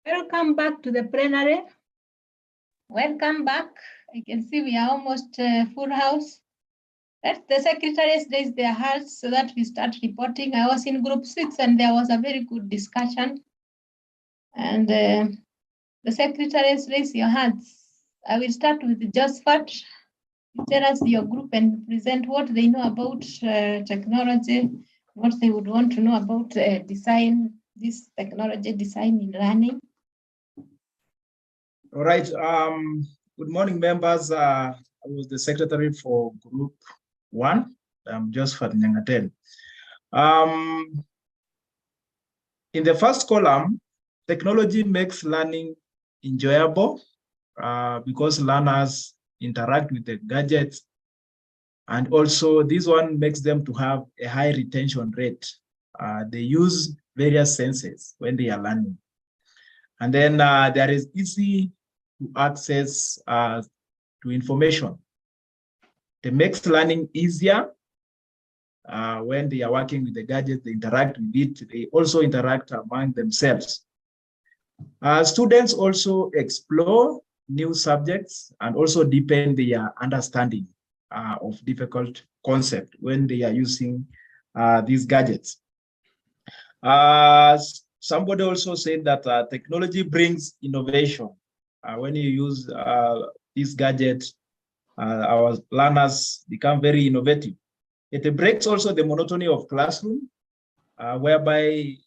Welcome back to the plenary. Welcome back. I can see we are almost full house. Let the secretaries raise their hands so that we start reporting. I was in group 6 and there was a very good discussion. And the secretaries, raise your hands. I will start with Josephat. Tell us your group and present what they know about technology, what they would want to know about design, this technology design in learning. All right. Good morning, members. I was the secretary for Group 1. I'm Josephat Nyangatel. In the first column, technology makes learning enjoyable because learners interact with the gadgets, and also this one makes them to have a high retention rate. They use various senses when they are learning. And then there is easy to access to information. It makes learning easier when they are working with the gadgets, they interact with it, they also interact among themselves. Students also explore new subjects and also deepen their understanding of difficult concepts when they are using these gadgets. Somebody also said that technology brings innovation. When you use these gadgets, our learners become very innovative. It breaks also the monotony of classroom, whereby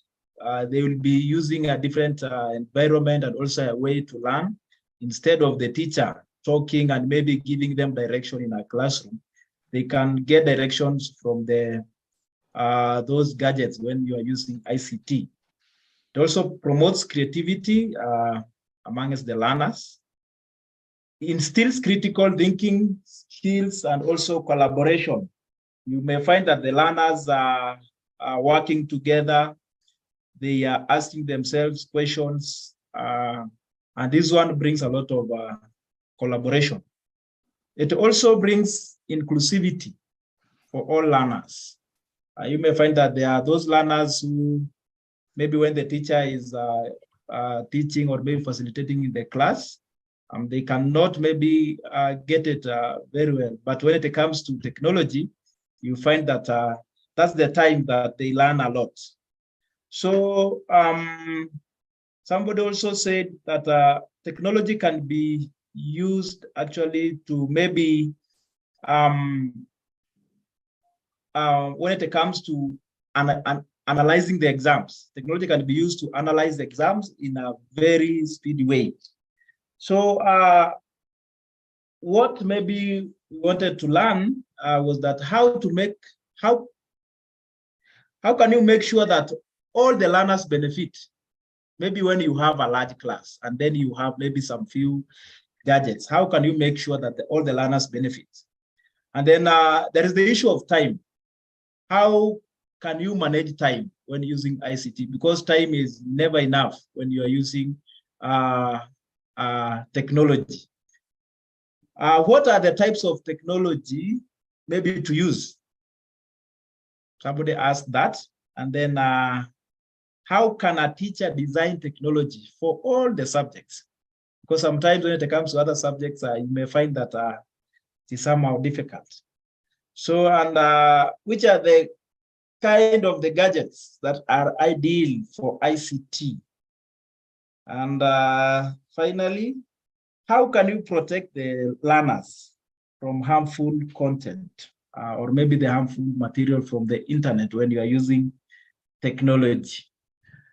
they will be using a different environment and also a way to learn. Instead of the teacher talking and maybe giving them direction in a classroom, they can get directions from the those gadgets when you are using ICT. It also promotes creativity amongst the learners, instills critical thinking skills and also collaboration. You may find that the learners are working together, they are asking themselves questions, and this one brings a lot of collaboration. It also brings inclusivity for all learners. You may find that there are those learners who maybe when the teacher is teaching or maybe facilitating in the class, they cannot maybe get it very well. But when it comes to technology, you find that that's the time that they learn a lot. So somebody also said that technology can be used actually to maybe when it comes to analyzing the exams. Technology can be used to analyze the exams in a very speedy way. So what maybe we wanted to learn was that how can you make sure that all the learners benefit? Maybe when you have a large class and then you have maybe some few gadgets, how can you make sure that all the learners benefit? And then there is the issue of time. How can you manage time when using ICT? Because time is never enough when you are using technology. What are the types of technology maybe to use? Somebody asked that. And then how can a teacher design technology for all the subjects? Because sometimes when it comes to other subjects, you may find that it is somehow difficult. So, and which are the kind of the gadgets that are ideal for ICT? And finally, how can you protect the learners from harmful content or maybe the harmful material from the internet when you are using technology?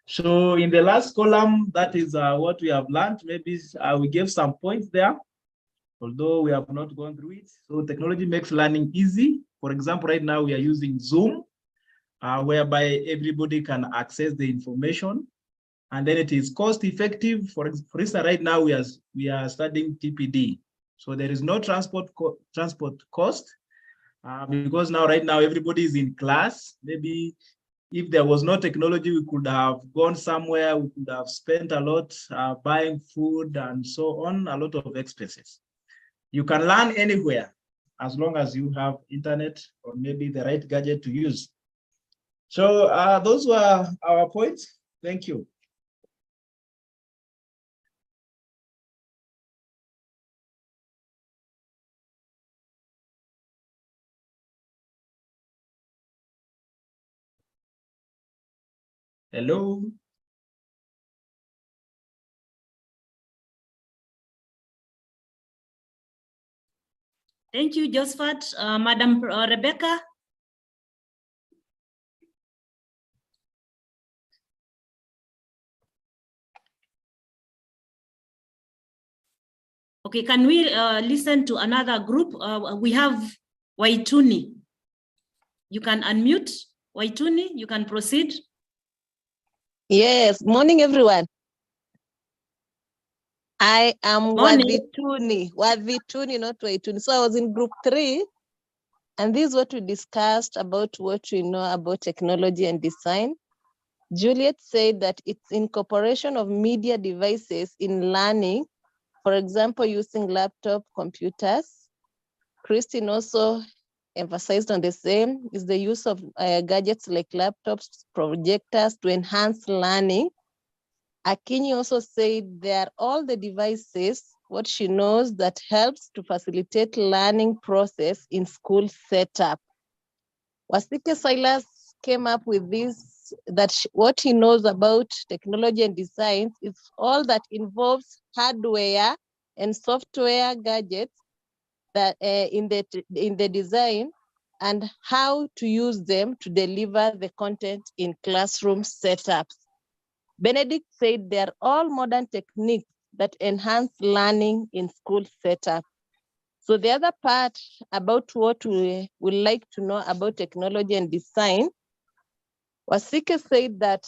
So in the last column, that is what we have learned. Maybe we gave some points there, although we have not gone through it. So technology makes learning easy. For example, right now we are using Zoom, whereby everybody can access the information. And then it is cost effective. For instance, right now we are studying TPD. So there is no transport cost because right now everybody is in class. Maybe if there was no technology, we could have gone somewhere, we could have spent a lot buying food and so on, a lot of expenses. You can learn anywhere as long as you have internet or maybe the right gadget to use. So those were our points. Thank you. Hello. Thank you, Josephat. Madam Rebecca. Okay, can we listen to another group? We have Waituni. You can unmute. Waituni, you can proceed. Yes, morning everyone. I am Wadhituni, not Waituni. So I was in group 3, and this is what we discussed about what we know about technology and design. Juliet said that it's incorporation of media devices in learning, for example, using laptop computers. Christine also emphasized on the same, is the use of gadgets like laptops, projectors to enhance learning. Akinyi also said they are all the devices, what she knows, that helps to facilitate learning process in school setup. Wasike Silas came up with this, that what he knows about technology and design is all that involves hardware and software gadgets that in the design, and how to use them to deliver the content in classroom setups. Benedict said they are all modern techniques that enhance learning in school setup. So the other part about what we would like to know about technology and design, Wasike said that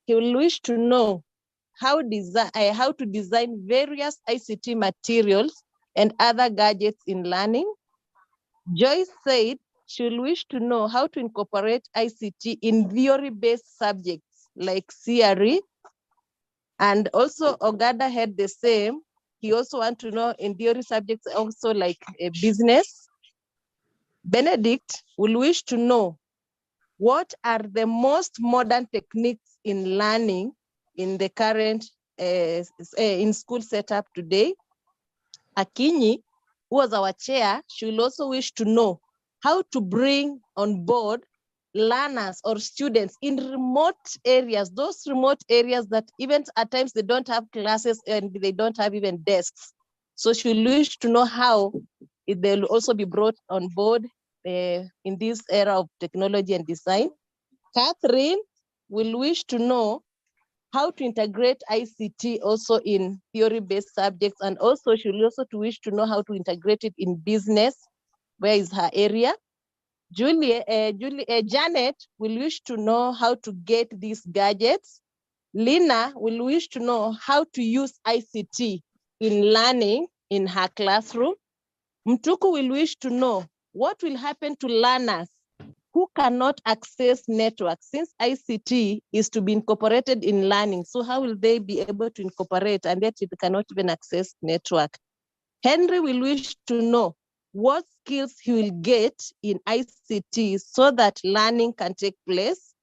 he will wish to know how to design various ICT materials and other gadgets in learning. Joyce said she will wish to know how to incorporate ICT in theory-based subjects like CRE. And also Ogada had the same. He also want to know in theory subjects also like a business. Benedict will wish to know what are the most modern techniques in learning in the current in school setup today. Akinyi, who was our chair, she will also wish to know how to bring on board learners or students in remote areas, those remote areas that even at times they don't have classes and they don't have even desks. So she will wish to know how they'll also be brought on board in this era of technology and design. Catherine will wish to know how to integrate ICT also in theory-based subjects, and also she will also wish to know how to integrate it in business, where is her area. Janet will wish to know how to get these gadgets. Lina will wish to know how to use ICT in learning in her classroom. Mtuku will wish to know what will happen to learners who cannot access network, since ICT is to be incorporated in learning. So how will they be able to incorporate and yet it cannot even access network? Henry will wish to know what skills he will get in ICT so that learning can take place.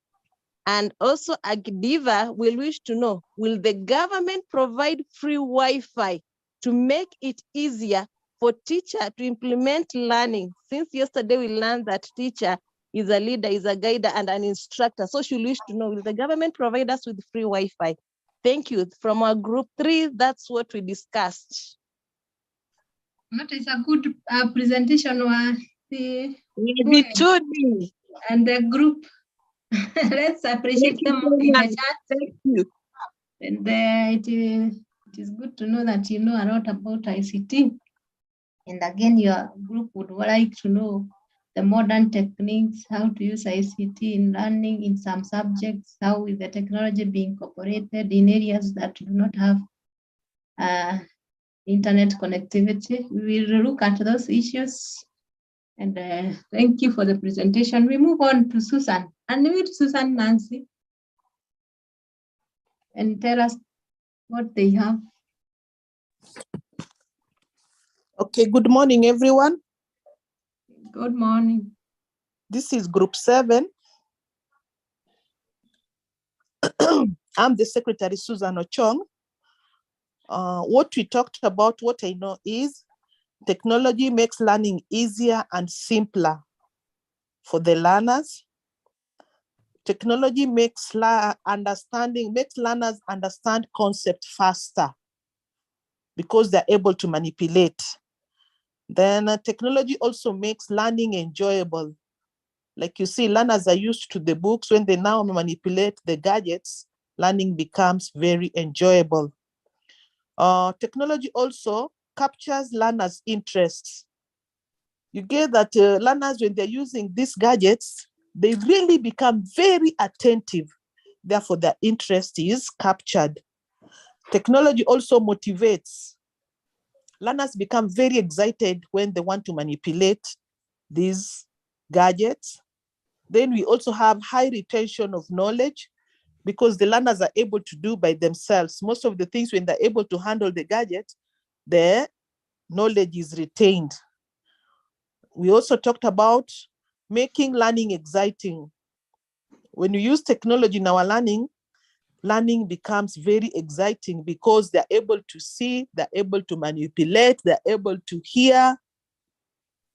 And also Agdiva will wish to know, will the government provide free Wi-Fi to make it easier for teacher to implement learning? Since yesterday we learned that teacher is a leader, is a guider, and an instructor. So she will wish to know, will the government provide us with free Wi-Fi? Thank you. From our group 3, that's what we discussed. That is a good presentation of the and the group. Let's appreciate them in the chat. Thank you. And it is good to know that you know a lot about ICT. And again, your group would like to know the modern techniques, how to use ICT in learning in some subjects, how will the technology be incorporated in areas that do not have internet connectivity. We will look at those issues. And thank you for the presentation. We move on to Susan. Unmute Susan Nancy and tell us what they have. Okay, good morning, everyone. Good morning. This is group 7. I'm the secretary, Susan Ochong. What we talked about, what I know is technology makes learning easier and simpler for the learners. Technology makes learners understand concept faster because they're able to manipulate. Then technology also makes learning enjoyable. Like you see, learners are used to the books. When they now manipulate the gadgets, learning becomes very enjoyable. Technology also captures learners' interests. You get that learners, when they're using these gadgets, they really become very attentive. Therefore, their interest is captured. Technology also motivates. Learners become very excited when they want to manipulate these gadgets. Then we also have high retention of knowledge because the learners are able to do by themselves. Most of the things, when they're able to handle the gadget, their knowledge is retained. We also talked about making learning exciting. When you use technology in our learning becomes very exciting because they're able to see, they're able to manipulate, they're able to hear.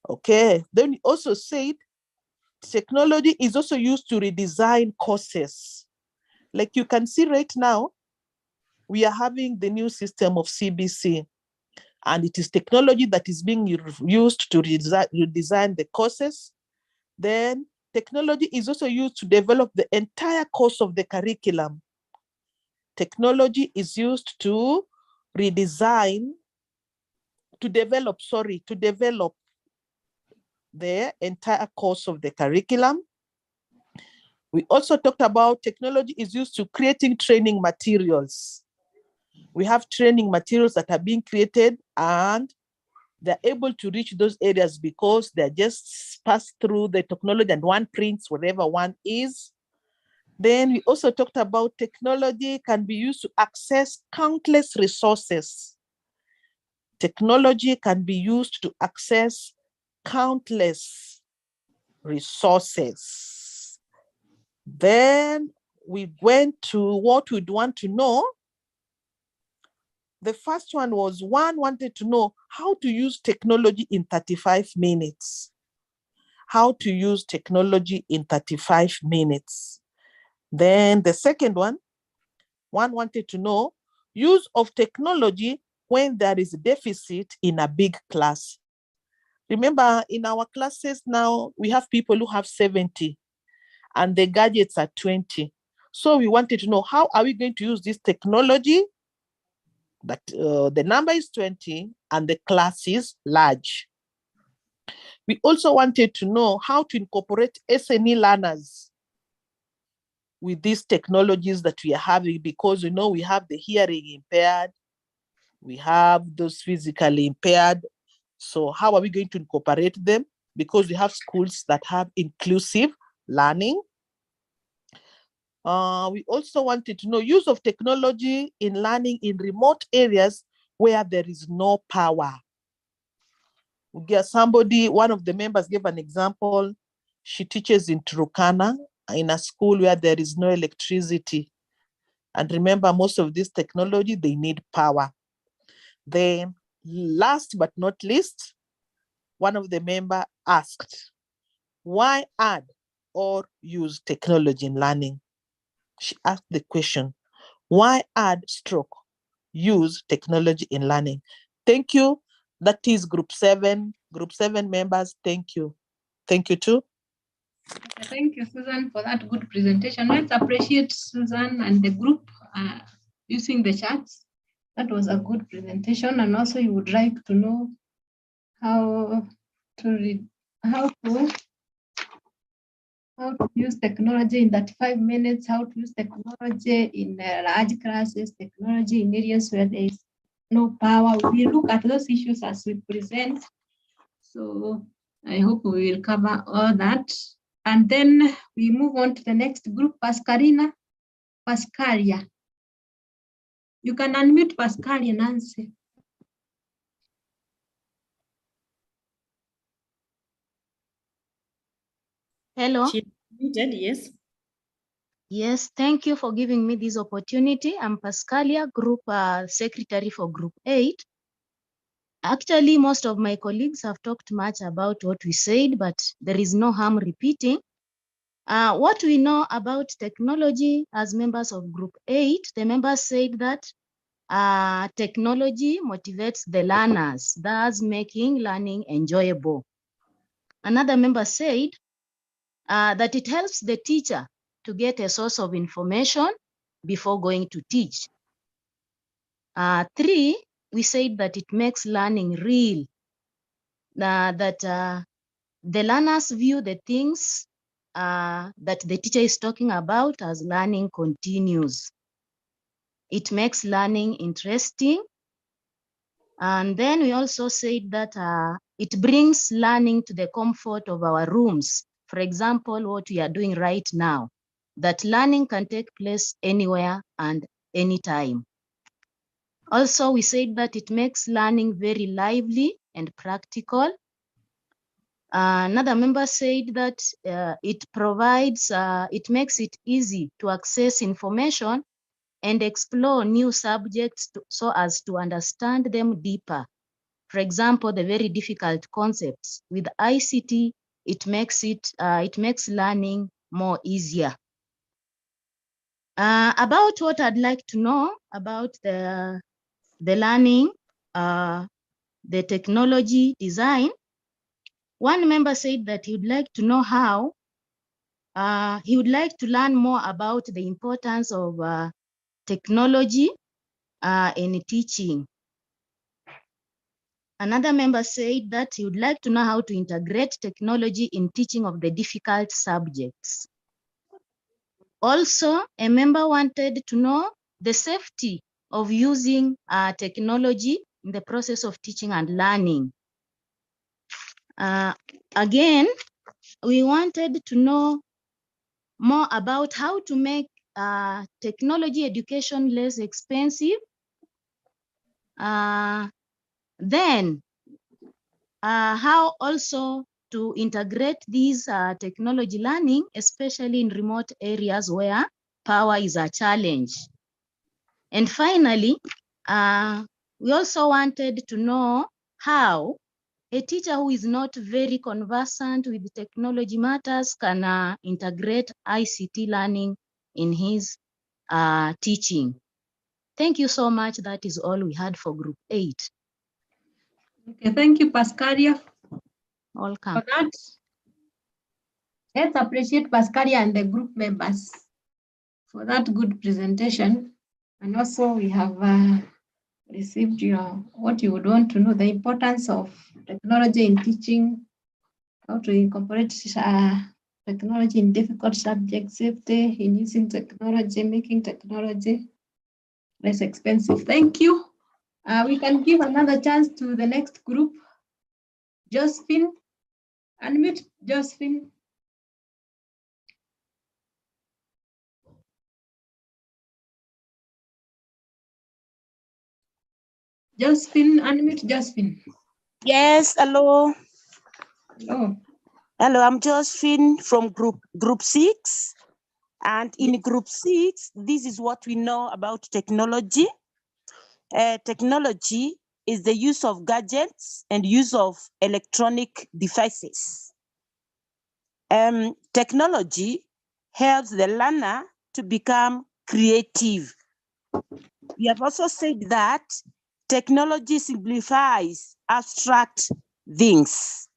Okay, then we also said technology is also used to redesign courses. Like you can see right now, we are having the new system of CBC, and it is technology that is being used to redesign the courses. Then technology is also used to develop the entire course of the curriculum. Technology is used to develop the entire course of the curriculum. We also talked about technology is used to creating training materials. We have training materials that are being created and they're able to reach those areas because they're just passed through the technology and one prints whatever one is. Then we also talked about technology can be used to access countless resources. Technology can be used to access countless resources. Then we went to what we'd want to know. The first one wanted to know how to use technology in 35 minutes. How to use technology in 35 minutes. Then the second one wanted to know use of technology when there is a deficit in a big class. Remember, in our classes now, we have people who have 70 and the gadgets are 20. So we wanted to know how are we going to use this technology that the number is 20 and the class is large. We also wanted to know how to incorporate SNE learners with these technologies that we are having, because we have the hearing impaired, we have those physically impaired. So how are we going to incorporate them? Because we have schools that have inclusive learning. We also wanted to know use of technology in learning in remote areas where there is no power. One of the members gave an example. She teaches in Turkana in a school where there is no electricity. And remember, most of this technology, they need power. Then last but not least, one of the members asked, why add or use technology in learning? She asked the question, why use technology in learning? Thank you. That is group 7 members. Thank you. Thank you too. Thank you, Susan, for that good presentation. Let's appreciate Susan and the group using the charts. That was a good presentation. And also you would like to know how to use technology in 35 minutes, how to use technology in large classes, technology in areas where there is no power. We look at those issues as we present. So I hope we will cover all that. And then we move on to the next group, Pascalia. You can unmute Pascalia, Nancy. Hello. She's muted, yes. Yes, thank you for giving me this opportunity. I'm Pascalia, Group Secretary for Group 8. Actually, most of my colleagues have talked much about what we said, but there is no harm repeating. What we know about technology as members of Group 8, the members said that technology motivates the learners, thus making learning enjoyable. Another member said that it helps the teacher to get a source of information before going to teach. 3, we said that it makes learning real, that the learners view the things that the teacher is talking about as learning continues. It makes learning interesting. And then we also said that it brings learning to the comfort of our rooms. For example, what we are doing right now, that learning can take place anywhere and anytime. Also, we said that it makes learning very lively and practical. Another member said that it makes it easy to access information and explore new subjects so as to understand them deeper. For example, the very difficult concepts with ICT, it makes learning more easier. About what I'd like to know about the learning, the technology design. One member said that he would like to know how, he would like to learn more about the importance of technology in teaching. Another member said that he would like to know how to integrate technology in teaching of the difficult subjects. Also, a member wanted to know the safety of using technology in the process of teaching and learning. Again, we wanted to know more about how to make technology education less expensive. Then, how also to integrate these technology learning, especially in remote areas where power is a challenge. And finally, we also wanted to know how a teacher who is not very conversant with technology matters can integrate ICT learning in his teaching. Thank you so much. That is all we had for Group 8. Okay, thank you, Pascalia. Welcome. For that, let's appreciate Pascalia and the group members for that good presentation. And also we have received what you would want to know, the importance of technology in teaching, how to incorporate technology in difficult subjects, safety in using technology, making technology less expensive. Thank you. We can give another chance to the next group. Josephine, unmute Josephine. Josephine, unmute Josephine. Yes, hello. Hello. Hello, I'm Josephine from group 6. And in Group 6, this is what we know about technology. Technology is the use of gadgets and use of electronic devices. Technology helps the learner to become creative. We have also said that technology simplifies abstract things.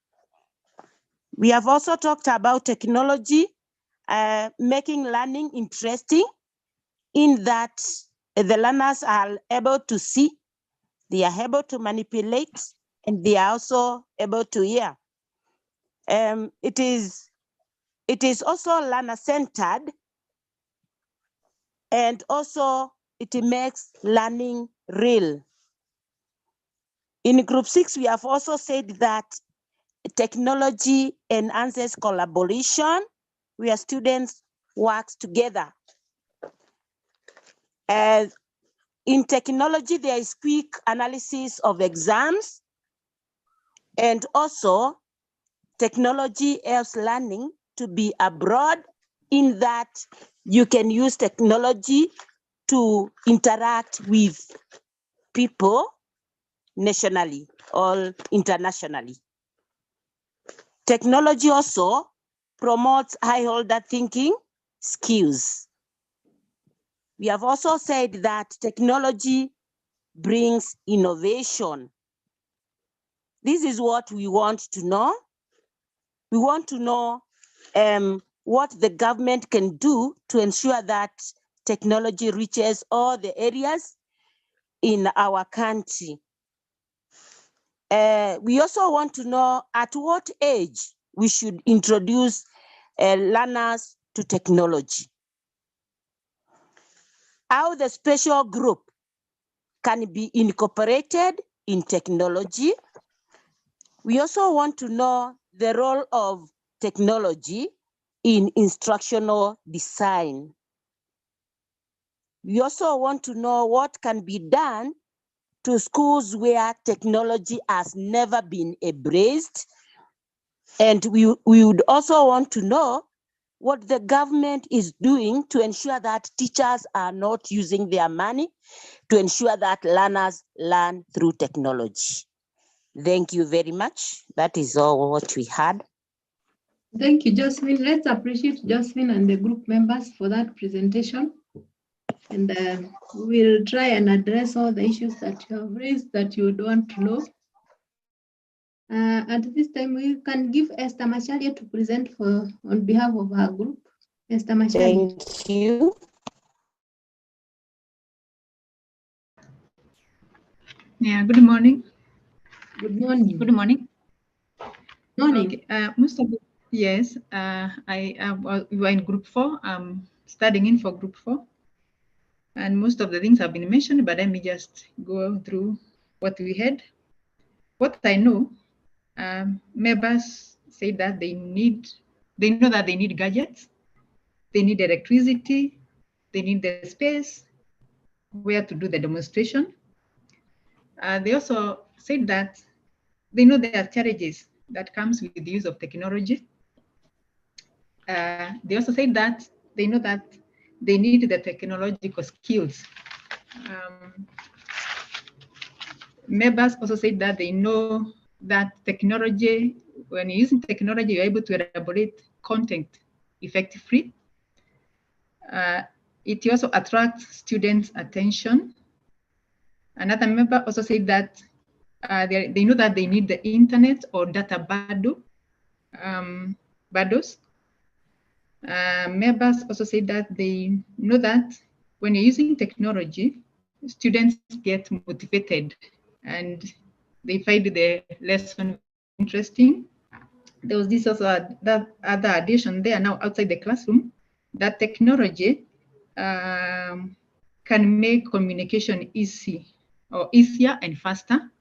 We have also talked about technology making learning interesting, in that the learners are able to see, they are able to manipulate, and they are also able to hear. It is also learner-centered, and also it makes learning real. In Group 6, we have also said that technology enhances collaboration, where students work together. In technology, there is quick analysis of exams, and also technology helps learning to be abroad, in that you can use technology to interact with people nationally or internationally. Technology also promotes high order thinking skills. We have also said that technology brings innovation. This is what we want to know. We want to know what the government can do to ensure that technology reaches all the areas in our country. We also want to know at what age we should introduce learners to technology. How the special group can be incorporated in technology. We also want to know the role of technology in instructional design. We also want to know what can be done to schools where technology has never been embraced. And we would also want to know what the government is doing to ensure that teachers are not using their money to ensure that learners learn through technology. Thank you very much. That is all what we had. Thank you, Josephine. Let's appreciate Josephine and the group members for that presentation. And we'll try and address all the issues that you have raised that you would want to know. At this time, we can give Esther Macharia to present on behalf of our group. Esther Macharia. Thank you. Yeah, good morning. Good morning. Good morning. Morning. Okay, most of the, yes, we were in group 4. I'm studying in for group 4. And most of the things have been mentioned, but let me just go through what we had. What I know, members say that they know that they need gadgets, they need electricity, they need the space where to do the demonstration. They also said that they know there are challenges that comes with the use of technology. They also said that they know that they need the technological skills. Members also said that they know that technology, when you're using technology, you're able to elaborate content effectively. It also attracts students' attention. Another member also said that they know that they need the internet or data bundles. Members also said that they know that when you're using technology, students get motivated and they find the lesson interesting. There was this also that other addition there now outside the classroom, that technology can make communication easier and faster.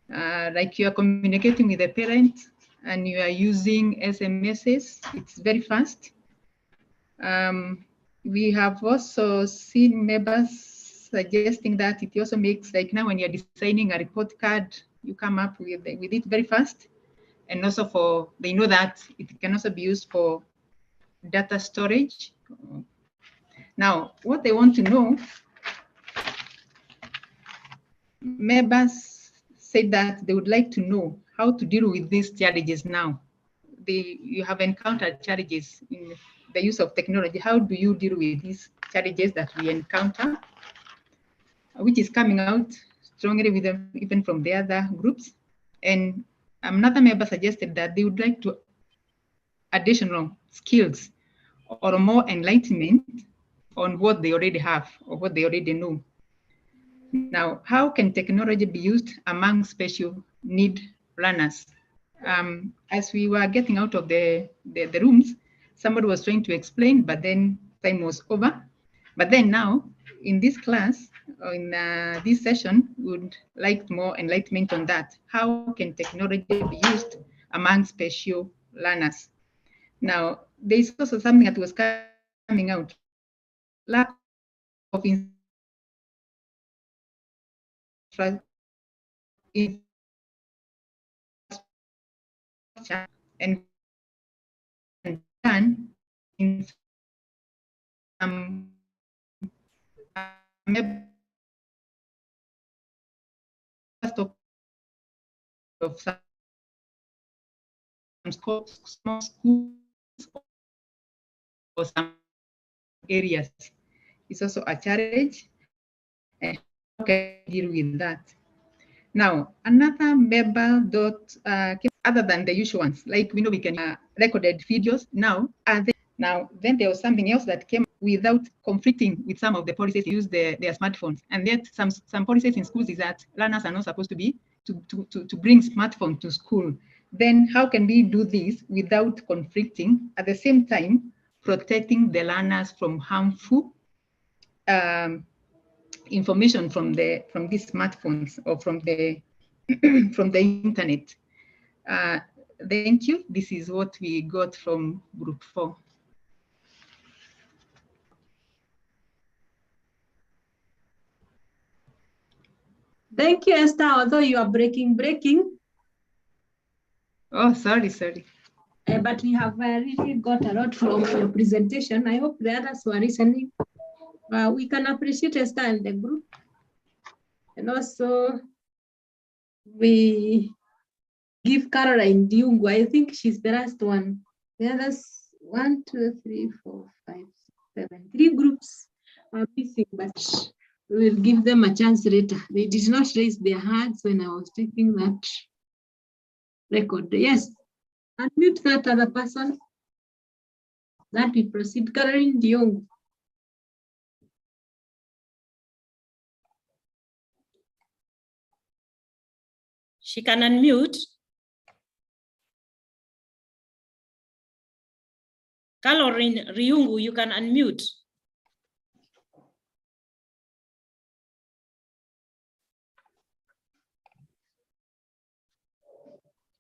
Like you are communicating with a parent and you are using SMSs, it's very fast. We have also seen members suggesting that it also makes, like now when you're designing a report card, you come up with it very fast. And also they know that it can also be used for data storage. Now, what they want to know, members said that they would like to know how to deal with these challenges now. You have encountered challenges in the use of technology. How do you deal with these challenges that we encounter, which is coming out strongly with them, even from the other groups? And another member suggested that they would like to additional skills or more enlightenment on what they already have or what they already know. Now, how can technology be used among special need learners? As we were getting out of the rooms, somebody was trying to explain, but then time was over. But then now, in this class, or in this session, we would like more enlightenment on that. How can technology be used among special learners? Now, there's also something that was coming out, lack of infrastructure and done in some of some small schools or some areas is also a challenge, and how can we deal with that? Now, another member other than the usual ones, like we know we can recorded videos now. Then there was something else that came without conflicting with some of the policies use their smartphones, and yet some policies in schools is that learners are not supposed to be to bring smartphone to school. Then how can we do this without conflicting, at the same time protecting the learners from harmful information from these smartphones or from the from the internet? Thank you. This is what we got from group 4. Thank you, Esther, although you are breaking. Oh, sorry. But we have really got a lot from your presentation. I hope the others who are listening, we can appreciate Esther and the group. And also, we give Caroline Diungu. I think she's the last one. The others, 1, 2, 3, 4, 5, 6, 7. 3 groups are missing, but we will give them a chance later. They did not raise their hands when I was taking that record. Yes, unmute that other person. That we proceed. Caroline Diungu. She can unmute. Caroline Riungu, you can unmute.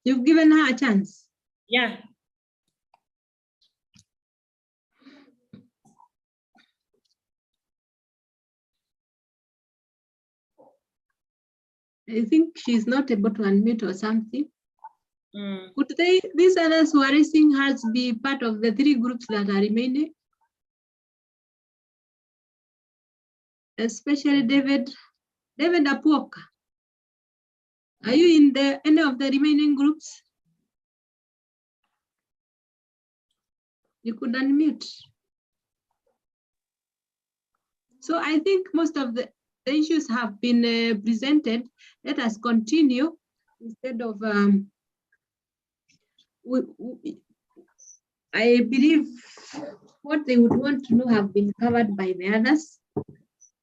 You've given her a chance. Yeah. I think she's not able to unmute or something. Could These others who are raising hands be part of the 3 groups that are remaining? Especially David Apuoka. Are you in any of the remaining groups? You could unmute. So I think most of the issues have been presented. Let us continue instead of I believe what they would want to know have been covered by the others.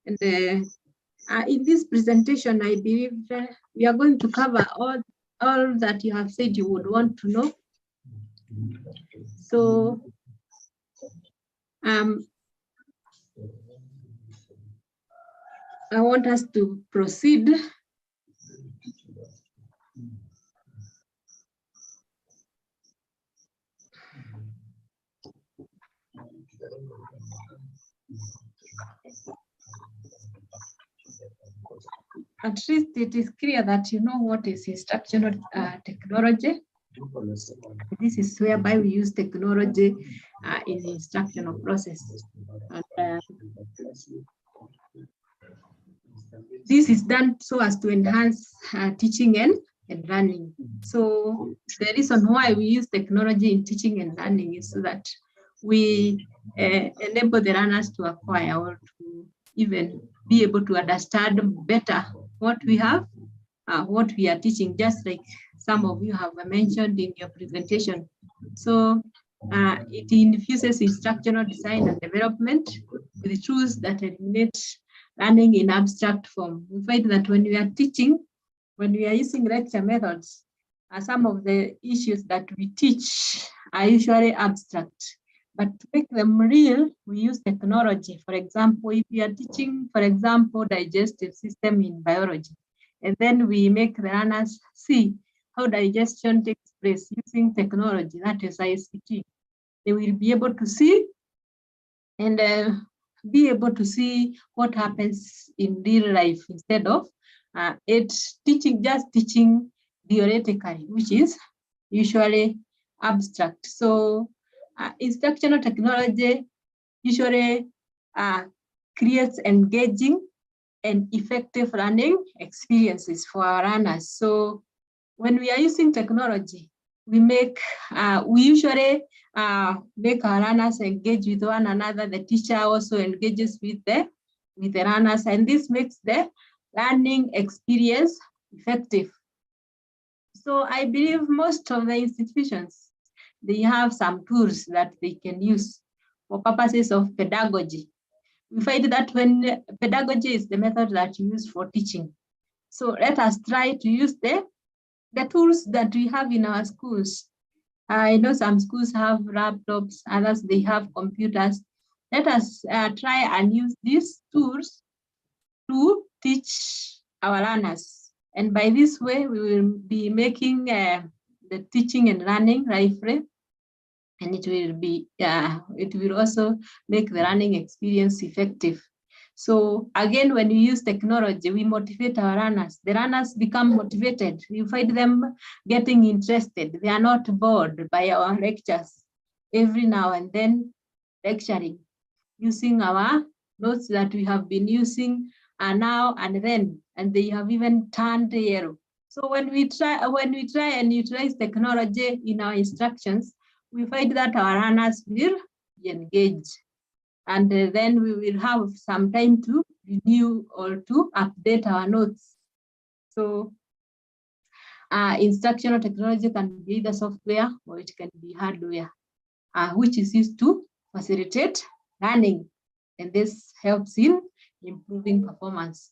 And in this presentation, I believe we are going to cover all that you have said you would want to know. So I want us to proceed. At least it is clear that you know what is instructional technology. This is whereby we use technology in the instructional process. And, this is done so as to enhance teaching and learning. So the reason why we use technology in teaching and learning is so that we enable the learners to acquire or to even be able to understand better what we have, what we are teaching, just like some of you have mentioned in your presentation. So it infuses instructional design and development with tools that eliminate learning in abstract form. We find that when we are teaching, when we are using lecture methods, some of the issues that we teach are usually abstract. But to make them real, we use technology. For example, if we are teaching, for example, digestive system in biology, and then we make the learners see how digestion takes place using technology, that is ICT, they will be able to see and be able to see what happens in real life instead of just teaching theoretically, which is usually abstract. So instructional technology usually creates engaging and effective learning experiences for our learners. So when we are using technology, we usually make our learners engage with one another. The teacher also engages with the learners, and this makes the learning experience effective. So I believe most of the institutions, they have some tools that they can use for purposes of pedagogy. We find that when pedagogy is the method that you use for teaching. So let us try to use the tools that we have in our schools. I know some schools have laptops, others they have computers. Let us try and use these tools to teach our learners. And by this way, we will be making the teaching and learning lively, and it will also make the learning experience effective. So again, when we use technology, we motivate our learners. The learners become motivated. You find them getting interested. They are not bored by our lectures. Every now and then lecturing, using our notes that we have been using now and then, and they have even turned yellow. So when we try and utilize technology in our instructions, we find that our learners will be engaged. And then we will have some time to renew or to update our notes. So instructional technology can be either software or it can be hardware, which is used to facilitate learning. And this helps in improving performance.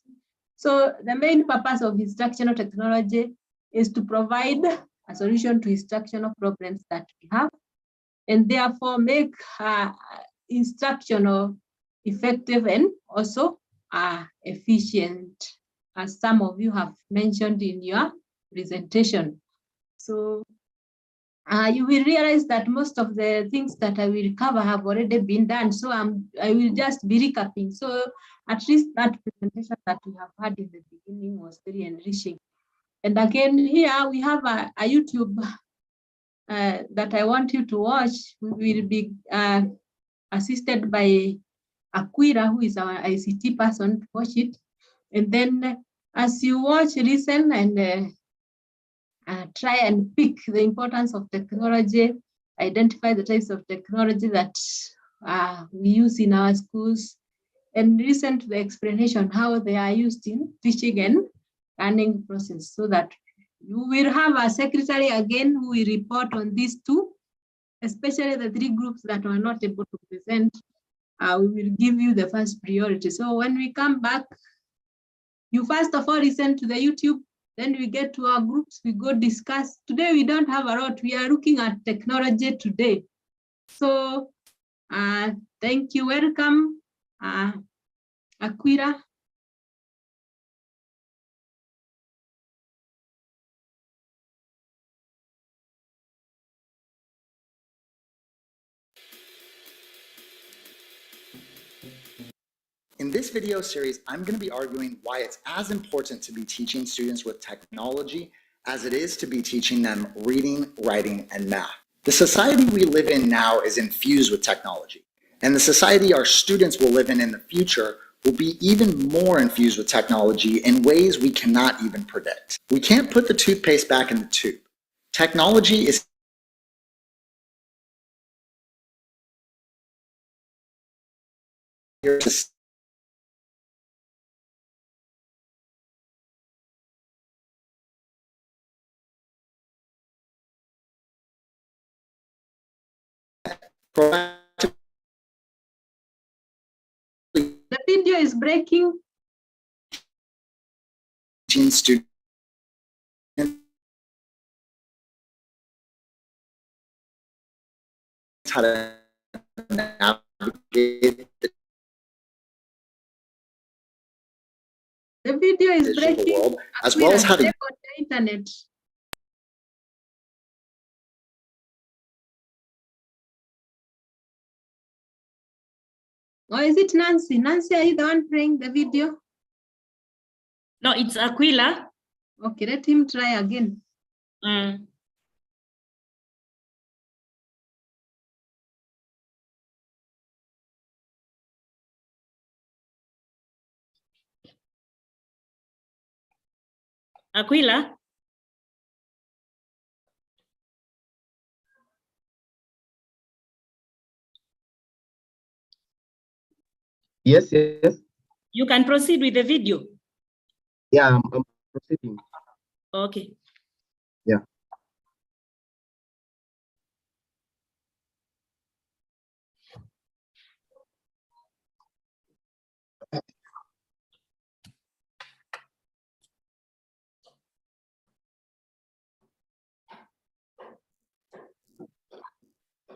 So the main purpose of instructional technology is to provide a solution to instructional problems that we have, and therefore make instructional effective and also efficient, as some of you have mentioned in your presentation. So you will realize that most of the things that I will cover have already been done. So I will just be recapping. So at least that presentation that we have had in the beginning was very enriching. And again, here we have a YouTube that I want you to watch. We will be assisted by Aquila, who is our ICT person, to watch it. And then as you watch, listen, and try and pick the importance of technology, identify the types of technology that we use in our schools, and listen to the explanation how they are used in teaching and learning process, so that you will have a secretary again who will report on these two, especially the three groups that were not able to present. We will give you the first priority. So when we come back, you first of all listen to the YouTube, then we get to our groups, we go discuss. Today we don't have a lot, we are looking at technology today. So thank you, welcome, Aquila. In this video series, I'm going to be arguing why it's as important to be teaching students with technology as it is to be teaching them reading, writing, and math. The society we live in now is infused with technology, and the society our students will live in the future will be even more infused with technology in ways we cannot even predict. We can't put the toothpaste back in the tube. Technology is here to The video is breaking. teaching students how to navigate The video is digital breaking. world, as well as how to check on the internet. Or is it Nancy? Nancy, are you the one playing the video? No, it's Aquila. Okay, let him try again. Aquila. Yes, yes. You can proceed with the video. Yeah, I'm proceeding. Okay. Yeah.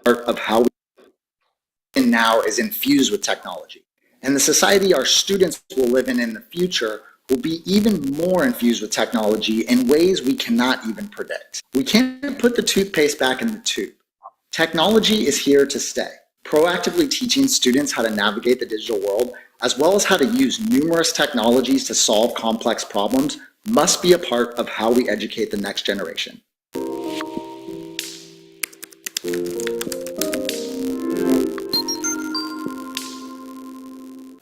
Part of how we now is infused with technology. And the society our students will live in the future will be even more infused with technology in ways we cannot even predict. We can't put the toothpaste back in the tube. Technology is here to stay. Proactively teaching students how to navigate the digital world, as well as how to use numerous technologies to solve complex problems, must be a part of how we educate the next generation.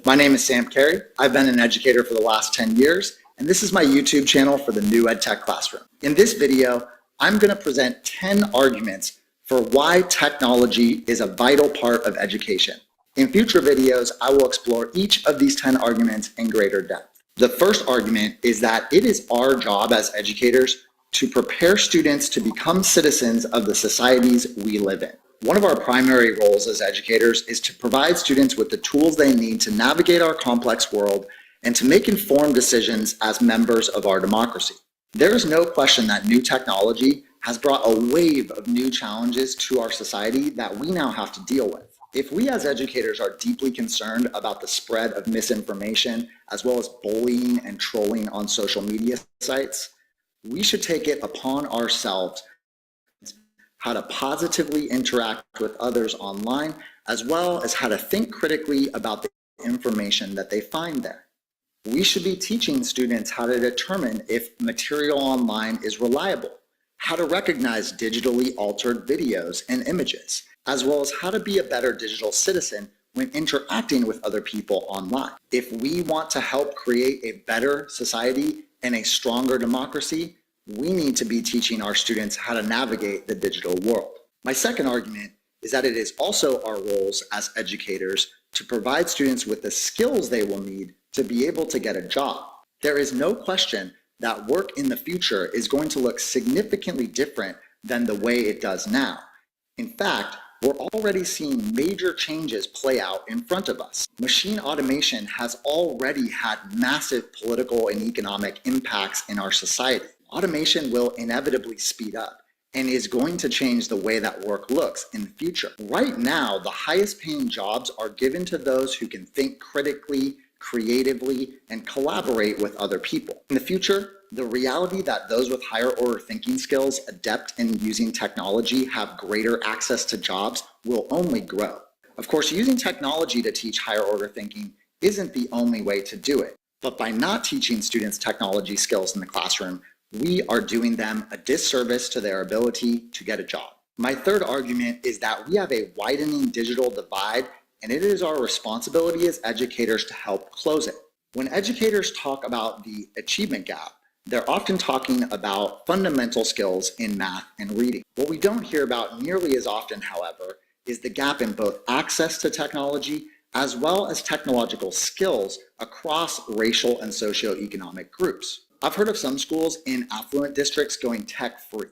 My name is Sam Carey. I've been an educator for the last 10 years, and this is my YouTube channel for the new EdTech Classroom. In this video, I'm going to present 10 arguments for why technology is a vital part of education. In future videos, I will explore each of these 10 arguments in greater depth. The first argument is that it is our job as educators to prepare students to become citizens of the societies we live in. One of our primary roles as educators is to provide students with the tools they need to navigate our complex world and to make informed decisions as members of our democracy. There is no question that new technology has brought a wave of new challenges to our society that we now have to deal with. If we as educators are deeply concerned about the spread of misinformation, as well as bullying and trolling on social media sites, we should take it upon ourselves how to positively interact with others online, as well as how to think critically about the information that they find there. We should be teaching students how to determine if material online is reliable, how to recognize digitally altered videos and images, as well as how to be a better digital citizen when interacting with other people online. If we want to help create a better society and a stronger democracy, we need to be teaching our students how to navigate the digital world. My second argument is that it is also our roles as educators to provide students with the skills they will need to be able to get a job. There is no question that work in the future is going to look significantly different than the way it does now. In fact, we're already seeing major changes play out in front of us. Machine automation has already had massive political and economic impacts in our society. Automation will inevitably speed up and is going to change the way that work looks in the future. Right now, the highest paying jobs are given to those who can think critically, creatively, and collaborate with other people. In the future, the reality that those with higher order thinking skills adept in using technology have greater access to jobs will only grow. Of course, using technology to teach higher order thinking isn't the only way to do it, but by not teaching students technology skills in the classroom, we are doing them a disservice to their ability to get a job. My third argument is that we have a widening digital divide, and it is our responsibility as educators to help close it. When educators talk about the achievement gap, they're often talking about fundamental skills in math and reading. What we don't hear about nearly as often, however, is the gap in both access to technology as well as technological skills across racial and socioeconomic groups. I've heard of some schools in affluent districts going tech-free,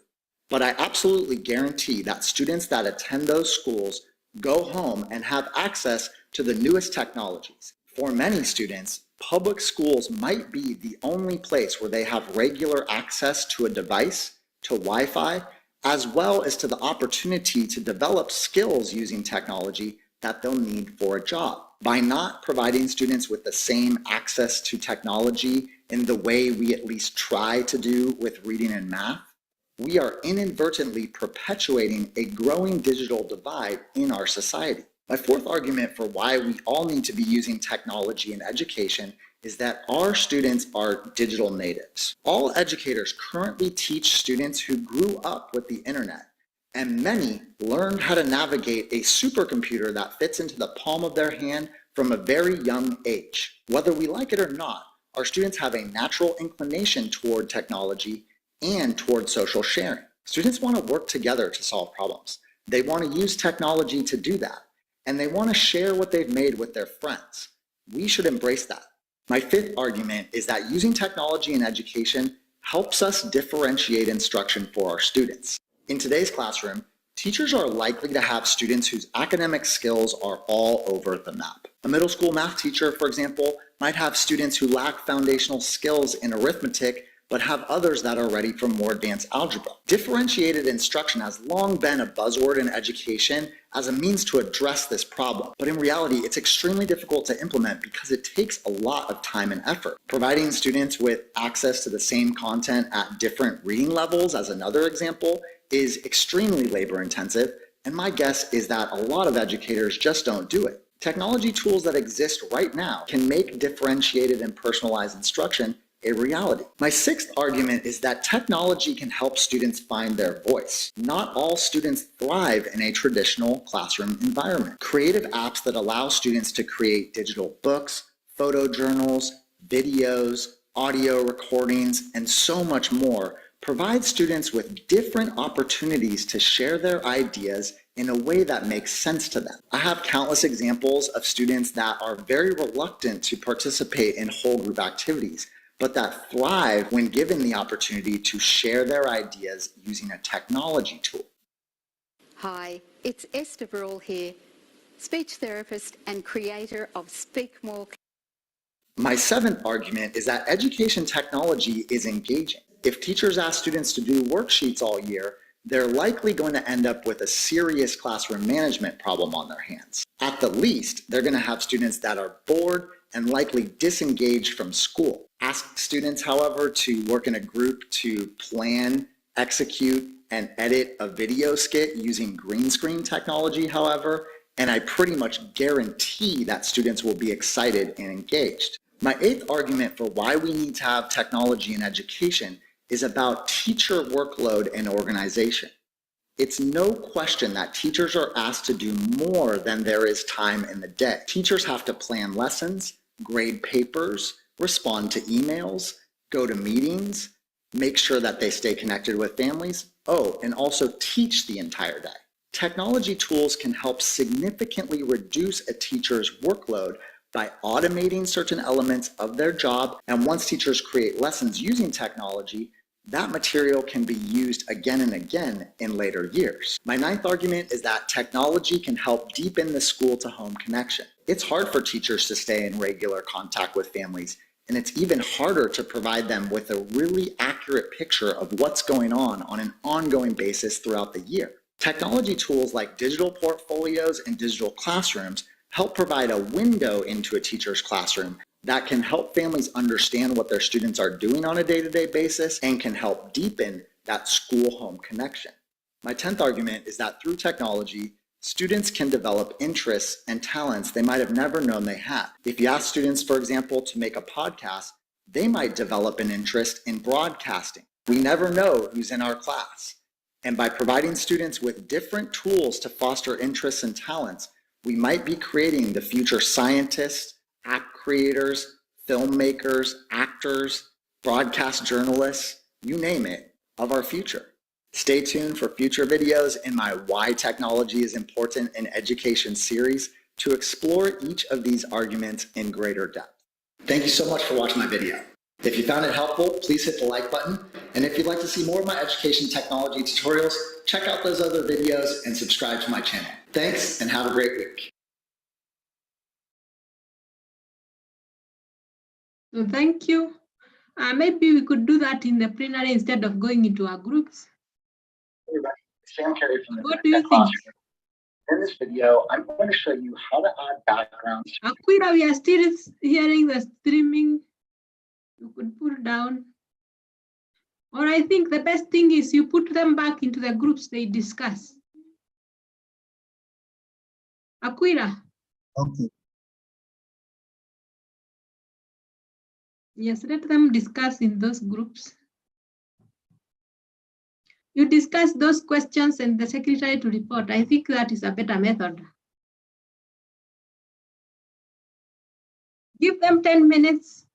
but I absolutely guarantee that students that attend those schools go home and have access to the newest technologies. For many students, public schools might be the only place where they have regular access to a device, to Wi-Fi, as well as to the opportunity to develop skills using technology that they'll need for a job. By not providing students with the same access to technology in the way we at least try to do with reading and math, we are inadvertently perpetuating a growing digital divide in our society. My fourth argument for why we all need to be using technology in education is that our students are digital natives. All educators currently teach students who grew up with the internet, and many learned how to navigate a supercomputer that fits into the palm of their hand from a very young age. Whether we like it or not, our students have a natural inclination toward technology and toward social sharing. Students want to work together to solve problems. They want to use technology to do that, and they want to share what they've made with their friends. We should embrace that. My fifth argument is that using technology in education helps us differentiate instruction for our students. In today's classroom, teachers are likely to have students whose academic skills are all over the map. A middle school math teacher, for example, might have students who lack foundational skills in arithmetic, but have others that are ready for more advanced algebra. Differentiated instruction has long been a buzzword in education as a means to address this problem, but in reality, it's extremely difficult to implement because it takes a lot of time and effort. Providing students with access to the same content at different reading levels, as another example, is extremely labor intensive, and my guess is that a lot of educators just don't do it. Technology tools that exist right now can make differentiated and personalized instruction a reality. My sixth argument is that technology can help students find their voice. Not all students thrive in a traditional classroom environment. Creative apps that allow students to create digital books, photo journals, videos, audio recordings, and so much more provide students with different opportunities to share their ideas in a way that makes sense to them. I have countless examples of students that are very reluctant to participate in whole group activities, but that thrive when given the opportunity to share their ideas using a technology tool. Hi, it's Esther Burrell here, speech therapist and creator of Speak More. My seventh argument is that education technology is engaging. If teachers ask students to do worksheets all year, they're likely going to end up with a serious classroom management problem on their hands. At the least, they're going to have students that are bored and likely disengaged from school. Ask students, however, to work in a group to plan, execute, and edit a video skit using green screen technology, however, and I pretty much guarantee that students will be excited and engaged. My eighth argument for why we need to have technology in education is about teacher workload and organization. It's no question that teachers are asked to do more than there is time in the day. Teachers have to plan lessons, grade papers, respond to emails, go to meetings, make sure that they stay connected with families, and also teach the entire day. Technology tools can help significantly reduce a teacher's workload by automating certain elements of their job, and once teachers create lessons using technology, that material can be used again and again in later years. My ninth argument is that technology can help deepen the school-to-home connection. It's hard for teachers to stay in regular contact with families, and it's even harder to provide them with a really accurate picture of what's going on an ongoing basis throughout the year. Technology tools like digital portfolios and digital classrooms help provide a window into a teacher's classroom that can help families understand what their students are doing on a day-to-day basis and can help deepen that school-home connection. My 10th argument is that through technology, students can develop interests and talents they might have never known they had. If you ask students, for example, to make a podcast, they might develop an interest in broadcasting. We never know who's in our class. And by providing students with different tools to foster interests and talents, we might be creating the future scientists, app creators, filmmakers, actors, broadcast journalists, you name it, of our future. Stay tuned for future videos in my Why Technology is Important in Education series to explore each of these arguments in greater depth. Thank you so much for watching my video. If you found it helpful, please hit the like button. And if you'd like to see more of my education technology tutorials, check out those other videos and subscribe to my channel. Thanks and have a great week. So thank you. Maybe we could do that in the plenary instead of going into our groups. Hey everybody, Sam Carey from the What do you think? In this video, I'm going to show you how to add backgrounds. Aquila, we are still hearing the streaming. You could pull down. Or I think the best thing is you put them back into the groups they discuss. Aquila. Okay. Yes, let them discuss in those groups. You discuss those questions and the secretary to report. I think that is a better method. Give them 10 minutes.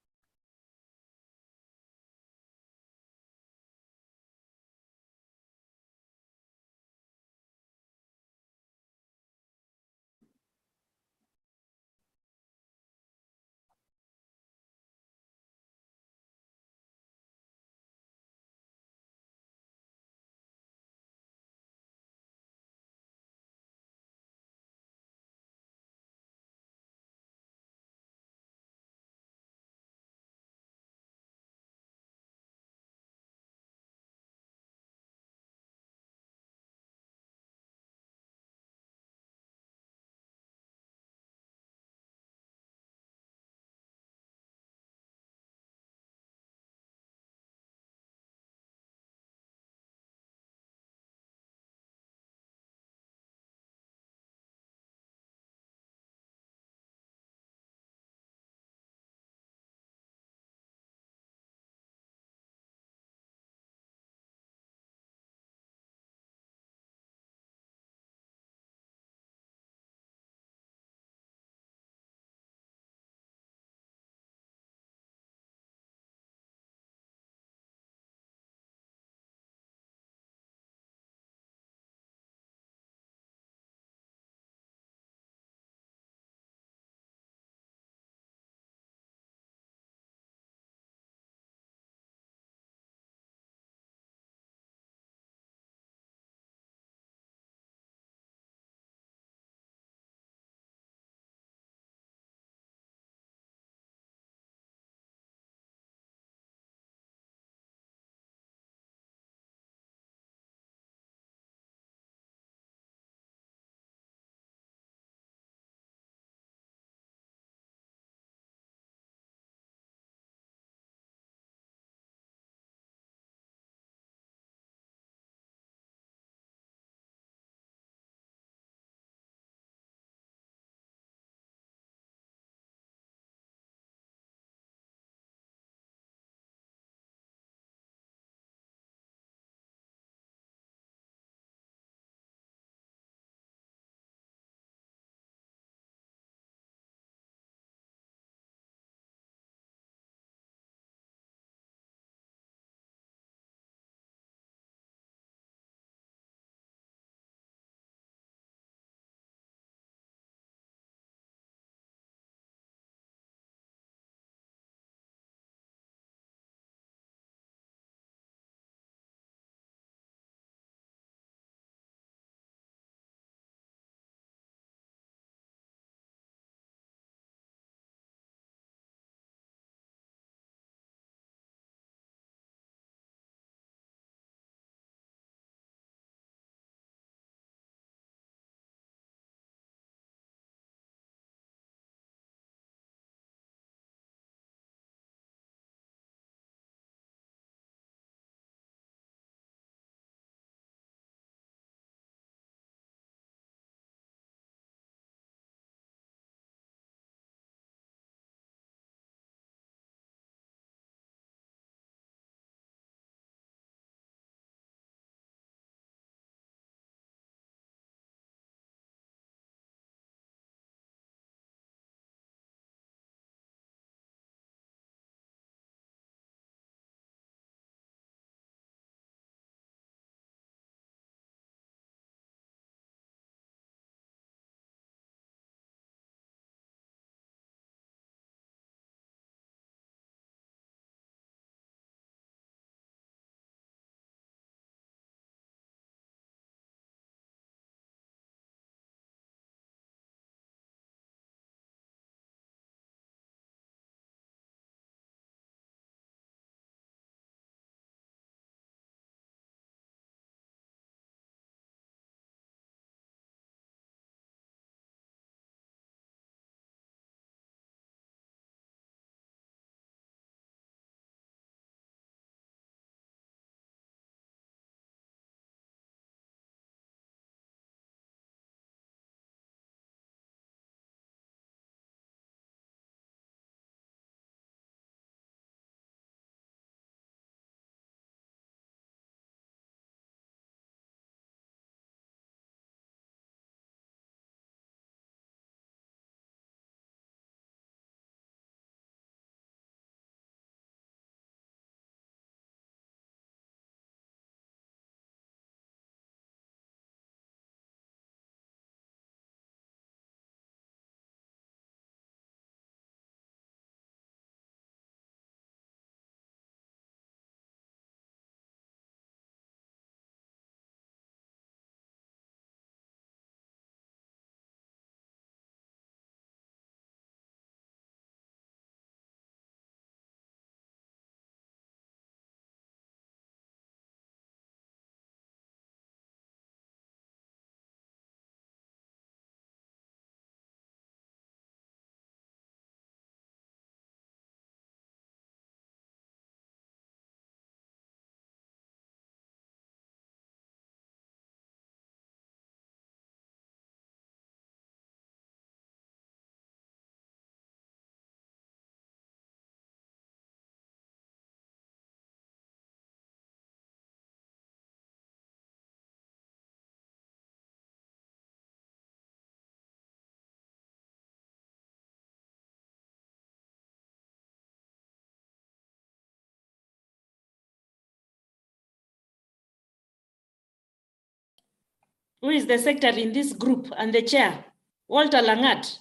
Who is the secretary in this group and the chair? Walter Langat.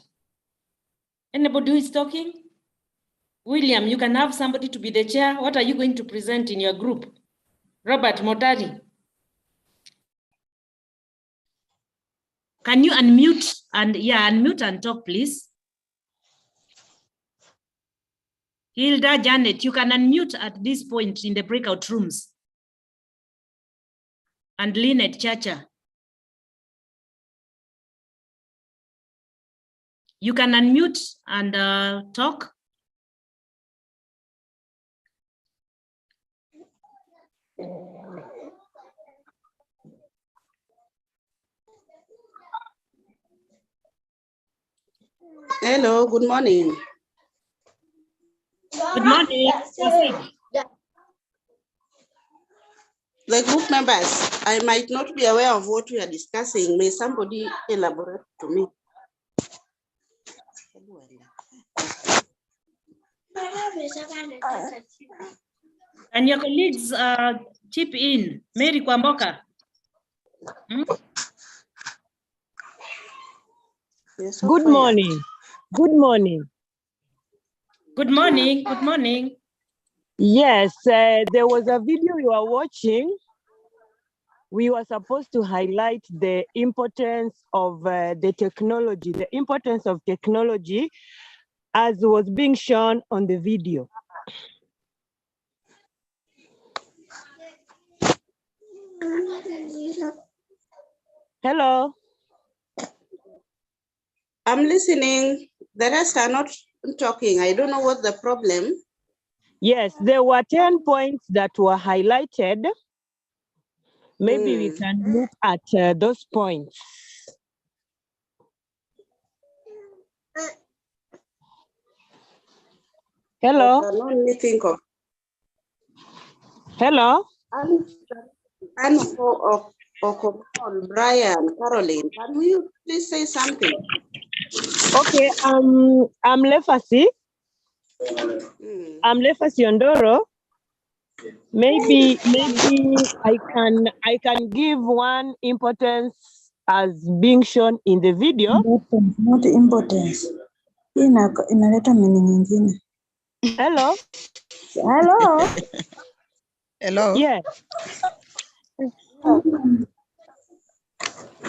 Anybody who is talking? William, you can have somebody to be the chair. What are you going to present in your group? Robert Motari. Can you unmute unmute and talk, please? Hilda, Janet, you can unmute at this point in the breakout rooms. And Lynette Chacha. You can unmute and talk. Hello, good morning. Good morning. The group members, I might not be aware of what we are discussing. May somebody elaborate to me? And your colleagues chip in. Mary Kwamboka. Good morning. Good morning. Good morning. Good morning. Yes, there was a video you are watching. We were supposed to highlight the importance of the importance of technology as was being shown on the video. Hello. I'm listening. The rest are not talking. I don't know what's the problem. Yes, there were 10 points that were highlighted. Maybe we can look at those points. Hello. I can only think of. Hello. Brian, Caroline, can you please say something? Okay, I'm Lefasi. I'm Lefasi Ondoro. Maybe I can give one importance as being shown in the video. Not importance. Inaleta meaning nyingine. Hello. Hello. Hello. Yeah.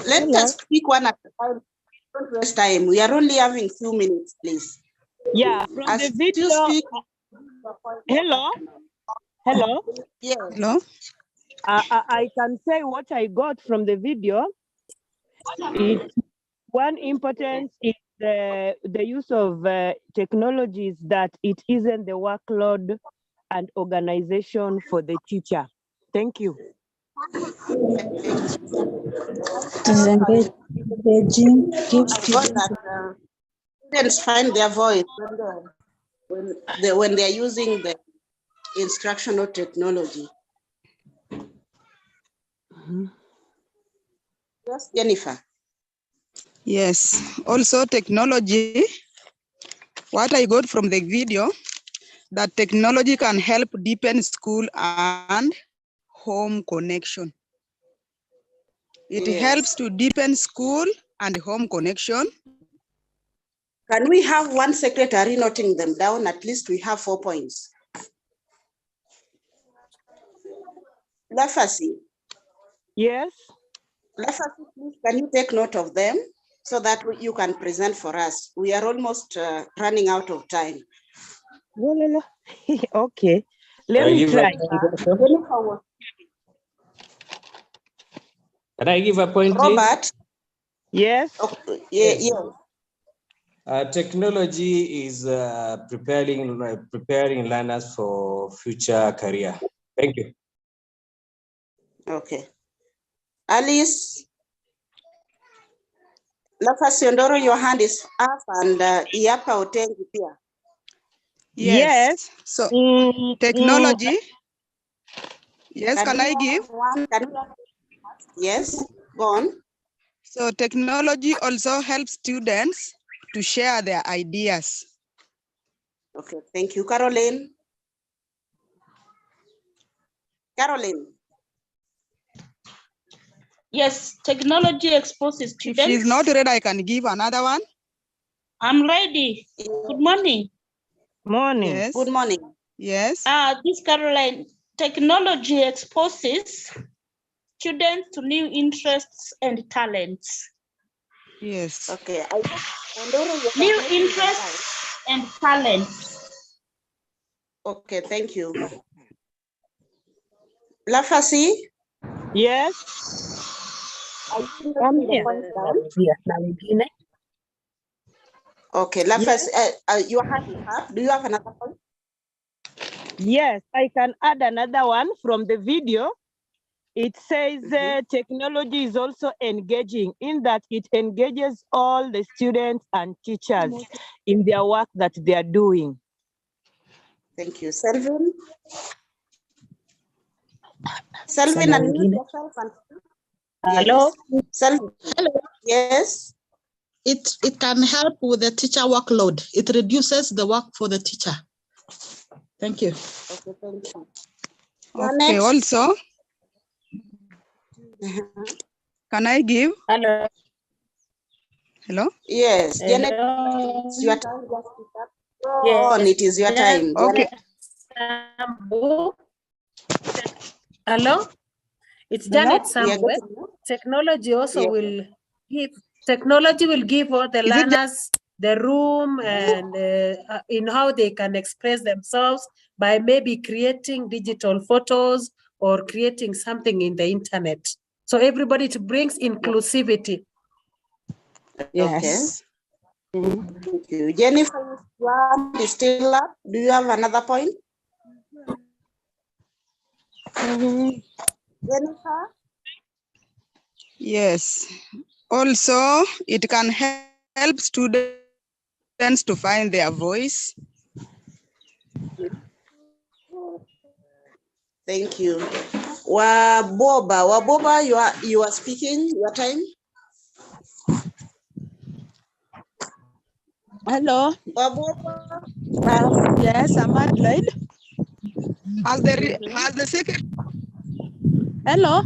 Let us speak one at a time. Don't waste time. We are only having few minutes, please. Yeah, from the video. Hello. Hello. Yeah. Hello. I can say what I got from the video. One importance is the use of technologies that it isn't the workload and organization for the teacher. Thank you. Engaging gives Students find their voice when they are using the instructional technology. Yes, Jennifer. Yes, also technology, what I got from the video, that technology can help deepen school and home connection. It helps to deepen school and home connection. Can we have one secretary noting them down? At least we have 4 points. Lafasi. Yes. Lafasi, please, can you take note of them so that you can present for us? We are almost running out of time. No. Okay. Let me try. Can I give a point, Robert? Yes. Okay. Yeah. Technology is preparing learners for future career. Thank you. Okay. Alice, Lafasi Ondoro, your hand is up, and Iapa Otengi here. Yes. So technology. Yes, can I give? Yes, go on. So technology also helps students to share their ideas. Okay, thank you. Caroline. Caroline. Yes, technology exposes If students. she's not ready, I can give another one. I'm ready. Good morning. Morning. Yes. Good morning. Yes. This Caroline, technology exposes students to new interests and talents. Yes. Okay. New interests and talents. Okay, thank you. Lafasi? Yes. I'm here. Okay, Lafasi, your hand is up. Do you have another point? Yes, I can add another one from the video. It says technology is also engaging in that it engages all the students and teachers in their work that they are doing. Thank you. Selvin? Selvin, unmute yourself and Hello. Yes. Selvin. Hello. Yes. It can help with the teacher workload. It reduces the work for the teacher. Thank you. Okay, thank you. Okay, also, can I give? Hello. Hello? Yes, Janet, Hello. it's your time. Just pick up. Go Yes. on, it is your time. Okay. Hello. It's Hello? Janet We are Samuel. getting you. Technology also Yes. will give all the learners the room and in how they can express themselves by maybe creating digital photos or creating something in the internet. So everybody to brings inclusivity. Yes. Thank you. Jennifer, your hand is still up. Do you have another point? Jennifer? Yes. Also, it can help students to find their voice. Thank you. Waboba, you are speaking. Your time. Hello. Waboba. Yes, I'm Adelaide. Has the second? Hello.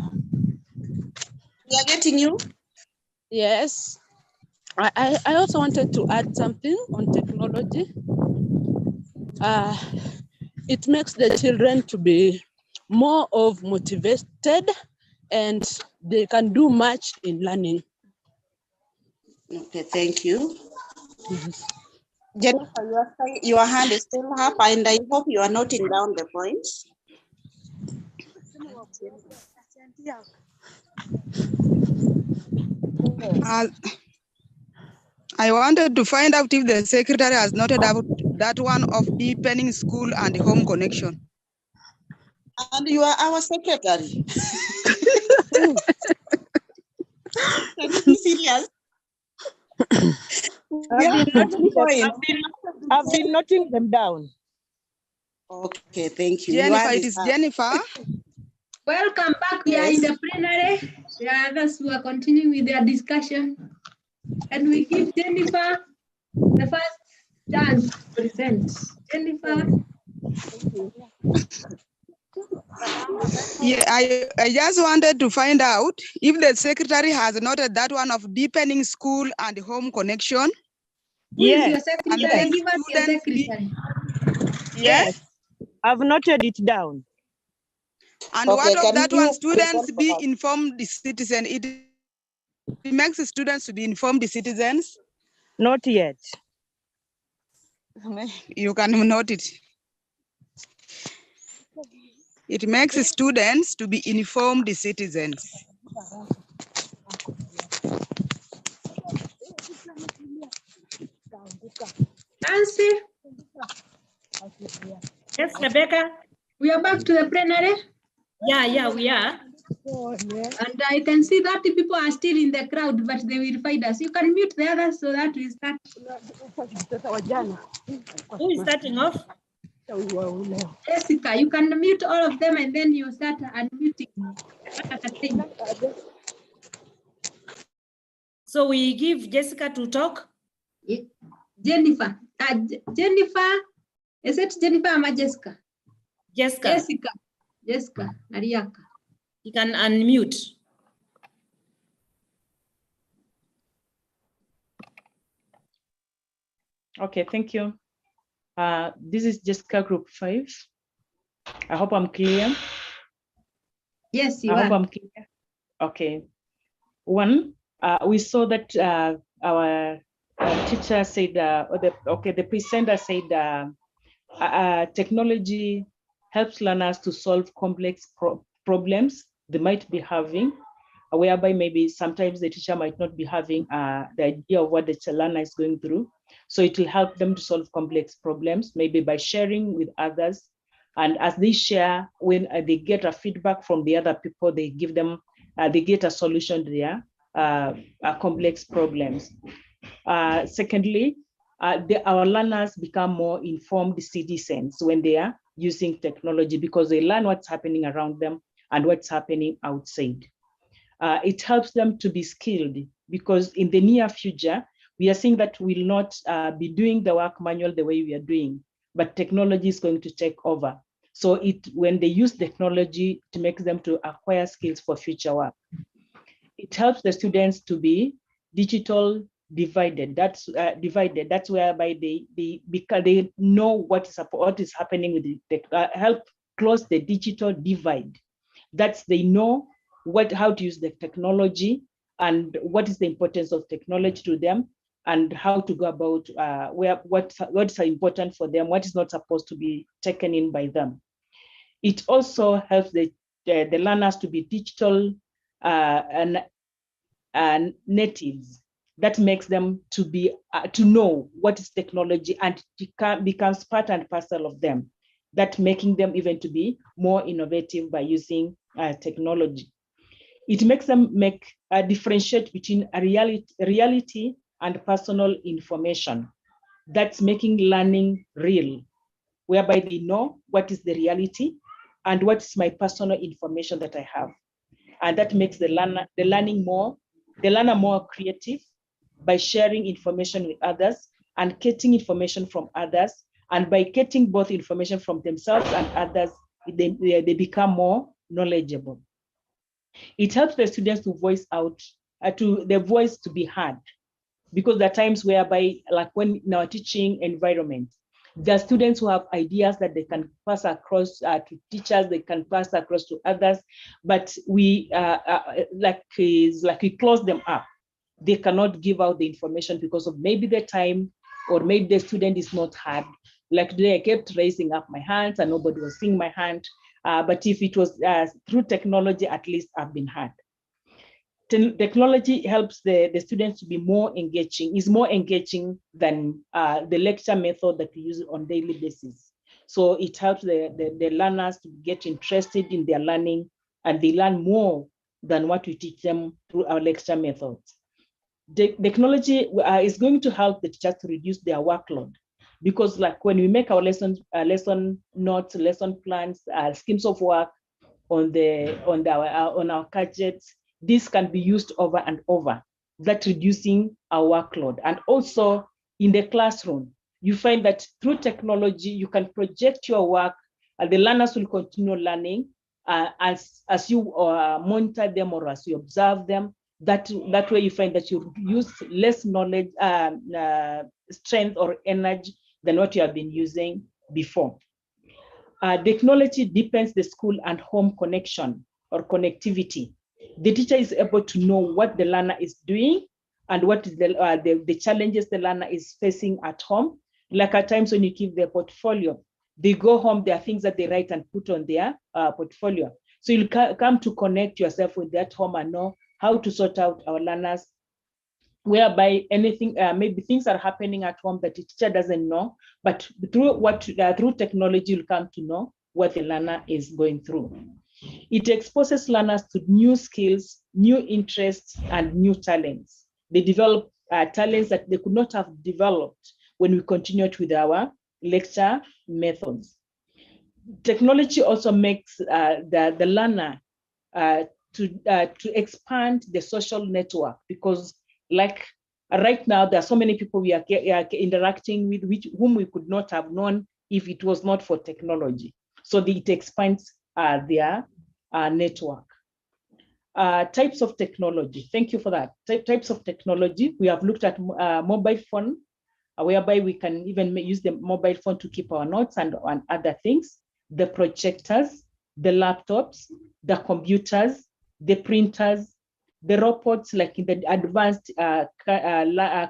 We are getting you. Yes. I also wanted to add something on technology. It makes the children to be more of motivated and they can do much in learning. Okay, thank you. Jennifer, your hand is still up, and I hope you are noting down the points. I wanted to find out if the secretary has noted out that one of deepening school and home connection. And you are our secretary. Can you be serious? I've been noting them down. Okay, thank you. Jennifer, it is Jennifer. Welcome back. We are in the plenary. The others who are continuing with their discussion. And we give Jennifer the first chance to present. Jennifer. Yeah, I just wanted to find out if the secretary has noted that one of deepening school and home connection. Who is your secretary? Give us your secretary. Yes. I've noted it down. And Okay, what of that one? Students be us? informed citizen. It makes the students to be informed citizens. Not yet. You can note it. It makes students to be informed citizens. Nancy. Yes, Rebecca. We are back to the plenary. Yeah, we are. And I can see that the people are still in the crowd, but they will find us. You can mute the others so that we start. Who is starting off? Jessica, you can mute all of them and then you start unmuting. So we give Jessica to talk? Jennifer. Jennifer. Is it Jennifer or Jessica? Jessica. Jessica. Nariaka. You can unmute. Okay, thank you. This is Jessica, Group 5. I hope I'm clear. Yes, you I are. hope I'm clear. Okay. One, we saw that our teacher said, the presenter said, technology helps learners to solve complex problems they might be having, whereby maybe sometimes the teacher might not be having the idea of what the learner is going through. So it will help them to solve complex problems, maybe by sharing with others. And as they share, when they get a feedback from the other people, they give them, they get a solution to their complex problems. Secondly, our learners become more informed citizens when they are using technology, because they learn what's happening around them and what's happening outside. It helps them to be skilled, because in the near future, we are seeing that we'll not be doing the work manual the way we are doing, but technology is going to take over. So when they use technology, it makes them to acquire skills for future work. It helps the students to be digital divided. That's divided. That's whereby they know what is happening with the help close the digital divide. That's they know how to use the technology and what is the importance of technology to them, and how to go about what's important for them, what is not supposed to be taken in by them. It also helps the learners to be digital and natives. That makes them to be to know what is technology, and it becomes part and parcel of them. That making them even to be more innovative by using technology. It makes them differentiate between a reality and personal information. That's making learning real, whereby they know what is the reality and what is my personal information that I have. And that makes the learner more creative by sharing information with others and getting information from others. And by getting both information from themselves and others, they become more knowledgeable. It helps the students to voice out, to their voice to be heard, because there are times whereby, like when in our teaching environment, there are students who have ideas that they can pass across to teachers, they can pass across to others, but we we close them up. They cannot give out the information because of maybe the time, or maybe the student is not heard. Like today, I kept raising up my hands and nobody was seeing my hand. But if it was through technology, at least I've been heard. Technology helps the students to be more engaging, is more engaging than the lecture method that we use on a daily basis. So it helps the learners to get interested in their learning, and they learn more than what we teach them through our lecture methods. The technology is going to help the teachers to reduce their workload, because like when we make our lesson notes, lesson plans, schemes of work on our gadgets, this can be used over and over, that reducing our workload. And also in the classroom, you find that through technology, you can project your work, and the learners will continue learning as you monitor them or as you observe them. That way you find that you use less knowledge, strength or energy than what you have been using before. Technology deepens the school and home connection or connectivity. The teacher is able to know what the learner is doing and what is the challenges the learner is facing at home. Like at times when you give their portfolio, they go home, there are things that they write and put on their portfolio. So you'll come to connect yourself with that home and know how to sort out our learners, whereby anything, maybe things are happening at home that the teacher doesn't know, but through technology, you'll come to know what the learner is going through. It exposes learners to new skills, new interests, and new talents. They develop talents that they could not have developed when we continued with our lecture methods. Technology also makes the learner to expand the social network, because like right now, there are so many people we are interacting with, whom we could not have known if it was not for technology. So it expands their network. Types of technology. Thank you for that. Types of technology. We have looked at mobile phone, whereby we can even use the mobile phone to keep our notes and other things, the projectors, the laptops, the computers, the printers, the robots, like in the advanced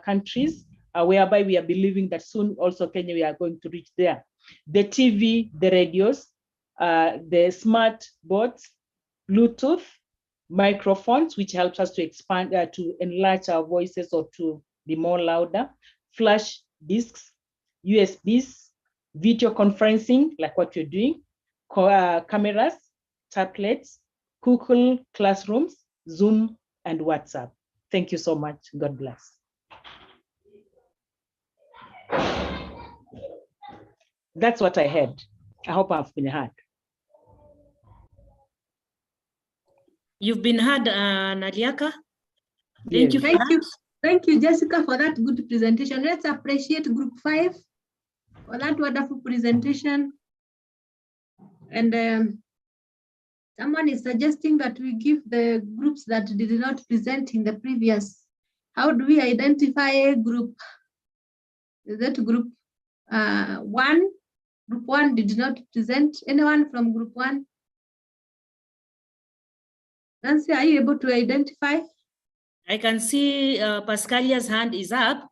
countries, whereby we are believing that soon also Kenya, we are going to reach there. The TV, the radios, the smart boards, Bluetooth, microphones, which helps us to expand, to enlarge our voices or to be more louder, flash disks, USBs, video conferencing, like what you're doing, cameras, tablets, Google Classrooms, Zoom, and WhatsApp. Thank you so much. God bless. That's what I had. I hope I've been heard. You've been heard, Naliaka. Yes. You for that. Thank you, Jessica, for that good presentation. Let's appreciate Group 5 for that wonderful presentation. And someone is suggesting that we give the groups that did not present in the previous. How do we identify a group? Is that group 1? Group 1 did not present. Anyone from group 1? Nancy, are you able to identify? I can see Pascalia's hand is up.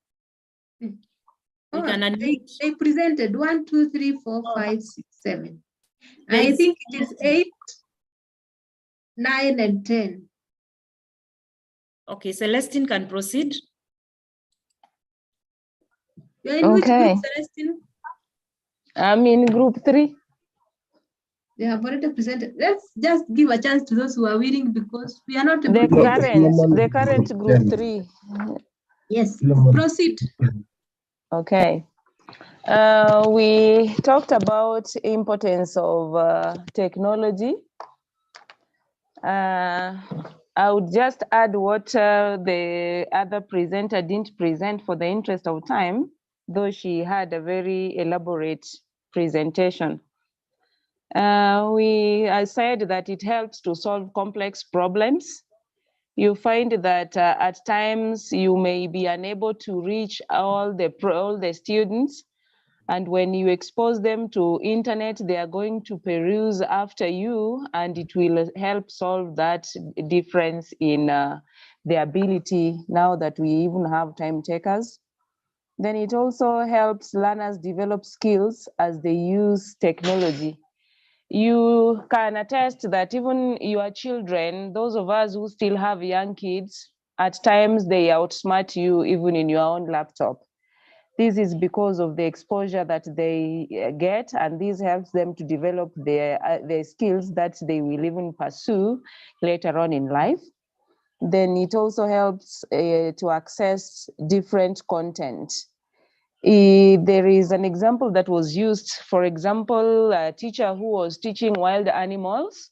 Oh, they presented 1, 2, 3, 4, 5, 6, 7. I think it is 8, 9, and 10. Okay, Celestine can proceed. You're in which group, Celestine? I'm in group 3. They have already presented. Let's just give a chance to those who are willing, because we are not able The to current group 3. Yes, proceed. Okay. We talked about importance of technology. I would just add what the other presenter didn't present for the interest of time, though she had a very elaborate presentation. I said that it helps to solve complex problems. You find that at times you may be unable to reach all the students, and when you expose them to internet, they are going to peruse after you, and it will help solve that difference in the ability now that we even have time takers. Then it also helps learners develop skills as they use technology. You can attest that even your children, those of us who still have young kids, at times they outsmart you even in your own laptop. This is because of the exposure that they get, and this helps them to develop their skills that they will even pursue later on in life. Then it also helps to access different content. There is an example that was used, for example, a teacher who was teaching wild animals.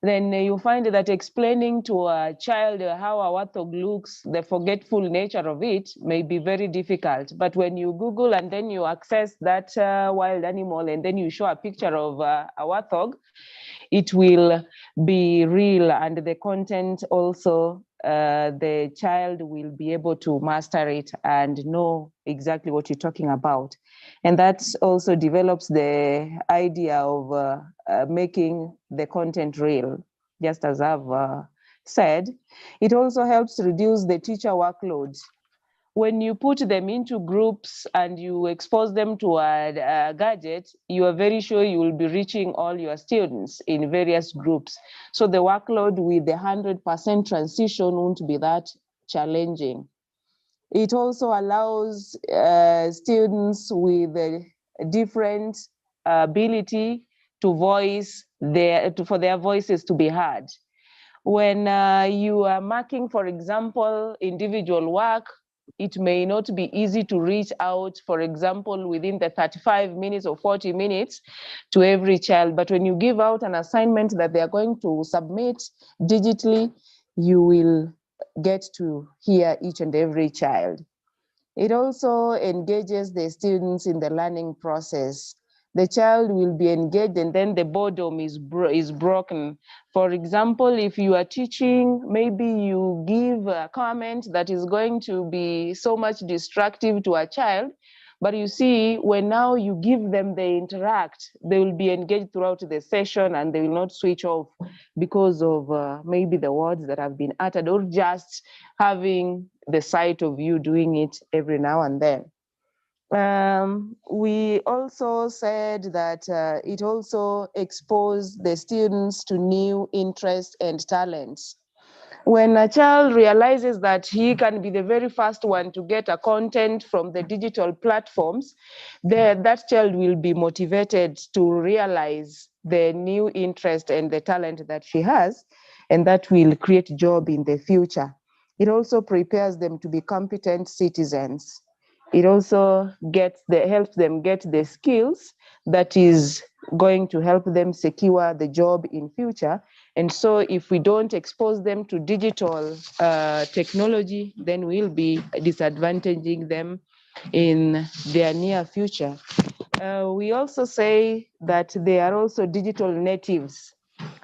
Then you find that explaining to a child how a warthog looks, the forgetful nature of it may be very difficult. But when you Google and then you access that wild animal and then you show a picture of a warthog, it will be real, and the content also, the child will be able to master it and know exactly what you're talking about. And that also develops the idea of making the content real, just as I've said. It also helps reduce the teacher workload. When you put them into groups and you expose them to a gadget, you are very sure you will be reaching all your students in various groups. So the workload with the 100% transition won't be that challenging. It also allows students with a different ability to voice for their voices to be heard. When you are marking, for example, individual work, it may not be easy to reach out, for example, within the 35 minutes or 40 minutes to every child. But when you give out an assignment that they are going to submit digitally, you will get to hear each and every child. It also engages the students in the learning process. the child will be engaged, and then the boredom is broken. For example, if you are teaching, maybe you give a comment that is going to be so much destructive to a child, but you see, when now you give them, they interact, they will be engaged throughout the session and they will not switch off because of maybe the words that have been uttered, or just having the sight of you doing it every now and then. We also said that it also exposed the students to new interests and talents. When a child realizes that he can be the very first one to get a content from the digital platforms, that child will be motivated to realize the new interest and the talent that she has, and that will create job in the future. It also prepares them to be competent citizens. It also helps them get the skills that is going to help them secure the job in future. And so if we don't expose them to digital technology, then we'll be disadvantaging them in their near future. We also say that they are also digital natives.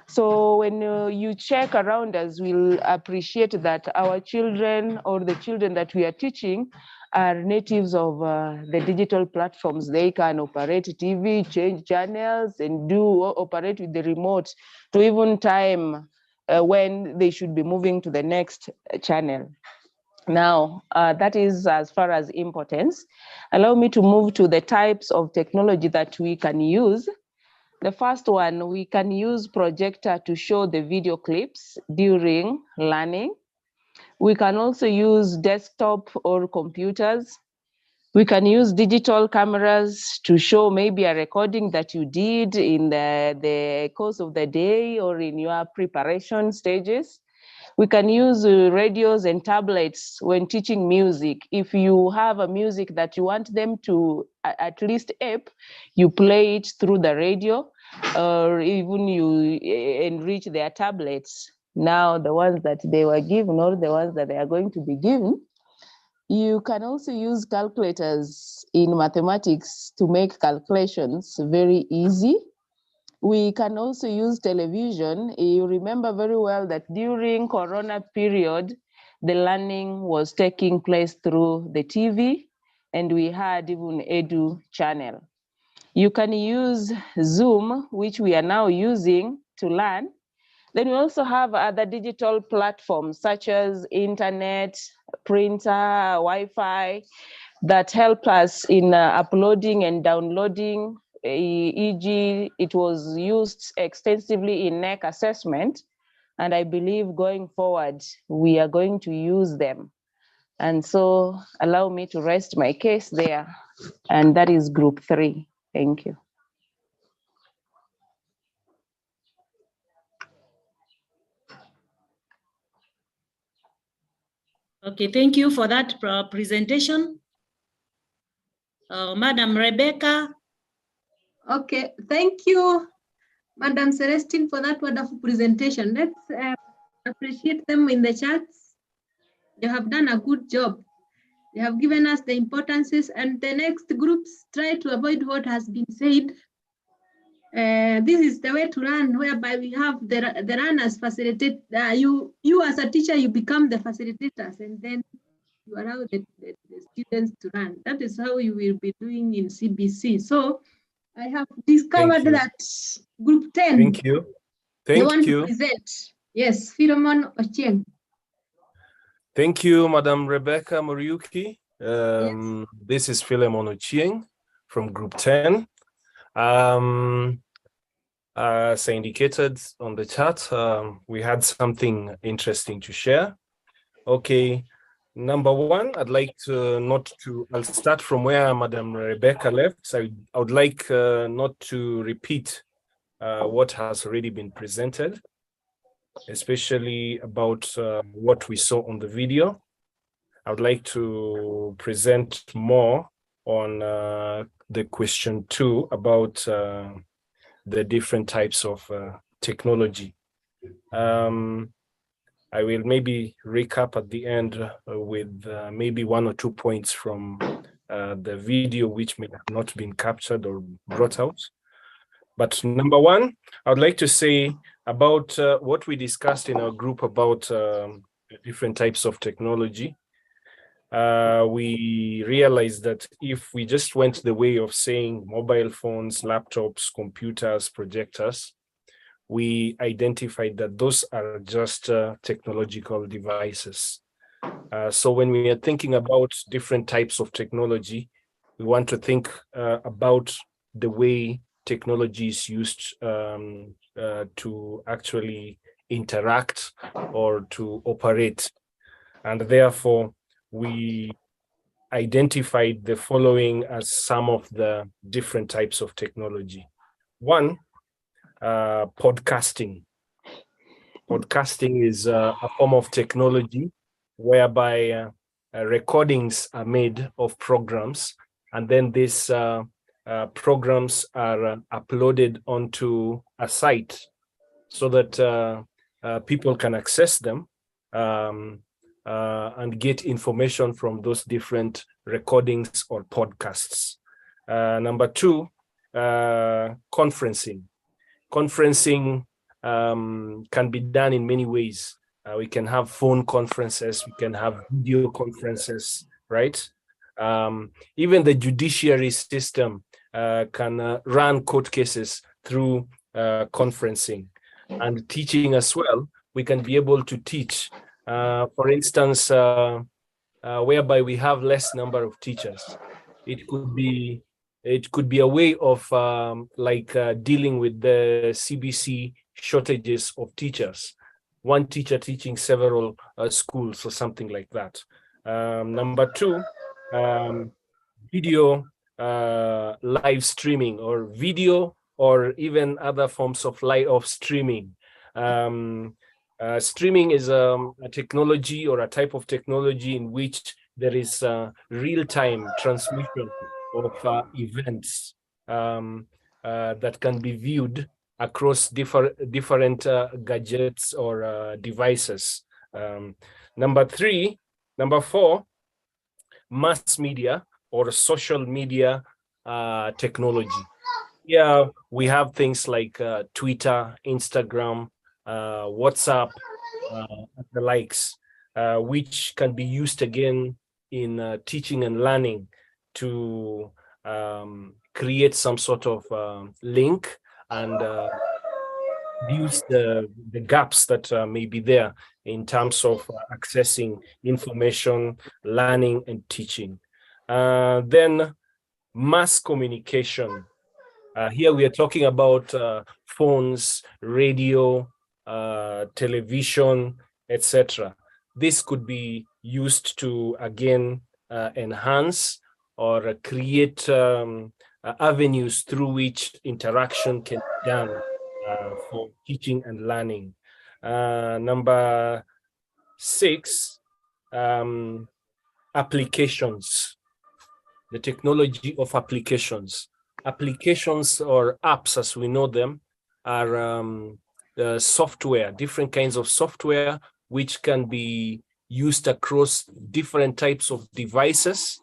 So when you check around us, we'll appreciate that our children, or the children that we are teaching, are natives of the digital platforms. They can operate TV, change channels, and operate with the remote to even time when they should be moving to the next channel. Now, that is as far as importance. Allow me to move to the types of technology that we can use. The first one, we can use projector to show the video clips during learning. We can also use desktop or computers. We can use digital cameras to show maybe a recording that you did in the course of the day or in your preparation stages. We can use radios and tablets when teaching music. If you have a music that you want them to at least ape, you play it through the radio, or even you enrich their tablets. Now, the ones that they were given or the ones that they are going to be given. You can also use calculators in mathematics to make calculations very easy. We can also use television. You remember very well that during Corona period, the learning was taking place through the TV, and we had even Edu channel. You can use Zoom, which we are now using to learn. Then we also have other digital platforms such as internet, printer, Wi-Fi, that help us in uploading and downloading. E.g., it was used extensively in NEC assessment, and I believe going forward, we are going to use them. And so allow me to rest my case there, and that is group 3. Thank you. Okay, thank you for that presentation. Madam Rebecca. Okay, thank you, Madam Celestine, for that wonderful presentation. Let's appreciate them in the chats. They have done a good job. They have given us the importances, and the next groups try to avoid what has been said. This is the way to run, whereby we have the runners facilitate. You as a teacher, you become the facilitators, and then you allow the students to run. That is how you will be doing in CBC. So I have discovered that group 10. Thank you. Thank you. To present. Yes, Philemon Ochieng. Thank you, Madam Rebecca Muriuki. Yes. This is Philemon Ochieng from Group 10. As I indicated on the chat, we had something interesting to share. Okay, number one, I'd like to I'll start from where Madam Rebecca left. So I would like not to repeat what has already been presented, especially about what we saw on the video. I would like to present more on the question 2 about the different types of technology. I will maybe recap at the end with maybe 1 or 2 points from the video which may have not been captured or brought out. But number one, I would like to say about what we discussed in our group about different types of technology. We realized that if we just went the way of saying mobile phones, laptops, computers, projectors, we identified that those are just technological devices. So when we are thinking about different types of technology, we want to think about the way technology is used to actually interact or to operate. And therefore, we identified the following as some of the different types of technology. One, podcasting. Podcasting is a form of technology whereby recordings are made of programs, and then these programs are uploaded onto a site so that people can access them and get information from those different recordings or podcasts. Number two, conferencing. Conferencing can be done in many ways. We can have phone conferences, we can have video conferences, right? Even the judiciary system can run court cases through conferencing. And teaching as well, we can be able to teach. For instance, whereby we have less number of teachers. It could be a way of dealing with the CBC shortages of teachers. One teacher teaching several schools or something like that. Number two, video live streaming or video or even other forms of live streaming. Streaming is a technology or a type of technology in which there is real-time transmission of events that can be viewed across different gadgets or devices. Number four, mass media or social media technology. Yeah, we have things like Twitter, Instagram, WhatsApp, and the likes, which can be used again in teaching and learning to create some sort of link and use the gaps that may be there in terms of accessing information, learning, and teaching. Then mass communication. Here we are talking about phones, radio, television, etc. This could be used to, again, enhance or create avenues through which interaction can be done for teaching and learning. Number six, applications. The technology of applications. Applications or apps, as we know them, are software, different kinds of software, which can be used across different types of devices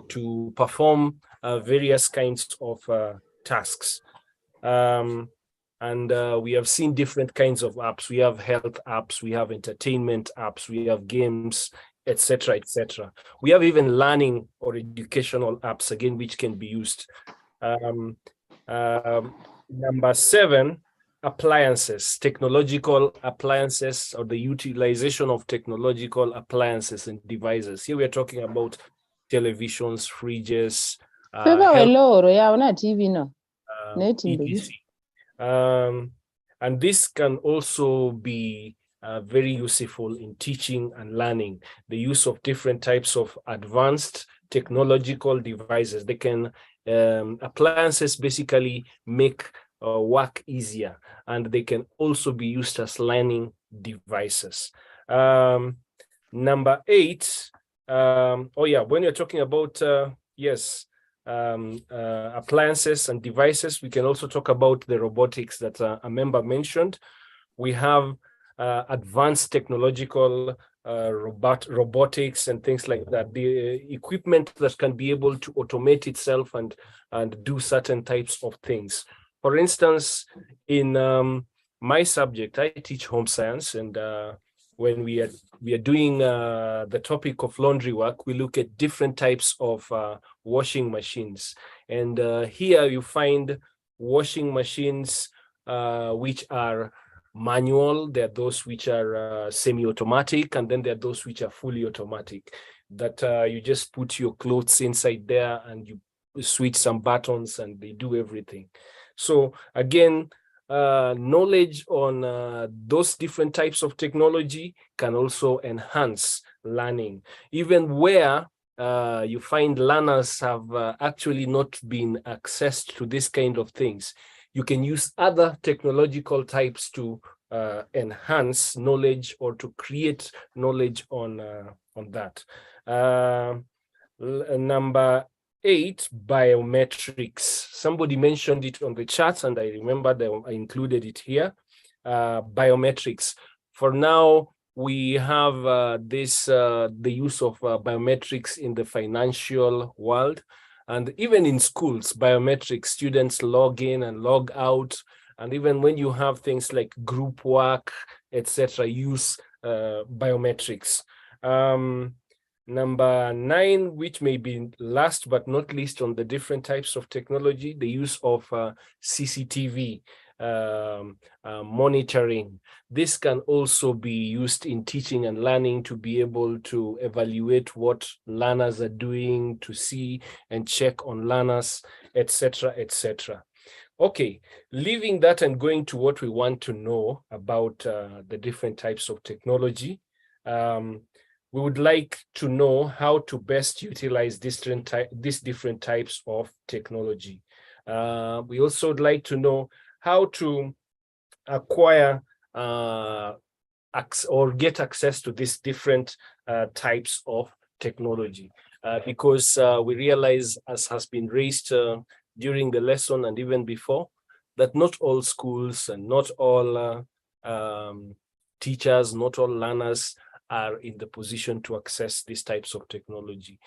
to perform various kinds of tasks. And we have seen different kinds of apps. We have health apps, we have entertainment apps, we have games, etc., etc. We have even learning or educational apps, again, which can be used. Number seven, appliances, technological appliances, or the utilization of technological appliances and devices. Here we are talking about televisions, fridges, etc. And this can also be very useful in teaching and learning. The use of different types of advanced technological devices. They can, appliances basically make work easier, and they can also be used as learning devices. Number eight, when you're talking about, appliances and devices, we can also talk about the robotics that a member mentioned. We have advanced technological robotics and things like that, the equipment that can be able to automate itself and do certain types of things. For instance, in my subject, I teach home science, and when we are doing the topic of laundry work, we look at different types of washing machines. And here you find washing machines which are manual, there are those which are semi-automatic, and then there are those which are fully automatic, that you just put your clothes inside there and you switch some buttons and they do everything. So again, knowledge on those different types of technology can also enhance learning, even where you find learners have actually not been accessed to this kind of things. You can use other technological types to enhance knowledge or to create knowledge on that. Number 8, biometrics. Somebody mentioned it on the chat, and I remember that I included it here. Biometrics. For now, we have the use of biometrics in the financial world. And even in schools, biometrics, students log in and log out. And even when you have things like group work, etc., use biometrics. Number 9, which may be last but not least on the different types of technology, the use of CCTV monitoring. This can also be used in teaching and learning to be able to evaluate what learners are doing, to see and check on learners, etc., etc. Okay, leaving that and going to what we want to know about the different types of technology. We would like to know how to best utilize these different types of technology. We also would like to know how to acquire or get access to these different types of technology, because we realize, as has been raised during the lesson and even before, that not all schools and not all teachers, not all learners are in the position to access these types of technology.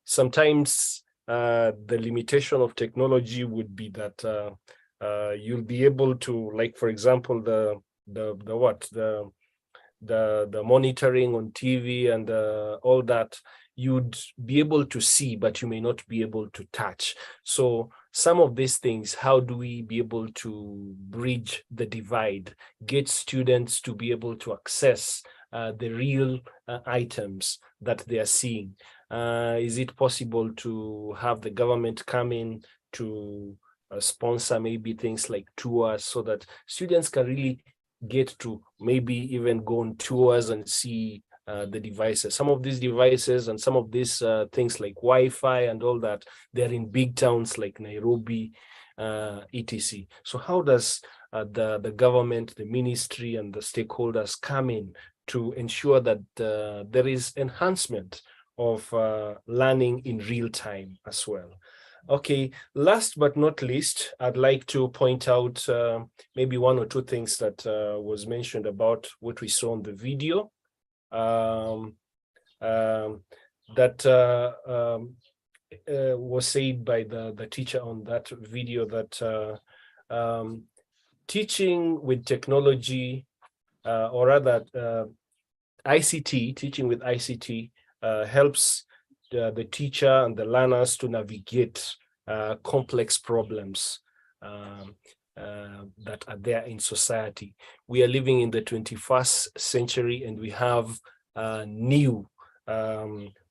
Sometimes the limitation of technology would be that you'll be able to, like, for example, the monitoring on TV and all that, you'd be able to see, but you may not be able to touch. So some of these things, how do we be able to bridge the divide, get students to be able to access the real items that they are seeing? Is it possible to have the government come in to sponsor maybe things like tours, so that students can really get to maybe even go on tours and see the devices? Some of these devices and some of these things like Wi-Fi and all that, they're in big towns like Nairobi, etc. So how does the government, the ministry, and the stakeholders come in to ensure that there is enhancement of learning in real time as well? Okay, last but not least, I'd like to point out maybe one or two things that was mentioned about what we saw on the video. That was said by the teacher on that video, that teaching with technology, or rather ICT, teaching with ICT helps the teacher and the learners to navigate complex problems that are there in society. We are living in the 21st century, and we have new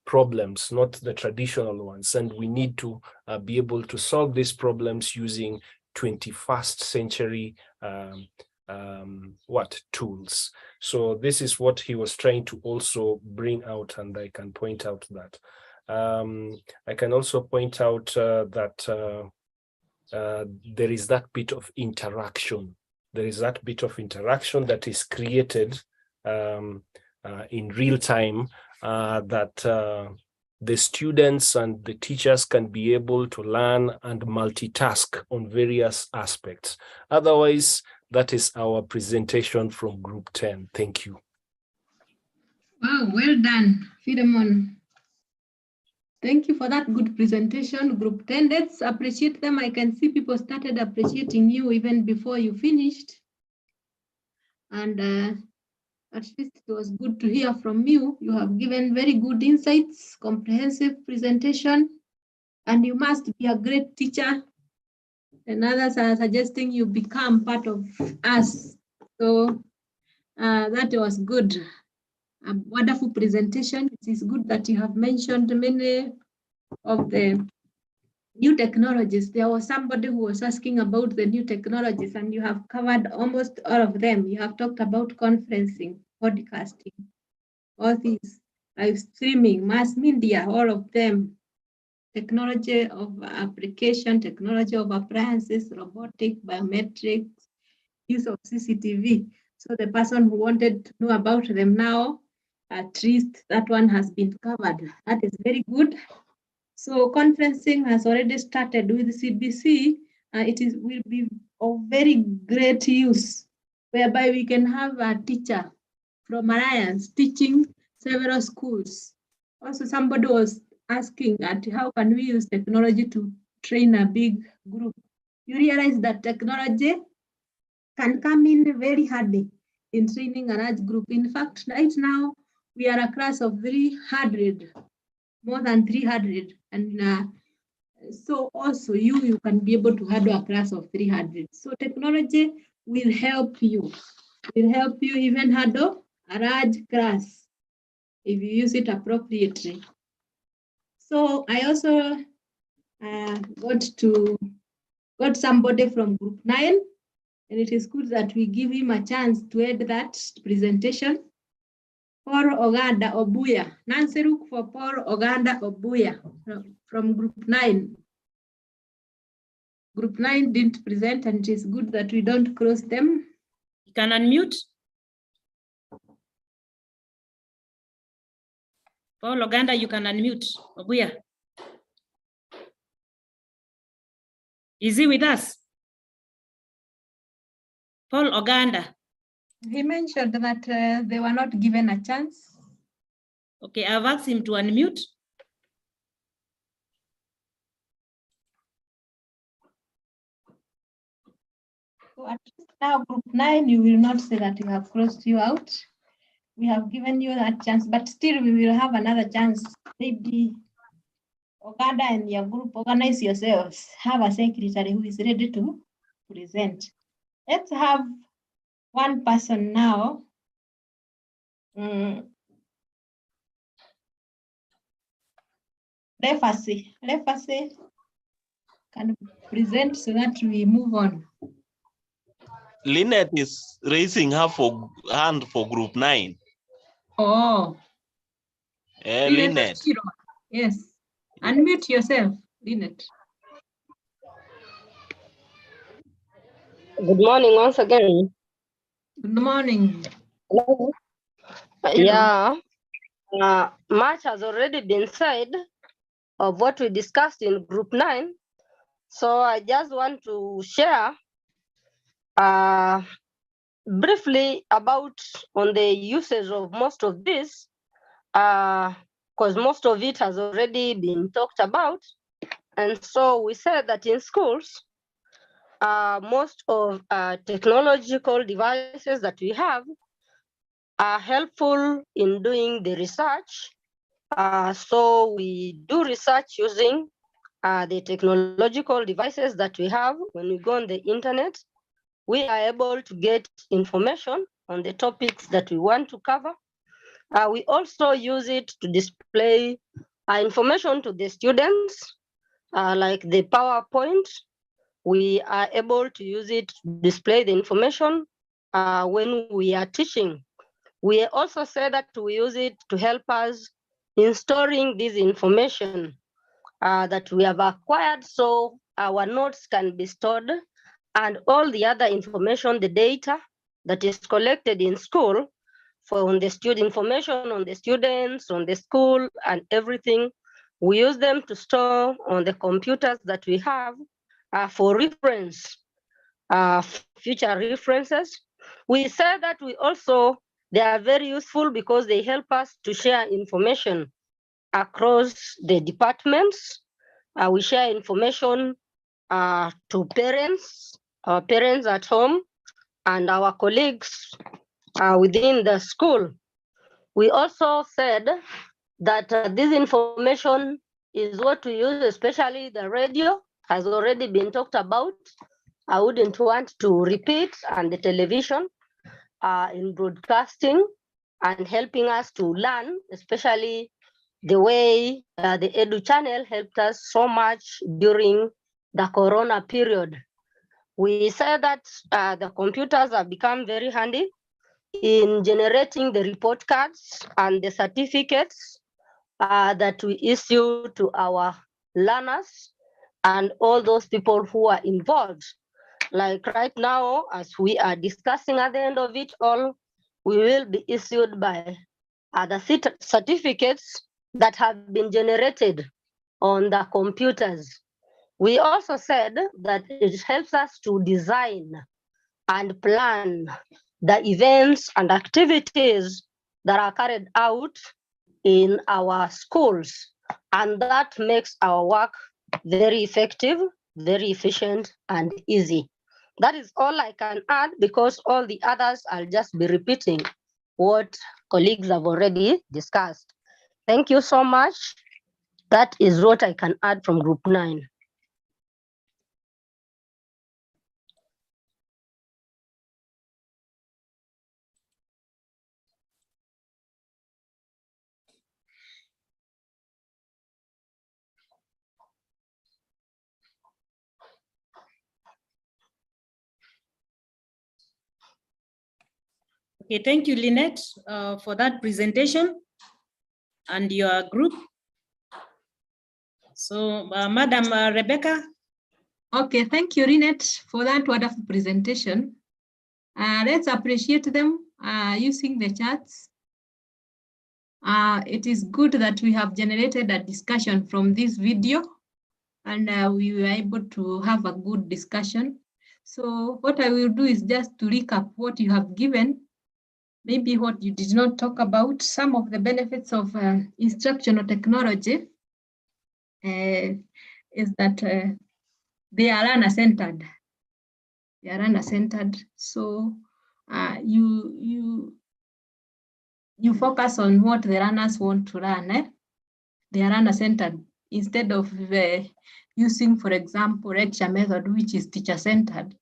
problems, not the traditional ones, and we need to be able to solve these problems using 21st century tools. So this is what he was trying to also bring out, and I can point out that. I can also point out that there is that bit of interaction. There is that bit of interaction that is created in real time, that the students and the teachers can be able to learn and multitask on various aspects. Otherwise, That is our presentation from Group 10. Thank you. Wow, well done, Philemon. Thank you for that good presentation, Group 10. Let's appreciate them. I can see people started appreciating you even before you finished. And at least it was good to hear from you. You have given very good insights, comprehensive presentation, and you must be a great teacher. And others are suggesting you become part of us. So that was good. A wonderful presentation. It is good that you have mentioned many of the new technologies. There was somebody who was asking about the new technologies, and you have covered almost all of them. You have talked about conferencing, podcasting, all these, live streaming, mass media, all of them. Technology of application, technology of appliances, robotic, biometrics, use of CCTV. So the person who wanted to know about them now, at least that one has been covered. That is very good. So conferencing has already started with CBC. Will be of very great use, whereby we can have a teacher from Alliance teaching several schools. Also, somebody was asking that how can we use technology to train a big group? You realize that technology can come in very handy in training a large group. In fact, right now, we are a class of 300, more than 300. And so also you can be able to handle a class of 300. So technology will help you. Will help you even handle a large class if you use it appropriately. So I also got somebody from Group 9, and it is good that we give him a chance to add that presentation. Paul Oganda Obuya. Nancy, look for Paul Oganda Obuya from Group 9. Group 9 didn't present, and it is good that we don't cross them. You can unmute. Paul Oganda, you can unmute. Obuya. Is he with us? Paul Oganda. He mentioned that they were not given a chance. Okay, I've asked him to unmute. So at least now, Group 9, you will not say that we have crossed you out. We have given you that chance, but still we will have another chance. Maybe Oganda and your group, organize yourselves. Have a secretary who is ready to present. Let's have one person now. Lefasi can present so that we move on. Lynette is raising her hand for Group 9. Oh. Lynette. Yes. Unmute yourself, Lynette. Good morning once again. Good morning. Hello. Yeah, much has already been said of what we discussed in Group 9. So I just want to share briefly about on the usage of most of this, because most of it has already been talked about. And so we said that in schools, most of technological devices that we have are helpful in doing the research. So we do research using the technological devices that we have. When we go on the internet, we are able to get information on the topics that we want to cover. We also use it to display information to the students, like the PowerPoint. We are able to use it to display the information when we are teaching. We also say that we use it to help us in storing this information that we have acquired, so our notes can be stored, and all the other information, the data that is collected in school on the student information, on the students, on the school, and everything, we use them to store on the computers that we have for reference. future references. We said that they are very useful because they help us to share information across the departments. We share information to parents, our parents at home, and our colleagues within the school. We also said that this information is what we use, especially the radio has already been talked about. I wouldn't want to repeat, and the television in broadcasting and helping us to learn, especially the way the Edu channel helped us so much during the Corona period. We said that the computers have become very handy in generating the report cards and the certificates that we issue to our learners and all those people who are involved. Like right now, as we are discussing, at the end of it all, we will be issued by other certificates that have been generated on the computers. We also said that it helps us to design and plan the events and activities that are carried out in our schools. And that makes our work very effective, very efficient, and easy. That is all I can add, because all the others I'll just be repeating what colleagues have already discussed. Thank you so much. That is what I can add from Group 9. Okay, thank you, Lynette, for that presentation and your group. So, Madam Rebecca. Okay, thank you, Lynette, for that wonderful presentation. Let's appreciate them using the charts. It is good that we have generated a discussion from this video, and we were able to have a good discussion. So what I will do is just to recap what you have given, maybe what you did not talk about. Some of the benefits of instructional technology is that they are learner-centered. They are learner-centered. So you focus on what the learners want to learn. They are learner-centered instead of using, for example, lecture method, which is teacher-centered.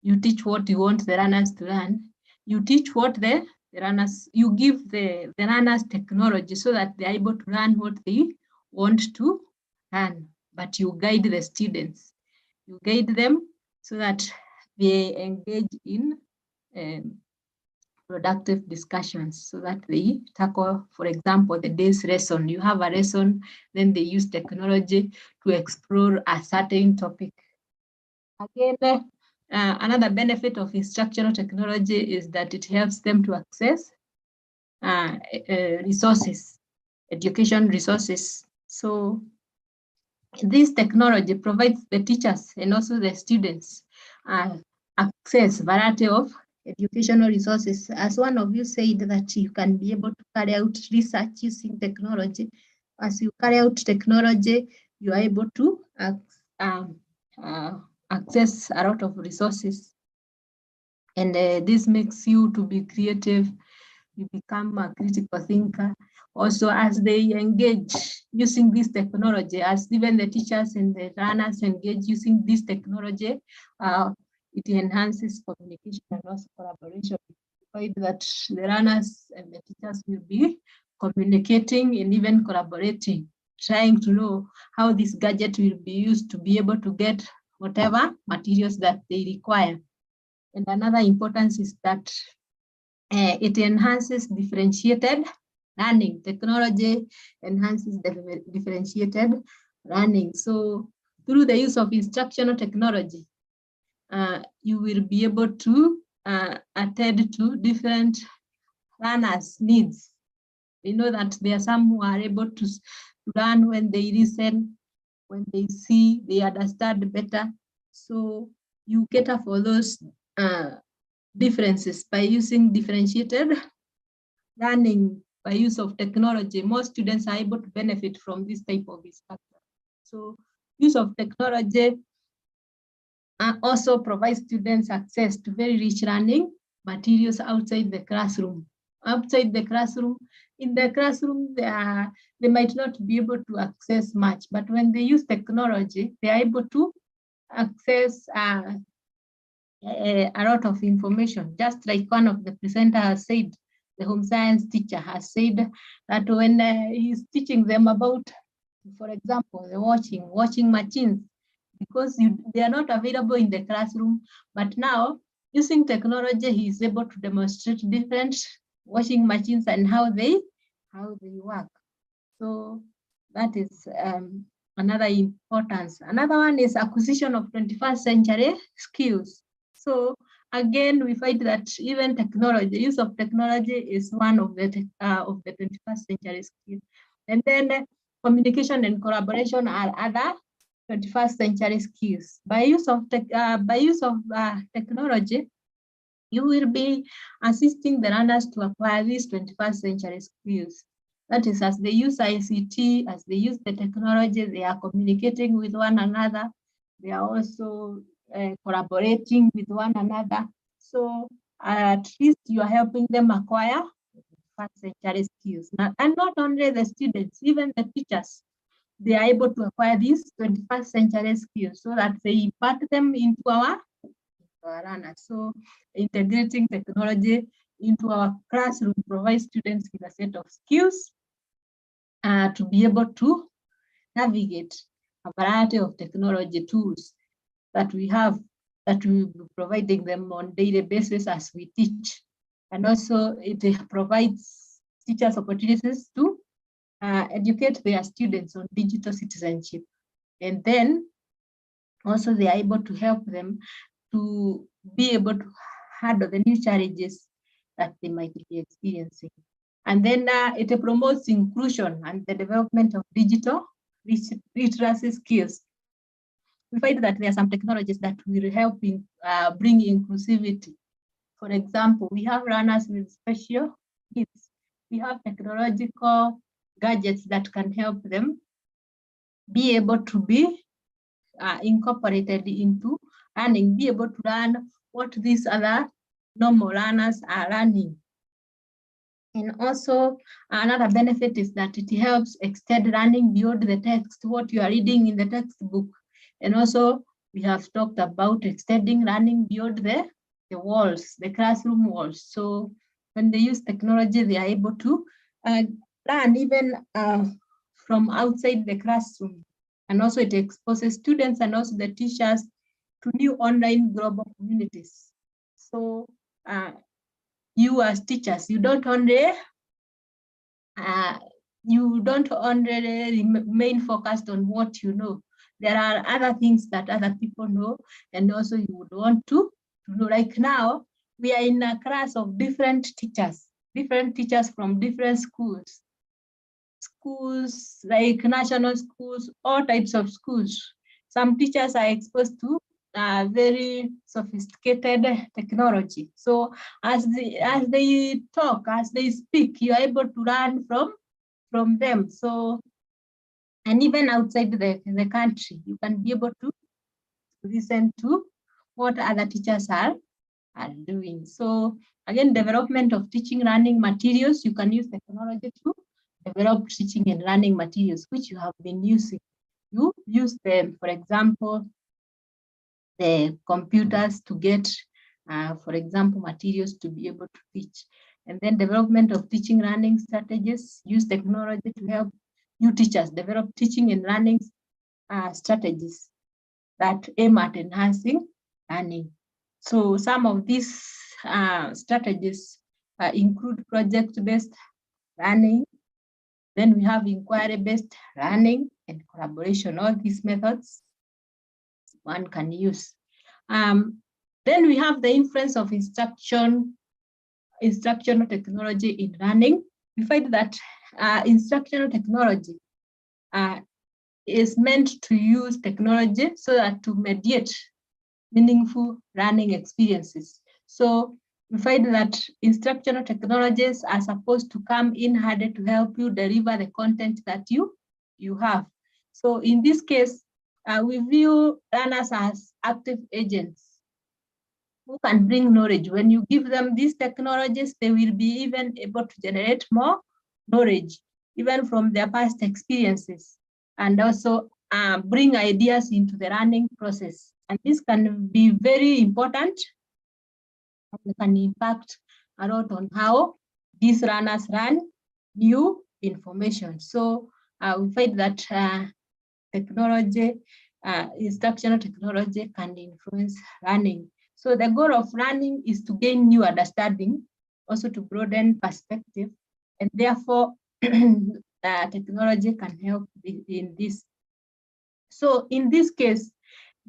You teach what you want the learners to learn. You teach what the learners, you give the learners technology so that they're able to learn what they want to learn, but you guide the students. You guide them so that they engage in productive discussions, so that they tackle, for example, the day's lesson. You have a lesson, then they use technology to explore a certain topic. Again, another benefit of instructional technology is that it helps them to access resources, education resources. So this technology provides the teachers and also the students access variety of educational resources. As one of you said, that you can be able to carry out research using technology. As you carry out technology, you are able to access a lot of resources. And this makes you to be creative. You become a critical thinker. Also, as they engage using this technology, as even the teachers and the learners engage using this technology, it enhances communication and also collaboration. Find that the learners and the teachers will be communicating and even collaborating, trying to know how this gadget will be used to be able to get whatever materials that they require. And another importance is that it enhances differentiated learning. Technology enhances the differentiated learning. So through the use of instructional technology, you will be able to attend to different learners' needs. We know that there are some who are able to learn when they listen, when they see, they understand better. So you cater for those differences by using differentiated learning by use of technology. Most students are able to benefit from this type of instruction. So use of technology also provides students access to very rich learning materials outside the classroom. Outside the classroom, in the classroom, they might not be able to access much, but when they use technology, they are able to access a lot of information. Just like one of the presenters has said, the home science teacher has said that when he's teaching them about, for example, the washing machines, because they are not available in the classroom, but now using technology, he is able to demonstrate different washing machines and how they work. So that is another importance. Another one is acquisition of 21st century skills. So again, we find that even technology, use of technology is one of the 21st century skills. And then communication and collaboration are other 21st century skills. By use of technology, you will be assisting the learners to acquire these 21st century skills. That is, as they use ICT, as they use the technology, they are communicating with one another. They are also collaborating with one another. So at least you are helping them acquire 21st century skills. And not only the students, even the teachers, they are able to acquire these 21st century skills so that they impart them into our learners. So integrating technology into our classroom provides students with a set of skills to be able to navigate a variety of technology tools that we have, that we will be providing them on a daily basis as we teach. And also it provides teachers opportunities to educate their students on digital citizenship. And then also they are able to help them to be able to handle the new challenges that they might be experiencing. And then it promotes inclusion and the development of digital literacy skills. We find that there are some technologies that will help in bring inclusivity. For example, we have learners with special needs. We have technological gadgets that can help them be able to be incorporated into learning, be able to learn what these other normal learners are learning. And also another benefit is that it helps extend learning beyond the text, what you are reading in the textbook. And also we have talked about extending learning beyond the walls, the classroom walls. So when they use technology, they are able to learn even from outside the classroom. And also it exposes students and also the teachers to new online global communities. So you as teachers, you don't only remain focused on what you know. There are other things that other people know, and also you would want to know. Like now, we are in a class of different teachers from different schools like national schools, all types of schools. Some teachers are exposed to very sophisticated technology. So as they talk, as they speak, you are able to learn from them. So, and even outside the country, you can be able to listen to what other teachers are doing. So again, development of teaching learning materials, you can use technology to develop teaching and learning materials, which you have been using. You use them, for example, the computers to get, for example, materials to be able to teach. And then development of teaching learning strategies, use technology to help you teachers develop teaching and learning strategies that aim at enhancing learning. So some of these strategies include project-based learning. Then we have inquiry-based learning and collaboration. All these methods one can use. Then we have the influence of instructional technology in learning. We find that instructional technology is meant to use technology so that to mediate meaningful learning experiences. So we find that instructional technologies are supposed to come in handy to help you deliver the content that you have. So in this case, we view learners as active agents who can bring knowledge. When you give them these technologies, they will be even able to generate more knowledge, even from their past experiences, and also bring ideas into the learning process. And this can be very important and can impact a lot on how these learners learn new information. So we find that technology, instructional technology can influence learning. So the goal of learning is to gain new understanding, also to broaden perspective, and therefore technology can help in this. So in this case,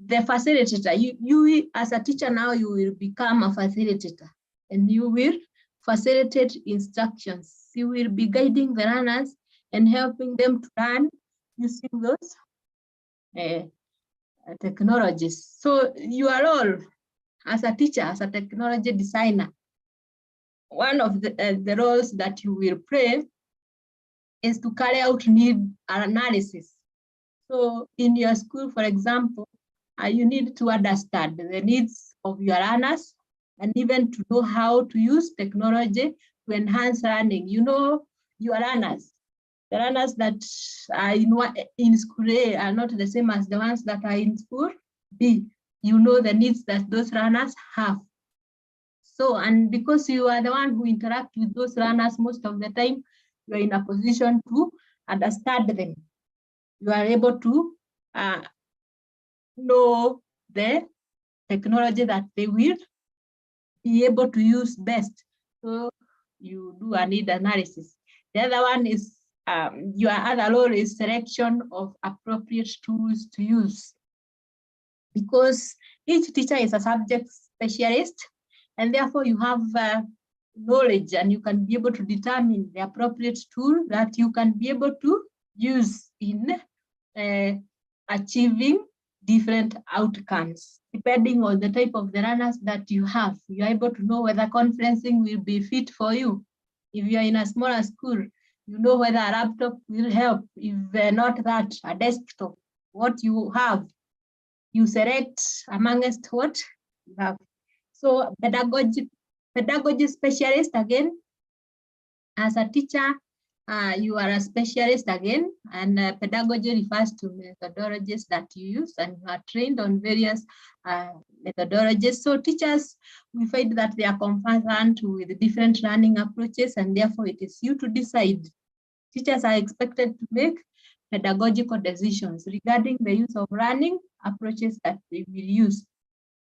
the facilitator, you as a teacher now, you will become a facilitator and you will facilitate instructions. You will be guiding the learners and helping them to learn using those technologies. So your role as a teacher, as a technology designer, one of the roles that you will play is to carry out need analysis. So in your school, for example, you need to understand the needs of your learners and even to know how to use technology to enhance learning. You know your learners. The learners that are in school A are not the same as the ones that are in school B. You know the needs that those learners have. So, and because you are the one who interact with those learners most of the time, you are in a position to understand them. You are able to know the technology that they will be able to use best. So you do a need analysis. The other one is your other role is selection of appropriate tools to use, because each teacher is a subject specialist, and therefore you have knowledge and you can be able to determine the appropriate tool that you can be able to use in achieving different outcomes. Depending on the type of the learners that you have, you're able to know whether conferencing will be fit for you. If you're in a smaller school, you know whether a laptop will help. If not that, a desktop, what you have, you select amongst what you have. So pedagogy specialist, again, as a teacher, you are a specialist again, and pedagogy refers to methodologies that you use, and you are trained on various methodologies. So teachers, we find that they are conversant with different learning approaches, and therefore it is you to decide. Teachers are expected to make pedagogical decisions regarding the use of learning approaches that they will use.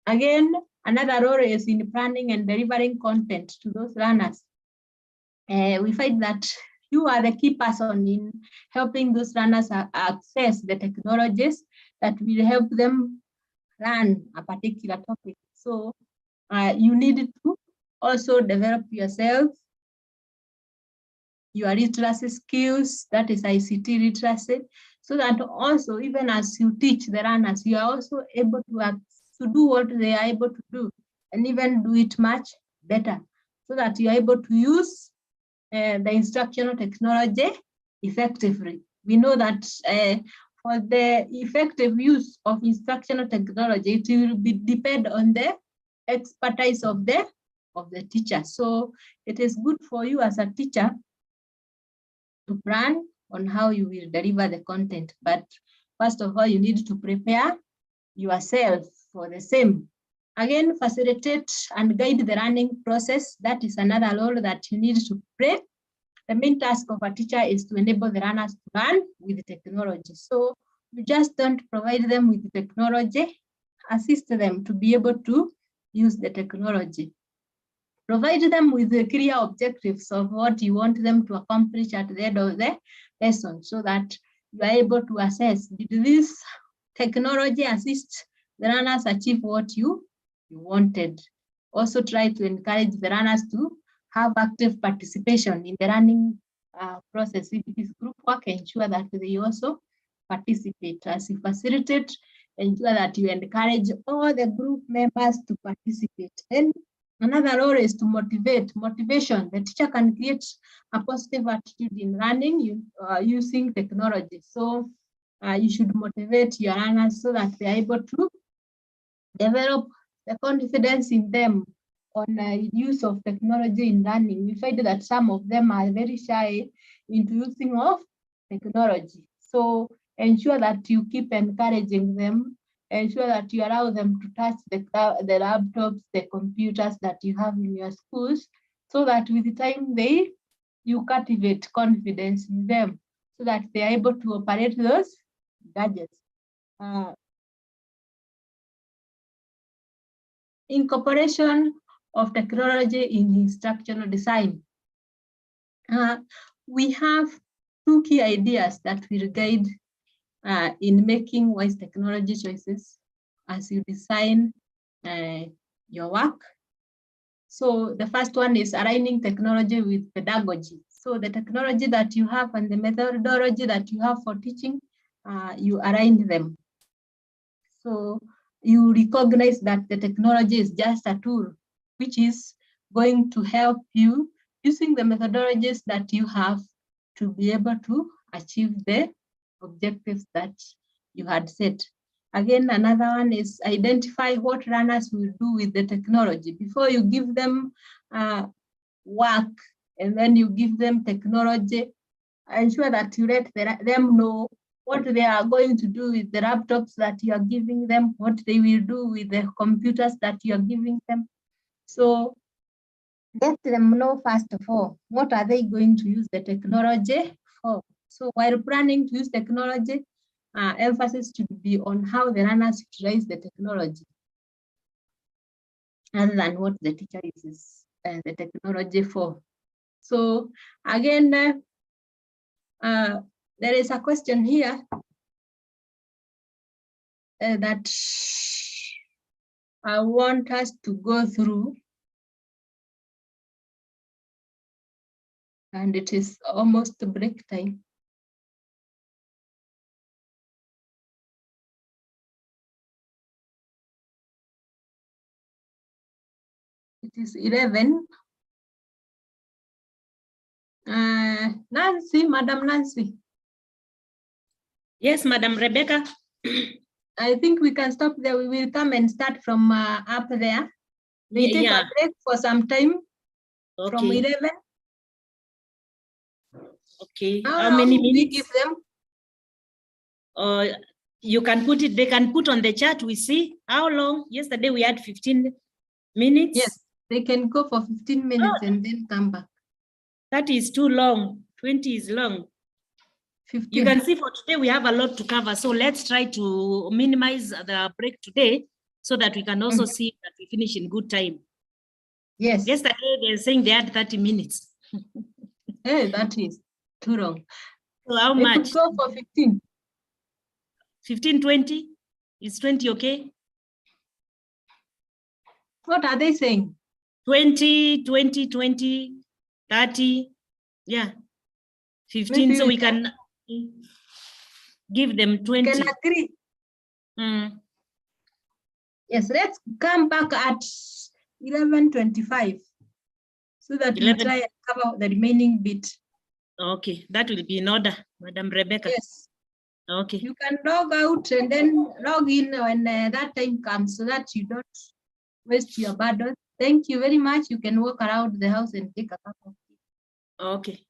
Again, another role is in planning and delivering content to those learners. We find that you are the key person in helping those learners access the technologies that will help them learn a particular topic. So you need to also develop yourself, your literacy skills, that is ICT literacy, so that also even as you teach the learners, you are also able to do what they are able to do and even do it much better, so that you are able to use the instructional technology effectively. We know that for the effective use of instructional technology, it will depend on the expertise of the teacher. So it is good for you as a teacher to plan on how you will deliver the content. But first of all, you need to prepare yourself for the same. Again, facilitate and guide the learning process. That is another role that you need to play. The main task of a teacher is to enable the learners to learn with technology. So you just don't provide them with technology, assist them to be able to use the technology. Provide them with the clear objectives of what you want them to accomplish at the end of the lesson, so that you are able to assess, did this technology assist the learners achieve what you wanted? Also try to encourage the learners to have active participation in the learning process. If it is group work, ensure that they also participate. As you facilitate, ensure that you encourage all the group members to participate. Then another role is to motivate. Motivation. The teacher can create a positive attitude in learning using technology. So you should motivate your learners so that they're able to develop the confidence in them on use of technology in learning. We find that some of them are very shy into using of technology. So ensure that you keep encouraging them, ensure that you allow them to touch the laptops, the computers that you have in your schools, so that with the time you cultivate confidence in them, so that they are able to operate those gadgets. Incorporation of technology in instructional design. We have two key ideas that will guide in making wise technology choices as you design your work. So the first one is aligning technology with pedagogy. So the technology that you have and the methodology that you have for teaching, you align them. So you recognize that the technology is just a tool, which is going to help you using the methodologies that you have to be able to achieve the objectives that you had set. Again, another one is identify what learners will do with the technology. Before you give them work and then you give them technology, ensure that you let them know what they are going to do with the laptops that you are giving them, what they will do with the computers that you are giving them. So let them know first of all, what are they going to use the technology for? So while planning to use technology, emphasis should be on how the learners utilize the technology, other than what the teacher uses the technology for. So again, there is a question here that I want us to go through. And it is almost break time. It is 11. Nancy, Madam Nancy. Yes, Madam Rebecca. I think we can stop there. We will come and start from up there. We take a break for some time from 11. Okay. How many long minutes? We give them? You can put it, they can put on the chat, we see. How long? Yesterday we had 15 minutes. Yes, they can go for 15 minutes and then come back. That is too long. 20 is long. 15. You can see for today we have a lot to cover. So let's try to minimize the break today so that we can also see that we finish in good time. Yes. Yesterday they're saying they had 30 minutes. Hey, that is too long. So how they much? Could go for 15. 15, 20? Is 20 okay? What are they saying? 20, 20, 20, 30. Yeah. 15. Maybe so we can give them 20. Can agree. Yes, let's come back at 11:25 so that we try and cover the remaining bit. Okay, that will be in order, Madam Rebecca. Yes. Okay. You can log out and then log in when that time comes so that you don't waste your bundle. Thank you very much. You can walk around the house and take a cup of tea. Okay.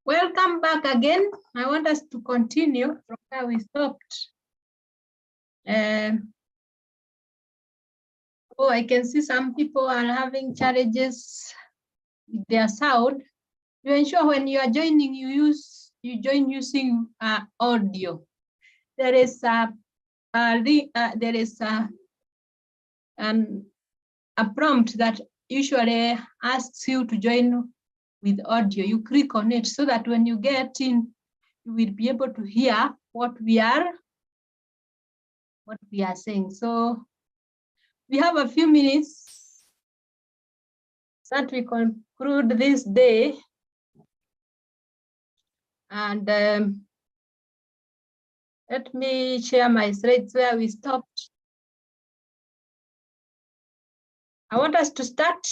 Welcome back again. I want us to continue from where we stopped. Oh, I can see some people are having challenges with their sound. You ensure when you are joining, you join using audio. There is a prompt that usually asks you to join with audio. You click on it so that when you get in, you will be able to hear what we are saying. So we have a few minutes that we conclude this day. And let me share my slides where we stopped. I want us to start.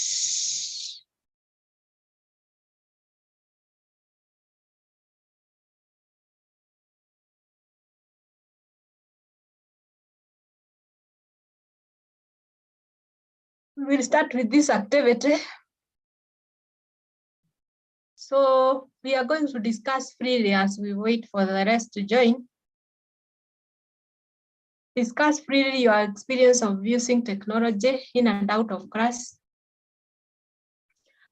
We'll start with this activity. So we are going to discuss freely as we wait for the rest to join. Discuss freely your experience of using technology in and out of class.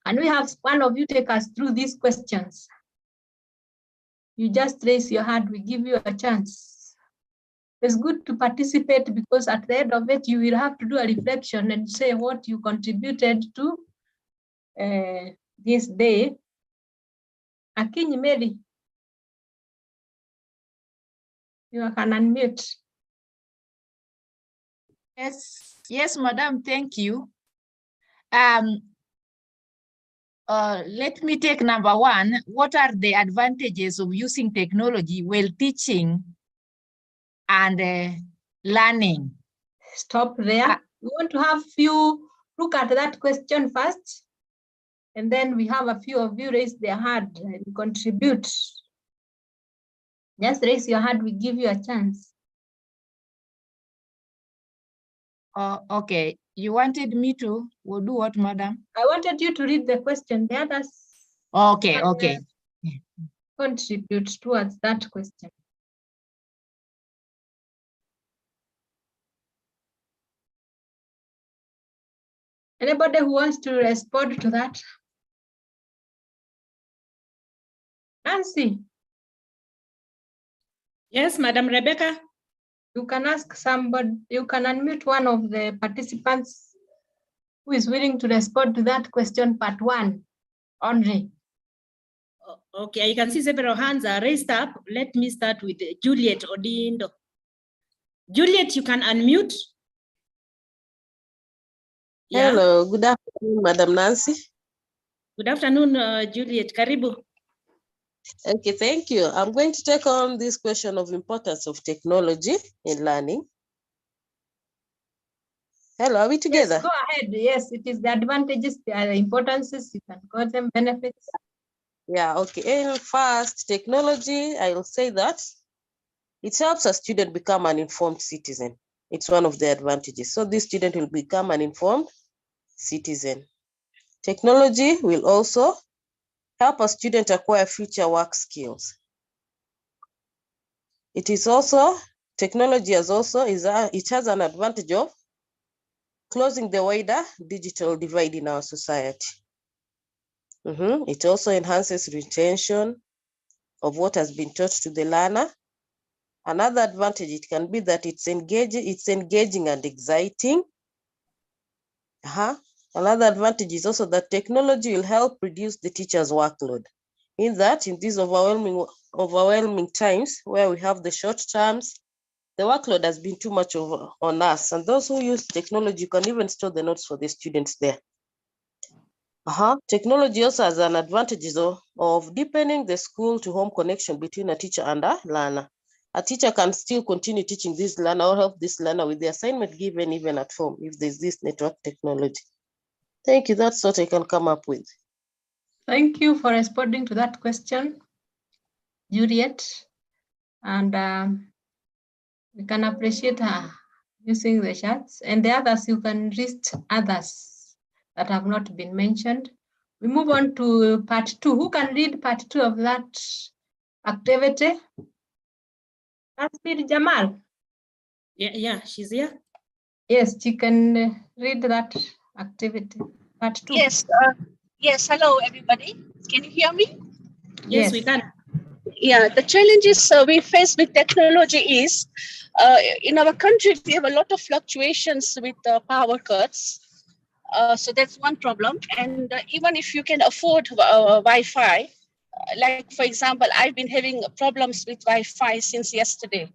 And we have one of you take us through these questions. You just raise your hand, we give you a chance. It's good to participate because at the end of it, you will have to do a reflection and say what you contributed to this day. Akinyi Mary, you can unmute. Yes, madam, thank you. Let me take number one. What are the advantages of using technology while teaching and learning? Stop there. We want to have few look at that question first, and then we have a few of you raise their hand and contribute. Just raise your hand, we give you a chance. Okay. You wanted me to do what, madam? I wanted you to read the question. The others Okay. Contribute towards that question. Anybody who wants to respond to that? Nancy. Yes, Madam Rebecca. You can ask somebody, you can unmute one of the participants who is willing to respond to that question, part one only. Okay, I can see several hands are raised up. Let me start with Juliet Odindo. Juliet, you can unmute. Yeah. Hello, good afternoon, Madam Nancy. Good afternoon, Juliet. Karibu. Okay, thank you. I'm going to take on this question of importance of technology in learning. Hello, are we together? Yes, go ahead. Yes, it is the advantages, the importances, you can call them benefits. Yeah, okay. And first, technology, I will say that it helps a student become an informed citizen. It's one of the advantages. So this student will become an informed citizen. Technology will also help a student acquire future work skills. It is also, technology has also, it has an advantage of closing the wider digital divide in our society. It also enhances retention of what has been taught to the learner. Another advantage it can be that it's engaging and exciting. Another advantage is also that technology will help reduce the teacher's workload. In these overwhelming times where we have the short terms, the workload has been too much on us. And those who use technology can even store the notes for the students there. Technology also has an advantage of deepening the school to home connection between a teacher and a learner. A teacher can still continue teaching this learner or help this learner with the assignment given even at home if there's this network technology. Thank you. That's what I can come up with. Thank you for responding to that question, Juliet. And we can appreciate her using the chats. And the others, you can list others that have not been mentioned. We move on to part 2. Who can read part 2 of that activity? That's been Jamal. Yeah, she's here. Yes, she can read that activity. Part 2. Yes, hello everybody. Can you hear me? Yes, we can. Yeah, the challenges we face with technology is in our country, we have a lot of fluctuations with power cuts. So that's one problem. And even if you can afford Wi-Fi, like for example, I've been having problems with Wi-Fi since yesterday.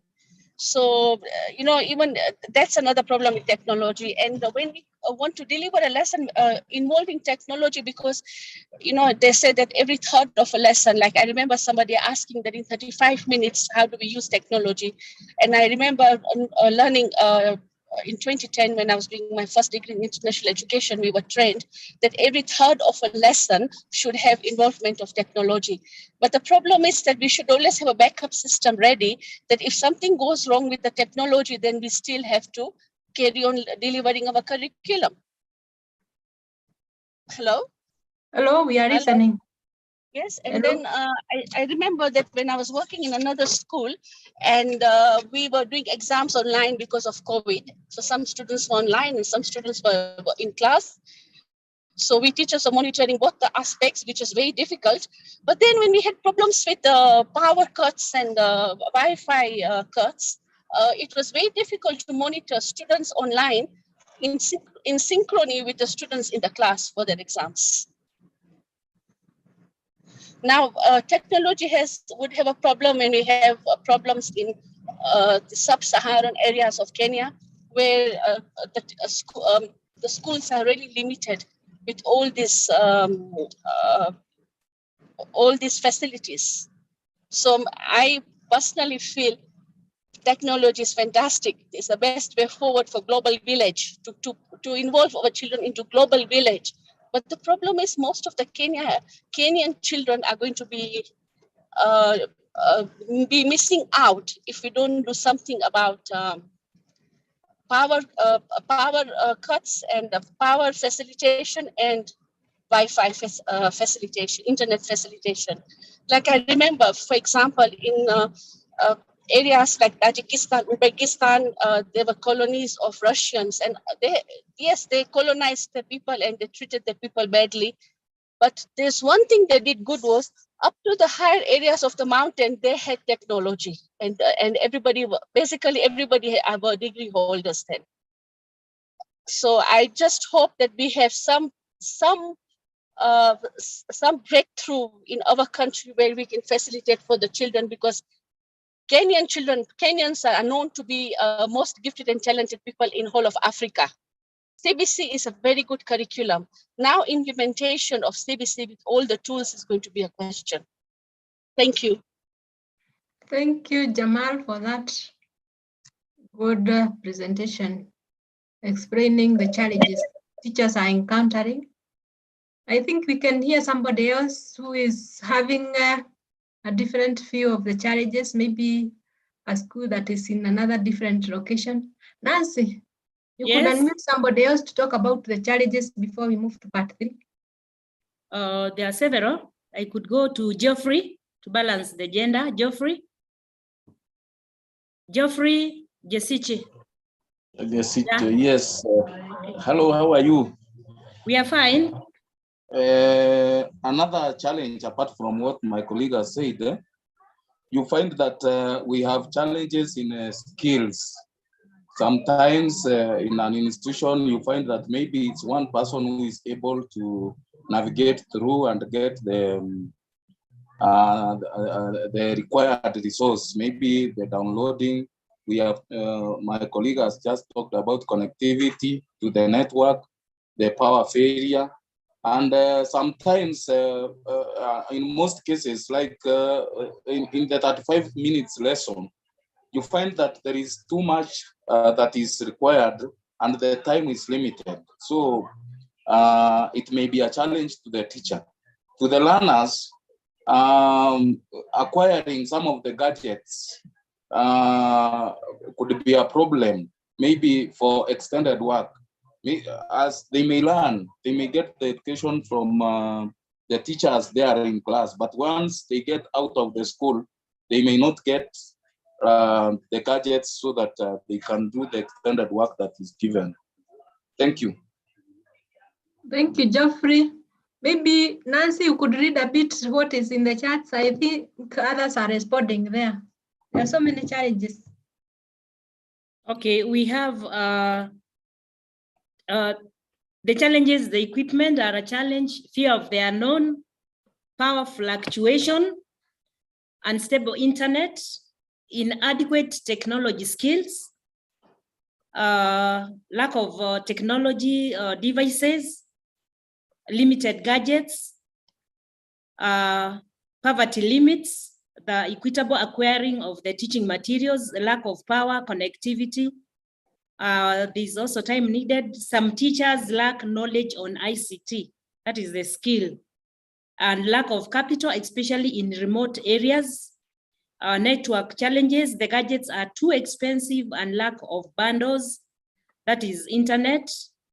So, even that's another problem with technology. And when we want to deliver a lesson involving technology, because, they say that every third of a lesson, like I remember somebody asking that in 35 minutes, how do we use technology? And I remember learning in 2010, when I was doing my first degree in international education, we were trained that every third of a lesson should have involvement of technology. But the problem is that we should always have a backup system ready, that if something goes wrong with the technology, then we still have to carry on delivering our curriculum. Hello? Hello, we are listening. Yes, and then I remember that when I was working in another school and we were doing exams online because of COVID. So some students were online and some students were in class. So we teachers are monitoring both the aspects, which is very difficult. But then when we had problems with power cuts and Wi-Fi cuts, it was very difficult to monitor students online in synchrony with the students in the class for their exams. Now, technology would have a problem when we have problems in the sub-Saharan areas of Kenya, where the schools are really limited with all these facilities. So I personally feel technology is fantastic. It's the best way forward for global village, to involve our children into global village. But the problem is most of the Kenyan children are going to be missing out if we don't do something about power cuts and power facilitation and Wi-Fi facilitation, internet facilitation. Like I remember, for example, in areas like Tajikistan, Uzbekistan, there were colonies of Russians, and they colonized the people and they treated the people badly. But there's one thing they did good was up to the higher areas of the mountain, they had technology, and everybody were degree holders then. So I just hope that we have some breakthrough in our country where we can facilitate for the children, because Kenyans are known to be most gifted and talented people in whole of Africa. CBC is a very good curriculum. Now implementation of CBC with all the tools is going to be a question. Thank you. Thank you, Jamal, for that good presentation, explaining the challenges teachers are encountering. I think we can hear somebody else who is having a different view of the challenges, maybe a school that is in another different location. Nancy, you could unmute somebody else to talk about the challenges before we move to part 3. There are several. I could go to Geoffrey to balance the gender. Geoffrey Jesichi. Jesichi, yes. Hello, how are you? We are fine. Another challenge, apart from what my colleague has said, you find that we have challenges in skills. Sometimes in an institution, you find that maybe it's one person who is able to navigate through and get the required resource, maybe the downloading. We have, my colleague has just talked about connectivity to the network, the power failure. And sometimes, in most cases, like in the 35 minutes lesson, you find that there is too much that is required and the time is limited. So it may be a challenge to the teacher. To the learners, acquiring some of the gadgets could be a problem, maybe for extended work. as they may learn, they may get the education from the teachers there in class, but once they get out of the school, they may not get the gadgets so that they can do the extended work that is given. Thank you. Thank you, Geoffrey. Maybe Nancy, you could read a bit what is in the chats. I think others are responding there. There are so many challenges. Okay, we have the challenges. The equipment are a challenge, fear of the unknown, power fluctuation, unstable internet, inadequate technology skills, lack of technology devices, limited gadgets, poverty limits, the equitable acquiring of the teaching materials, the lack of power, connectivity. There's also time needed. Some teachers lack knowledge on ICT, that is the skill, and lack of capital, especially in remote areas. Network challenges, the gadgets are too expensive and lack of bundles, that is internet.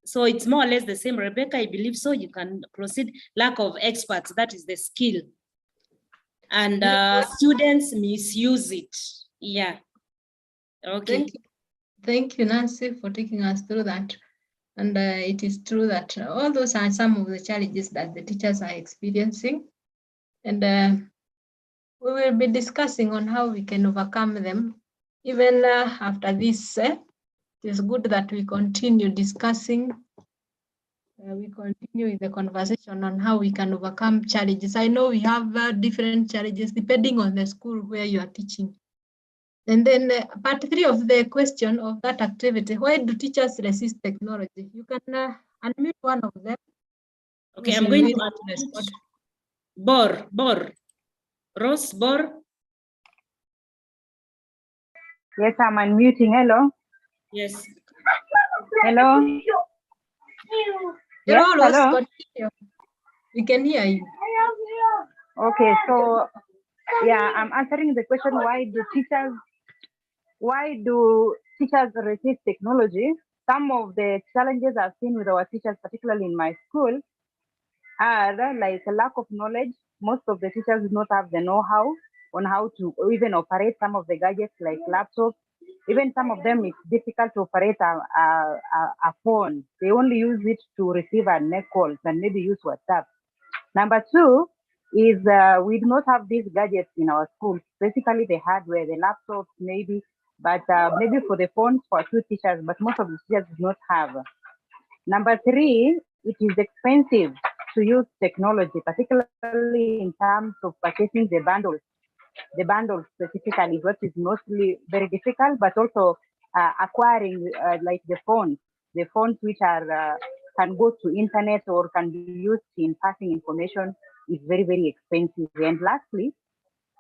So it's more or less the same, Rebecca, I believe so. You can proceed. Lack of experts, that is the skill. And students misuse it. Yeah. Okay. Thank you, Nancy, for taking us through that. And it is true that all those are some of the challenges that the teachers are experiencing. And we will be discussing on how we can overcome them. Even after this, it is good that we continue discussing. We continue with the conversation on how we can overcome challenges. I know we have different challenges depending on the school where you are teaching. And then part 3 of the question of that activity, why do teachers resist technology? You can unmute one of them. Okay, I'm going to respond. Bor. Rose, Bor. Yes, I'm unmuting. Hello. Yes. Hello. Yes, hello. Continue. We can hear you. Okay, so yeah, I'm answering the question, why do teachers resist technology? Some of the challenges I've seen with our teachers, particularly in my school, are like a lack of knowledge. Most of the teachers do not have the know-how on how to even operate some of the gadgets like laptops. Even some of them, it's difficult to operate a phone. They only use it to receive and make calls and maybe use WhatsApp. Number 2 is we do not have these gadgets in our schools, basically the hardware, the laptops maybe, but maybe for the phones for 2 teachers, but most of the teachers do not have. Number 3, it is expensive to use technology, particularly in terms of purchasing the bundles. The bundles specifically, what is mostly very difficult, but also acquiring like the phones which are can go to internet or can be used in passing information is very, very expensive. And lastly,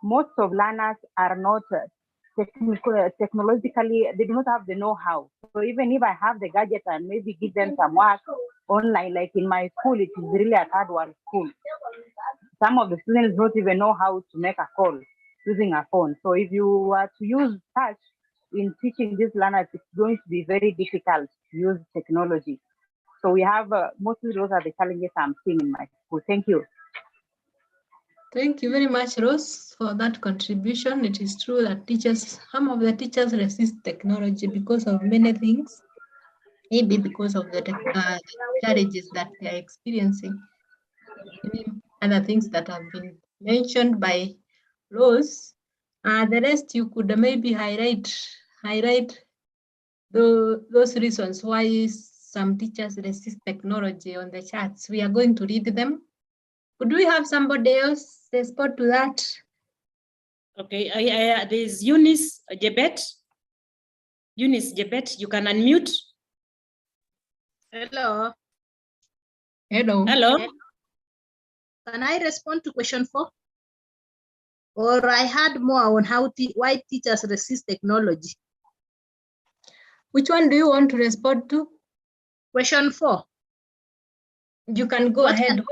most of learners are not technologically, they do not have the know-how. So even if I have the gadget and maybe give them some work online, like in my school, it is really a third world school. Some of the students don't even know how to make a call using a phone. So if you were to use touch in teaching these learners, it's going to be very difficult to use technology. So we have, mostly those are the challenges I'm seeing in my school. Thank you. Thank you very much, Rose, for that contribution. It is true that some of the teachers resist technology because of many things, maybe because of the challenges that they are experiencing. Other things that have been mentioned by Rose. The rest you could maybe highlight those reasons why some teachers resist technology on the charts. We are going to read them. Could we have somebody else respond to that? Okay, there's Eunice Jebet. Eunice Jebet, you can unmute. Hello. Hello. Can I respond to question 4? Or I had more on why teachers resist technology. Which one do you want to respond to? Question 4. You can go ahead.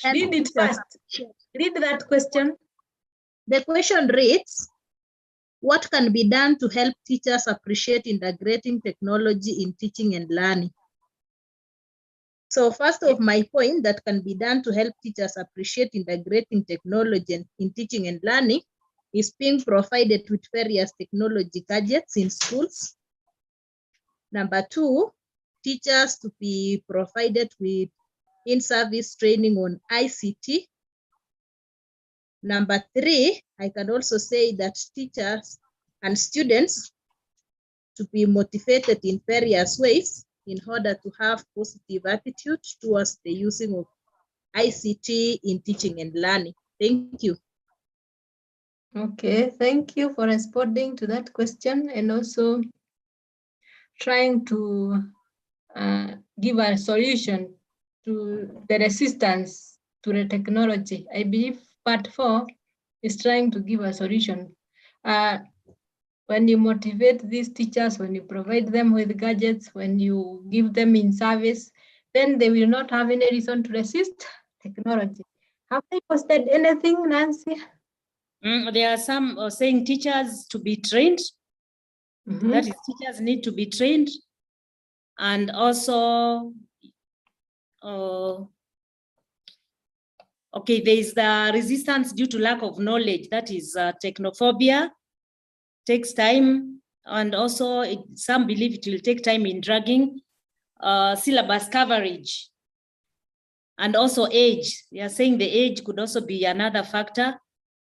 Read it first. Read that question. The question reads, what can be done to help teachers appreciate integrating technology in teaching and learning? So first of my point that can be done to help teachers appreciate integrating technology in teaching and learning is being provided with various technology gadgets in schools. Number 2, teachers to be provided with in-service training on ICT. Number 3, I can also say that teachers and students to be motivated in various ways in order to have positive attitude towards the using of ICT in teaching and learning. Thank you. Okay, thank you for responding to that question and also trying to give a solution to the resistance to the technology. I believe part 4 is trying to give a solution. When you motivate these teachers, when you provide them with gadgets, when you give them in service, then they will not have any reason to resist technology. Have they posted anything, Nancy? There are some saying teachers to be trained. That is, teachers need to be trained. And also, okay, there is the resistance due to lack of knowledge. That is technophobia, takes time. And also some believe it will take time in dragging, syllabus coverage. And also age. They are saying the age could also be another factor.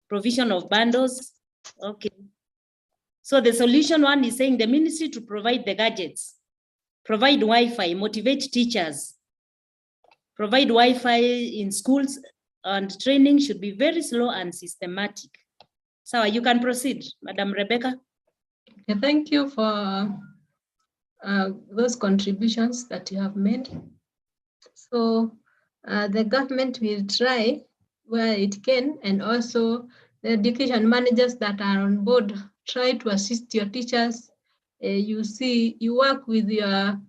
Provision of bundles. Okay. So the solution one is saying the ministry to provide the gadgets, provide Wi-Fi, motivate teachers, provide Wi-Fi in schools, and training should be very slow and systematic. So you can proceed, Madam Rebecca. Okay, thank you for those contributions that you have made. So the government will try where it can, and also the education managers that are on board try to assist your teachers. You work with your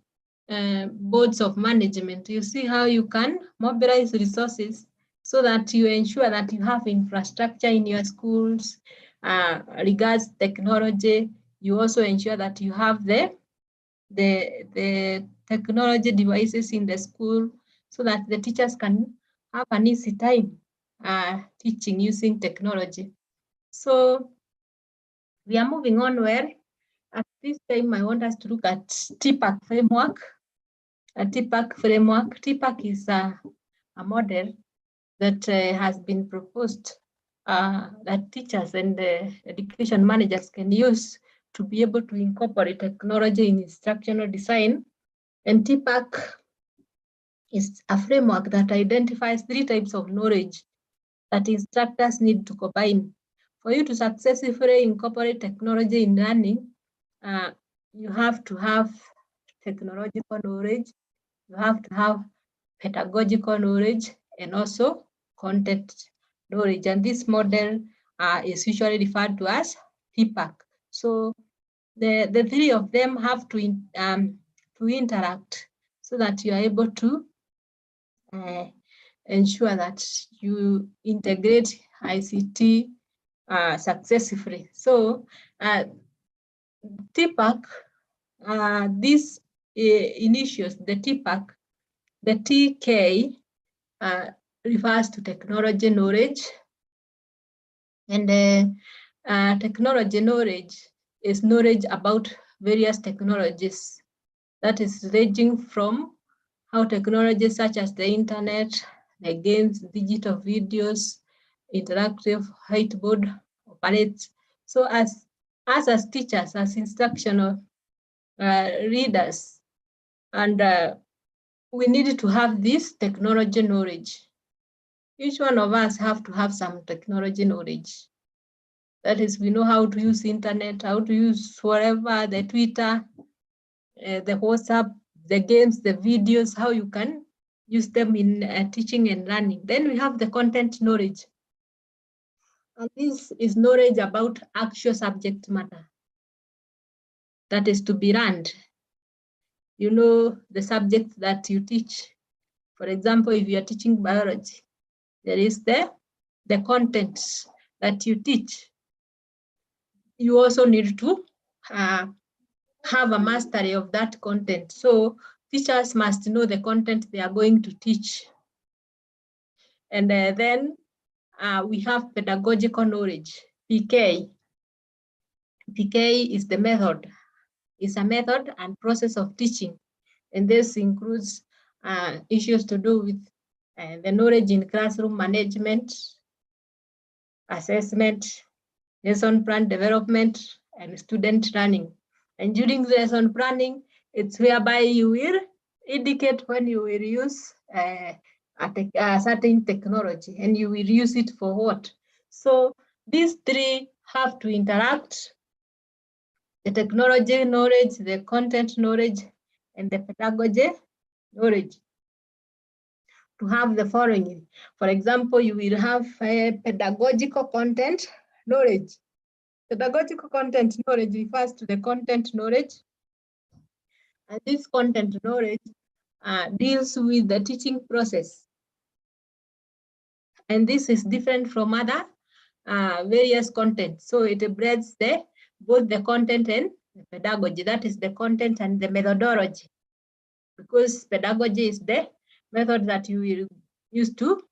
boards of management. You see how you can mobilize resources so that you ensure that you have infrastructure in your schools regards technology. You also ensure that you have the technology devices in the school so that the teachers can have an easy time teaching using technology. So we are moving on where at this time I want us to look at TPACK framework. A TPACK framework. TPACK is a model that has been proposed that teachers and education managers can use to be able to incorporate technology in instructional design. And TPACK is a framework that identifies 3 types of knowledge that instructors need to combine. For you to successfully incorporate technology in learning, you have to have technological knowledge, you have to have pedagogical knowledge, and also content knowledge. And this model is usually referred to as TPACK. So the 3 of them have to interact so that you are able to ensure that you integrate ICT successfully. So TPACK, this initials, the TPACK, the TK refers to technology knowledge, and technology knowledge is knowledge about various technologies. That is ranging from how technologies such as the internet, the games, digital videos, interactive whiteboard operates. So as teachers, as instructional readers, and we need to have this technology knowledge. Each one of us have to have some technology knowledge. That is, we know how to use internet, how to use whatever, the Twitter, the WhatsApp, the games, the videos, how you can use them in teaching and learning. Then we have the content knowledge. And this is knowledge about actual subject matter that is to be learned. You know the subject that you teach. For example, if you are teaching biology, there is the content that you teach. You also need to have a mastery of that content. So teachers must know the content they are going to teach. And then we have pedagogical knowledge, PK. PK is the method. It's a method and process of teaching. And this includes issues to do with the knowledge in classroom management, assessment, lesson plan development, and student learning. And during the lesson planning, it's whereby you will indicate when you will use a certain technology and you will use it for what. So these three have to interact: the technology knowledge, the content knowledge, and the pedagogy knowledge, to have the following. For example, you will have a pedagogical content knowledge. Pedagogical content knowledge refers to the content knowledge, and this content knowledge deals with the teaching process. And this is different from other various content. So it blends both the content and the pedagogy. That is the content and the methodology, because pedagogy is the method that you will use to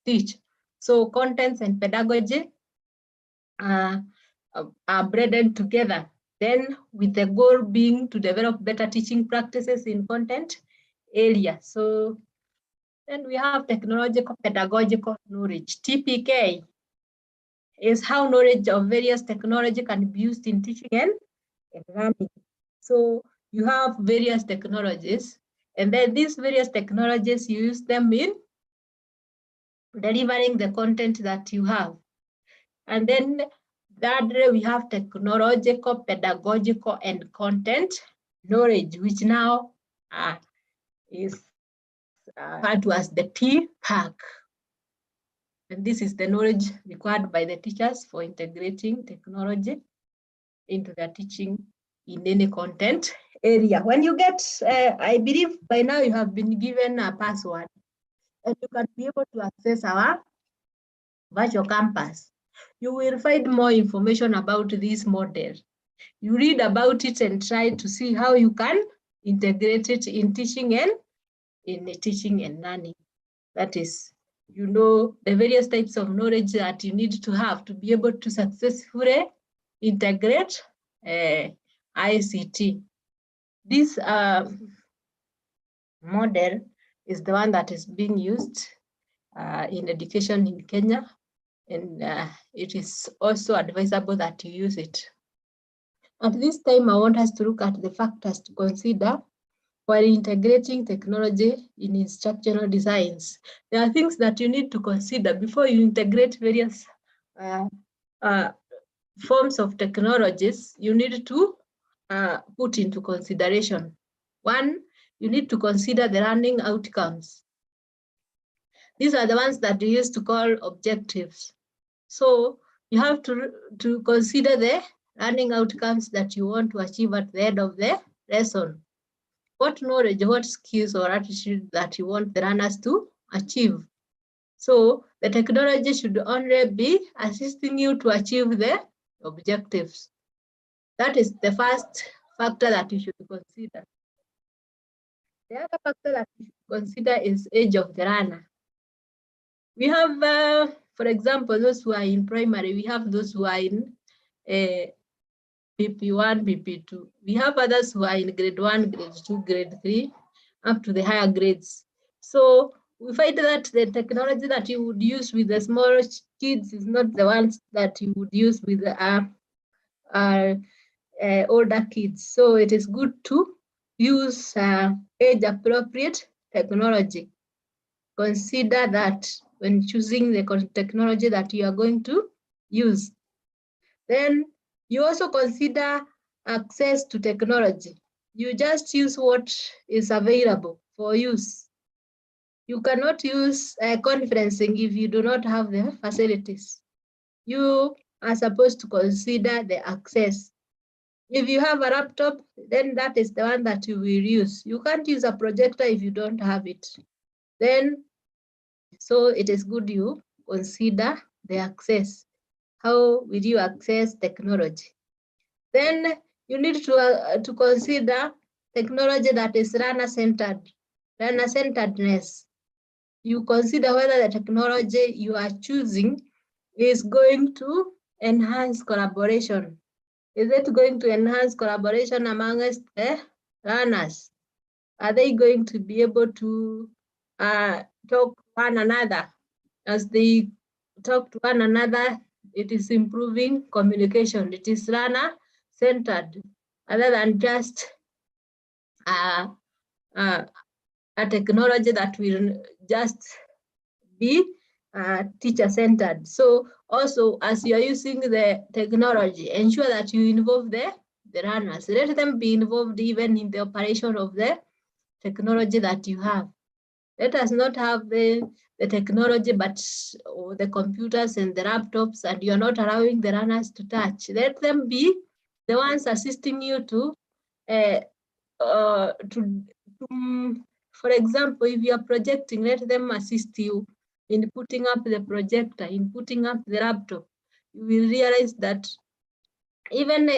teach. So contents and pedagogy are blended together, then with the goal being to develop better teaching practices in content area. So then we have technological pedagogical knowledge. TPK is how knowledge of various technology can be used in teaching and learning. So you have various technologies, and then these various technologies, you use them in delivering the content that you have. And then thirdly, we have technological, pedagogical, and content knowledge, which now is referred to as the TPACK. And this is the knowledge required by the teachers for integrating technology into their teaching in any content area. When you get, I believe by now you have been given a password, and you can be able to access our virtual campus. You will find more information about this model. You read about it and try to see how you can integrate it in teaching and learning. That is, you know, the various types of knowledge that you need to have to be able to successfully integrate ICT. This model is the one that is being used in education in Kenya, and it is also advisable that you use it. At this time, I want us to look at the factors to consider while integrating technology in instructional designs. There are things that you need to consider before you integrate various forms of technologies. You need to put into consideration. One, you need to consider the learning outcomes. These are the ones that you used to call objectives. So you have to consider the learning outcomes that you want to achieve at the end of the lesson. What knowledge, what skills or attitude that you want the learners to achieve. So the technology should only be assisting you to achieve the objectives. That is the first factor that you should consider. The other factor that you should consider is age of the learner. We have, for example, those who are in primary, we have those who are in PP1, PP2. We have others who are in grade 1, grade 2, grade 3, up to the higher grades. So we find that the technology that you would use with the small kids is not the ones that you would use with the older kids. So it is good to use age-appropriate technology. Consider that when choosing the technology that you are going to use. Then you also consider access to technology. You just use what is available for use. You cannot use conferencing if you do not have the facilities. You are supposed to consider the access. If you have a laptop, then that is the one that you will use. You can't use a projector if you don't have it. Then, so it is good you consider the access. How will you access technology? Then you need to consider technology that is learner-centeredness. You consider whether the technology you are choosing is going to enhance collaboration. Is it going to enhance collaboration amongst the learners? Are they going to be able to talk to one another? As they talk to one another, it is improving communication. It is learner-centered, other than just a technology that will just be teacher-centered. So also, as you are using the technology, ensure that you involve the learners. Let them be involved even in the operation of the technology that you have. Let us not have the technology, but the computers and the laptops, and you're not allowing the learners to touch. Let them be the ones assisting you to for example, if you are projecting, let them assist you in putting up the projector, in putting up the laptop. You will realize that even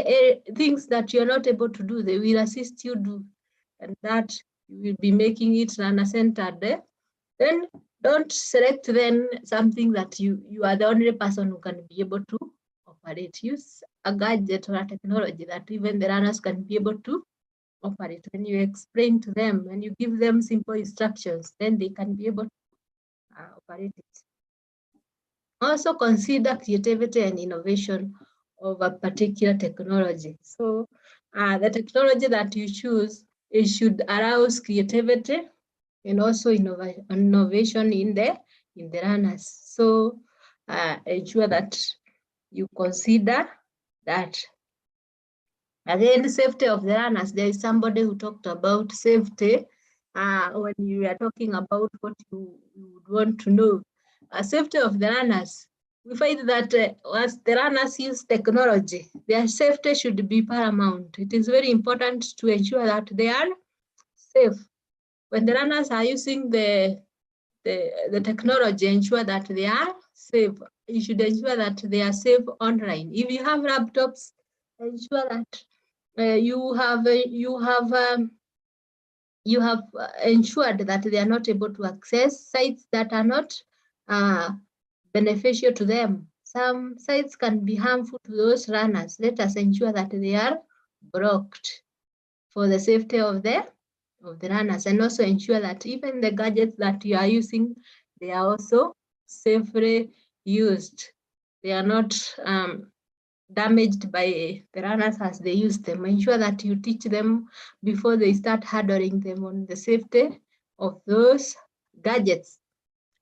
things that you're not able to do, they will assist you do, and that you will be making it learner-centered. Then don't select then something that you are the only person who can be able to operate. Use a gadget or a technology that even the learners can be able to operate. When you explain to them, when you give them simple instructions, then they can be able to operate it. Also consider creativity and innovation of a particular technology. So the technology that you choose, it should allow creativity and also innovation in the learners. So ensure that you consider that. Again, safety of the learners. There is somebody who talked about safety when you are talking about what you would want to know. Safety of the learners. We find that as the learners use technology, their safety should be paramount. It is very important to ensure that they are safe. When the learners are using the technology, ensure that they are safe. You should ensure that they are safe online. If you have laptops, ensure that you have ensured that they are not able to access sites that are not beneficial to them. Some sites can be harmful to those learners. Let us ensure that they are blocked for the safety of the learners, and also ensure that even the gadgets that you are using, they are also safely used. They are not damaged by the learners as they use them. Ensure that you teach them before they start handling them on the safety of those gadgets.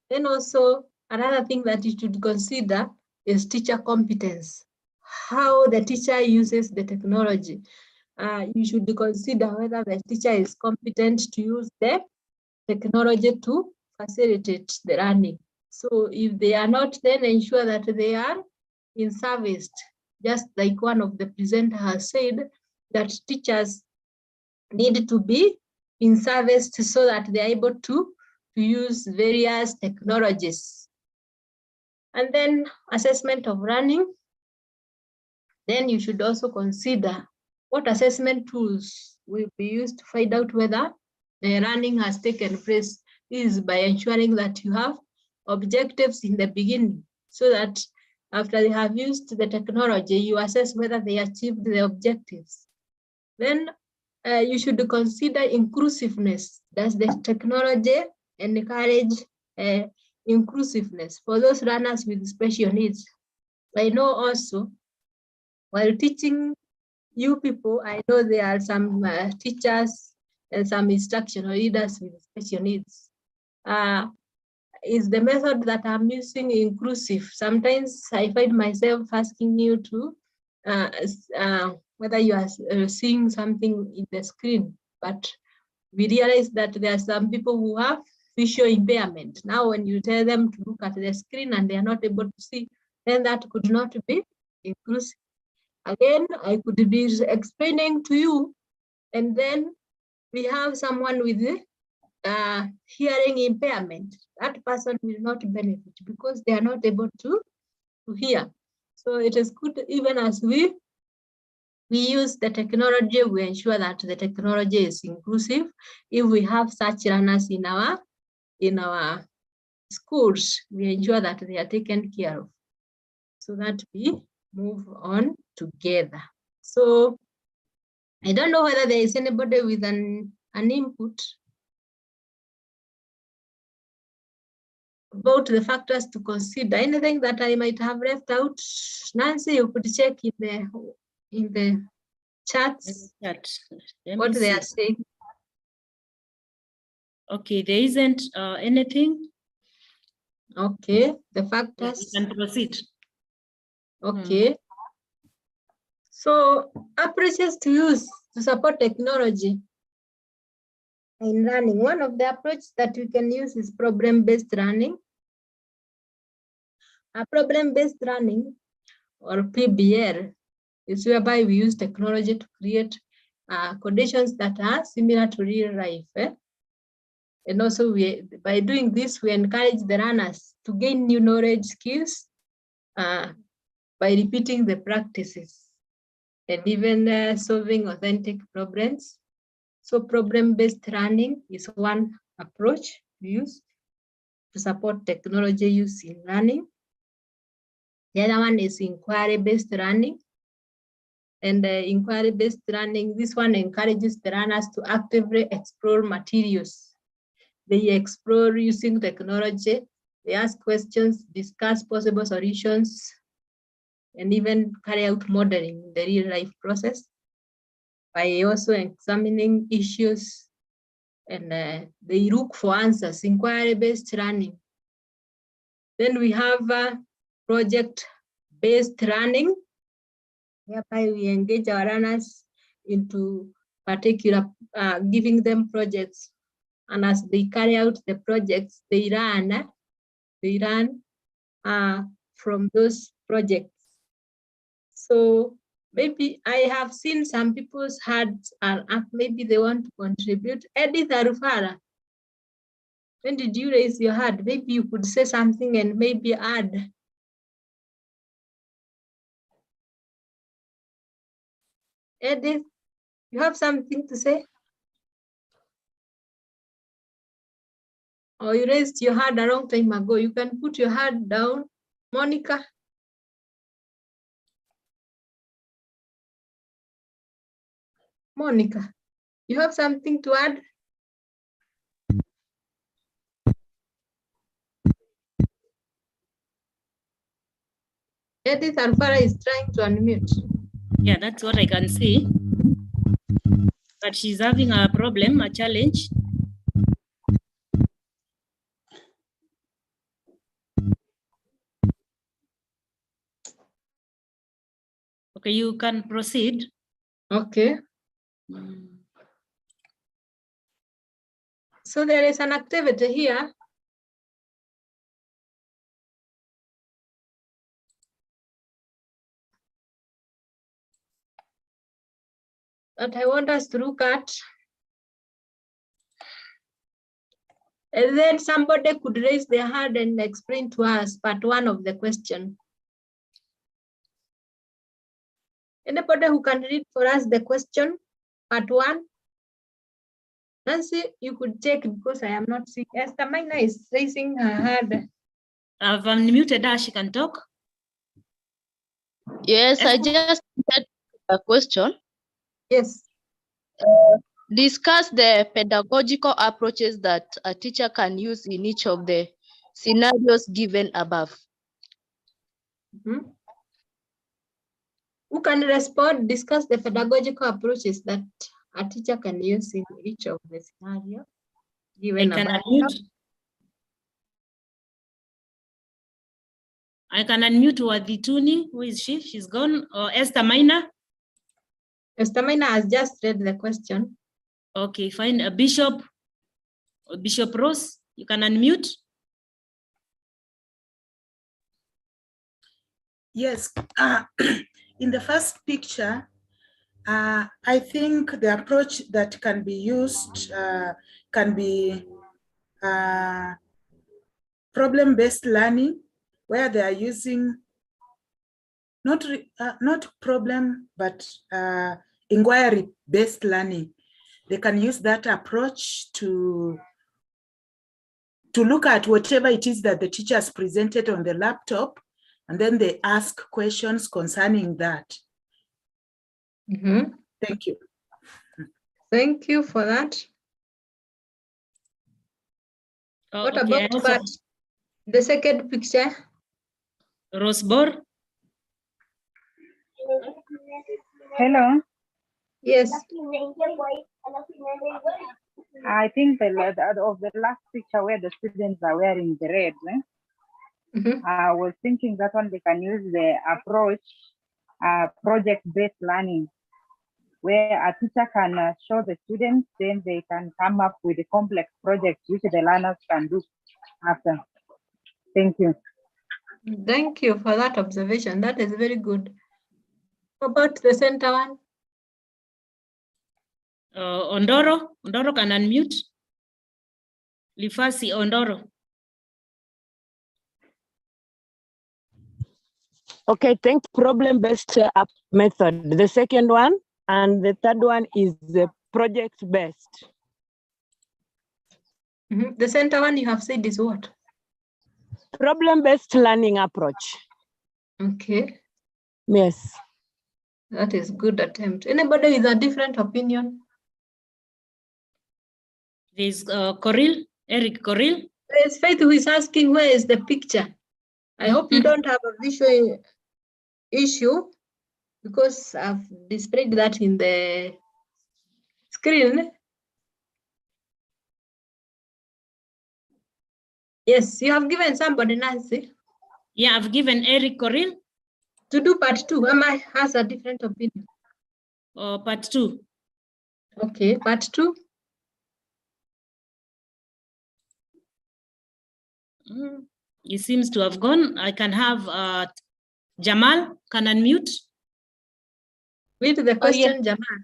Then also another thing that you should consider is teacher competence. How the teacher uses the technology. You should consider whether the teacher is competent to use the technology to facilitate the learning. So if they are not, then ensure that they are in service. Just like one of the presenters has said, that teachers need to be in service so that they are able to use various technologies. And then assessment of learning. Then you should also consider what assessment tools will be used to find out whether the learning has taken place. This is by ensuring that you have objectives in the beginning, so that after they have used the technology, you assess whether they achieved the objectives. Then you should consider inclusiveness. Does the technology encourage inclusiveness for those learners with special needs? I know also, while teaching you people, I know there are some teachers and some instructional leaders with special needs. Is the method that I'm using inclusive? Sometimes I find myself asking you to whether you are seeing something in the screen, but we realize that there are some people who have visual impairment. Now, when you tell them to look at the screen and they are not able to see, then that could not be inclusive. Again, I could be explaining to you, and then we have someone with hearing impairment. That person will not benefit because they are not able to hear. So it is good, even as we we use the technology, we ensure that the technology is inclusive. If we have such learners in our schools, we ensure that they are taken care of, so that we move on together. So I don't know whether there is anybody with an input about the factors to consider. Anything that I might have left out, Nancy, you could check in the chats what they are saying. Okay, there isn't anything. Okay, the factors. We can proceed. Okay. So approaches to use to support technology in learning. One of the approaches that we can use is problem-based learning. A problem-based learning, or PBL, is whereby we use technology to create conditions that are similar to real life. And also by doing this, we encourage the learners to gain new knowledge skills by repeating the practices and even solving authentic problems. So problem-based learning is one approach we use to support technology use in learning. The other one is inquiry-based learning. And inquiry-based learning, this one encourages the learners to actively explore materials. They explore using technology, they ask questions, discuss possible solutions, and even carry out modeling in the real life process by also examining issues, and they look for answers, inquiry-based learning. Then we have project-based learning, whereby we engage our learners into particular, giving them projects. And as they carry out the projects, they learn from those projects. So maybe I have seen some people's hands are up, maybe they want to contribute. Edith Arufara, when did you raise your hand? Maybe you could say something and maybe add. Edith, you have something to say? Or you raised your hand a long time ago. You can put your hand down. Monica. Monica, you have something to add? Edith Alfara is trying to unmute. Yeah, that's what I can see. But she's having a problem, a challenge. Okay, you can proceed. Okay. So there is an activity here. That I want us to look at. And then somebody could raise their hand and explain to us part one of the question. Anybody who can read for us the question, part one? Nancy, you could check because I am not seeing. Esther Maina is raising her hand. I've unmuted her, she can talk. Yes, I just had a question. Yes. Discuss the pedagogical approaches that a teacher can use in each of the scenarios given above. Mm-hmm. Who can respond? Discuss the pedagogical approaches that a teacher can use in each of the scenarios given above. I can unmute Wadituni. Who is she? She's gone. Or Esther Maina? Esther Maina has just read the question. Okay, fine. A Bishop, or Bishop Rose, you can unmute. Yes. In the first picture, I think the approach that can be used can be problem-based learning, where they are using not problem, but inquiry-based learning. They can use that approach to look at whatever it is that the teacher has presented on the laptop, and then they ask questions concerning that. Thank you. Thank you for that. What okay, about part, the second picture? Rosbor? Hello. Yes. I think of the last picture where the students are wearing the red, I was thinking that one they can use the approach project-based learning, where a teacher can show the students, then they can come up with a complex project which the learners can do after. Thank you. Thank you for that observation. That is very good. How about the center one? Ondoro can unmute. Lifasi Ondoro. Okay, think problem-based method. The second one, and the third one is the project-based. The center one you have said is what? Problem-based learning approach. Okay. Yes. That is good attempt. Anybody with a different opinion? There's Eric Coril. There's Faith who is asking where is the picture. I hope you don't have a visual issue because I've displayed that in the screen. Yes, you have given somebody, Nancy. Yeah, I've given Eric Coril. To do part 2, Amma has a different opinion. Part 2. Okay, part 2. He seems to have gone. I can have Jamal can unmute. Read the question, Yes. Jamal,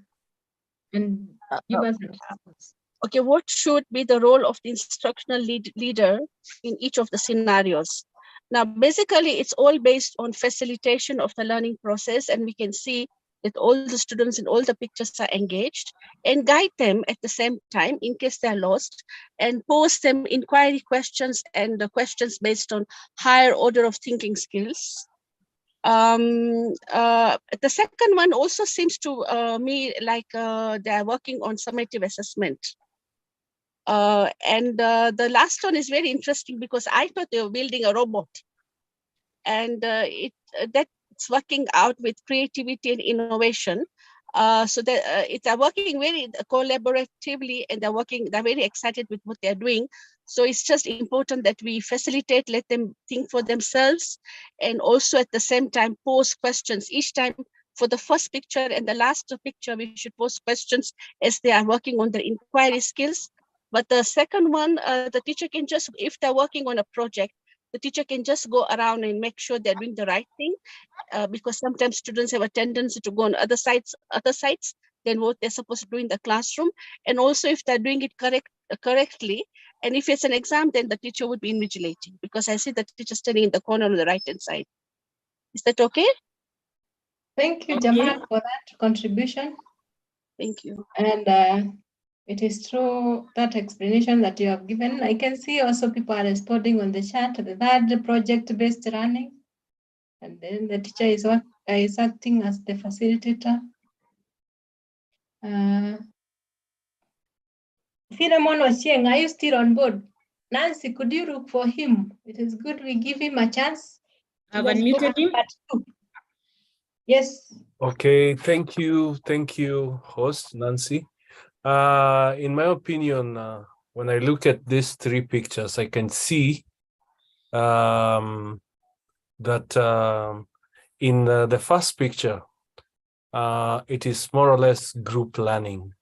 and give us a response. Okay, what should be the role of the instructional leader in each of the scenarios? Now, basically, it's all based on facilitation of the learning process, and we can see that all the students in all the pictures are engaged, and guide them at the same time in case they're lost, and pose them inquiry questions and the questions based on higher order of thinking skills. The second one also seems to me like they are working on summative assessment. And the last one is very interesting because I thought they were building a robot, and that's working out with creativity and innovation. So that they're working very collaboratively, and they're very excited with what they're doing. So it's just important that we facilitate, let them think for themselves, and also at the same time pose questions each time. For the first picture and the last picture, we should pose questions as they are working on their inquiry skills. But the second one, the teacher can just, if they're working on a project, the teacher can just go around and make sure they're doing the right thing, because sometimes students have a tendency to go on other sites than what they're supposed to do in the classroom. And also if they're doing it correctly, and if it's an exam, then the teacher would be invigilating, because I see the teacher standing in the corner on the right-hand side. Is that okay? Thank you, Jamal, for that contribution. Thank you. And it is true, that explanation that you have given. I can see also people are responding on the chat, the third project-based learning. And then the teacher is acting as the facilitator. Philemon Ochieng, are you still on board? Nancy, could you look for him? It is good we give him a chance. I've unmuted him. Yes. Okay, thank you, host Nancy. In my opinion, when I look at these 3 pictures, I can see that in the first picture, it is more or less group learning.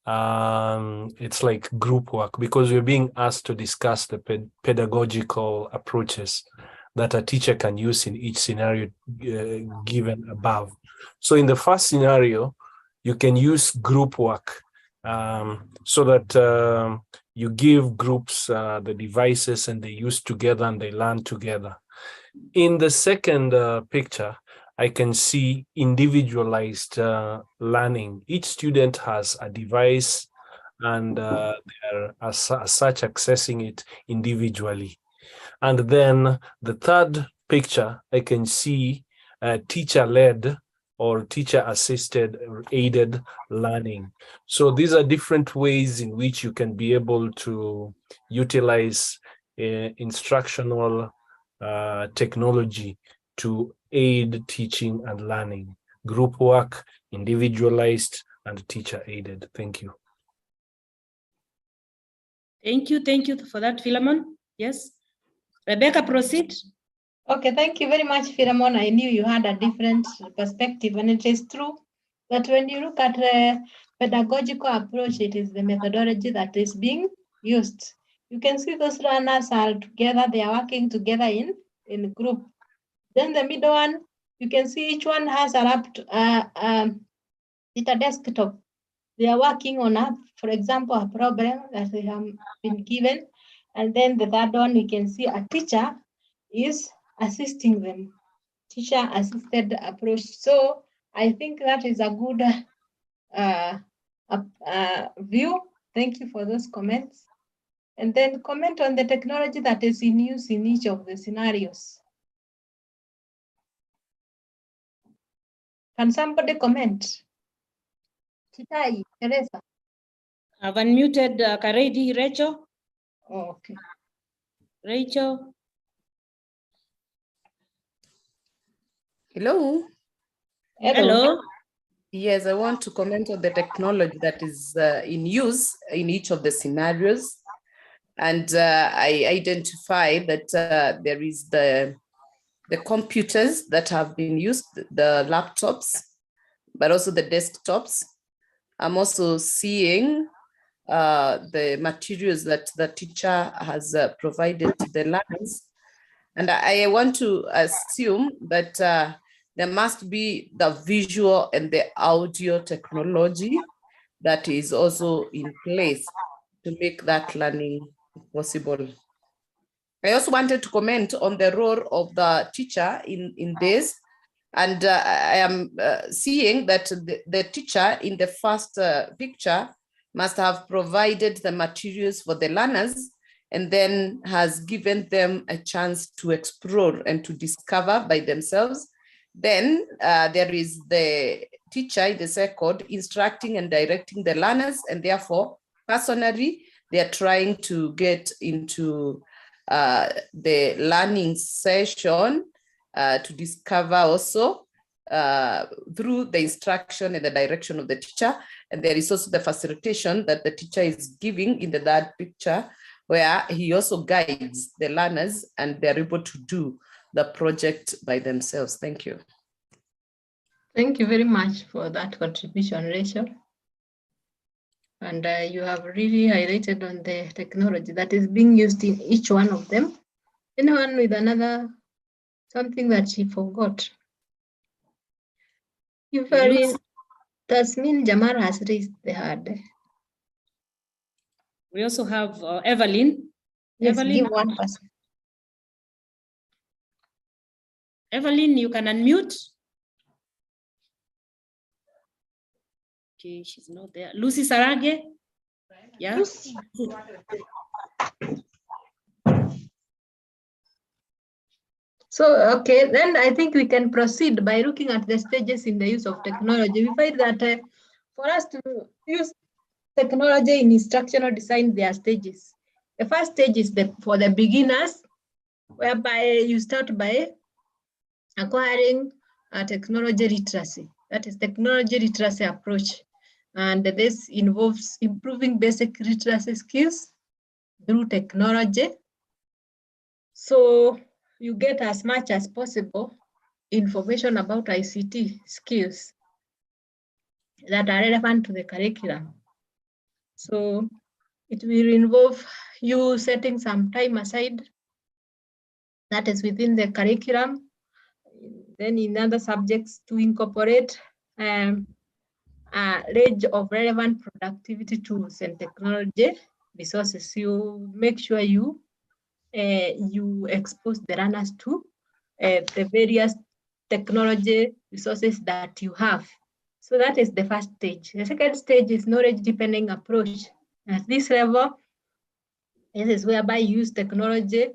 It's like group work because we're being asked to discuss the pedagogical approaches that a teacher can use in each scenario given above. So in the first scenario, you can use group work so that you give groups the devices and they use together and they learn together. In the second picture, I can see individualized learning. Each student has a device and they're as such accessing it individually. And then the third picture, I can see teacher-led or teacher-assisted or aided learning. So these are different ways in which you can be able to utilize instructional technology to aid teaching and learning. Group work, individualized, and teacher-aided. Thank you. Thank you for that, Philemon. Yes. Rebecca, proceed. Okay, thank you very much, Philemon. I knew you had a different perspective, and it is true that when you look at the pedagogical approach, it is the methodology that is being used. You can see those learners are together, they are working together in group. Then the middle one, you can see each one has a desktop. They are working on, for example, a problem that they have been given. And then the third one, you can see a teacher is assisting them, teacher-assisted approach. So I think that is a good view. Thank you for those comments. And then comment on the technology that is in use in each of the scenarios. Can somebody comment? Chitai, Teresa. I've unmuted Karedi, Rachel. Oh, okay. Rachel. Hello. Hello. Yes, I want to comment on the technology that is in use in each of the scenarios. And I identify that there is the computers that have been used, the laptops, but also the desktops. I'm also seeing the materials that the teacher has provided to the learners. And I want to assume that there must be the visual and the audio technology that is also in place to make that learning possible. I also wanted to comment on the role of the teacher in this. And I am seeing that the teacher in the first picture must have provided the materials for the learners and then has given them a chance to explore and to discover by themselves. Then there is the teacher in the second instructing and directing the learners, and therefore personally they are trying to get into the learning session to discover also through the instruction and the direction of the teacher. And there is also the facilitation that the teacher is giving in the third picture, where he also guides the learners and they're able to do the project by themselves. Thank you. Thank you very much for that contribution, Rachel. And you have really highlighted on the technology that is being used in each one of them. Anyone with another, something that she forgot? Tasmin Jamar has raised the hand. We also have Evelyn. Yes, Evelyn, give one person. Evelyn, you can unmute. Okay, she's not there. Lucy Sarage. Yeah. Lucy. So, okay, then I think we can proceed by looking at the stages in the use of technology. We find that for us to use technology in instructional design, there are stages. The first stage is for the beginners, whereby you start by acquiring a technology literacy. That is technology literacy approach. And this involves improving basic literacy skills through technology. So you get as much as possible information about ICT skills that are relevant to the curriculum. So it will involve you setting some time aside that is within the curriculum, then in other subjects to incorporate a range of relevant productivity tools and technology resources. You make sure you expose the learners to the various technology resources that you have. So that is the first stage. The second stage is knowledge deepening approach. At this level, this is whereby you use technology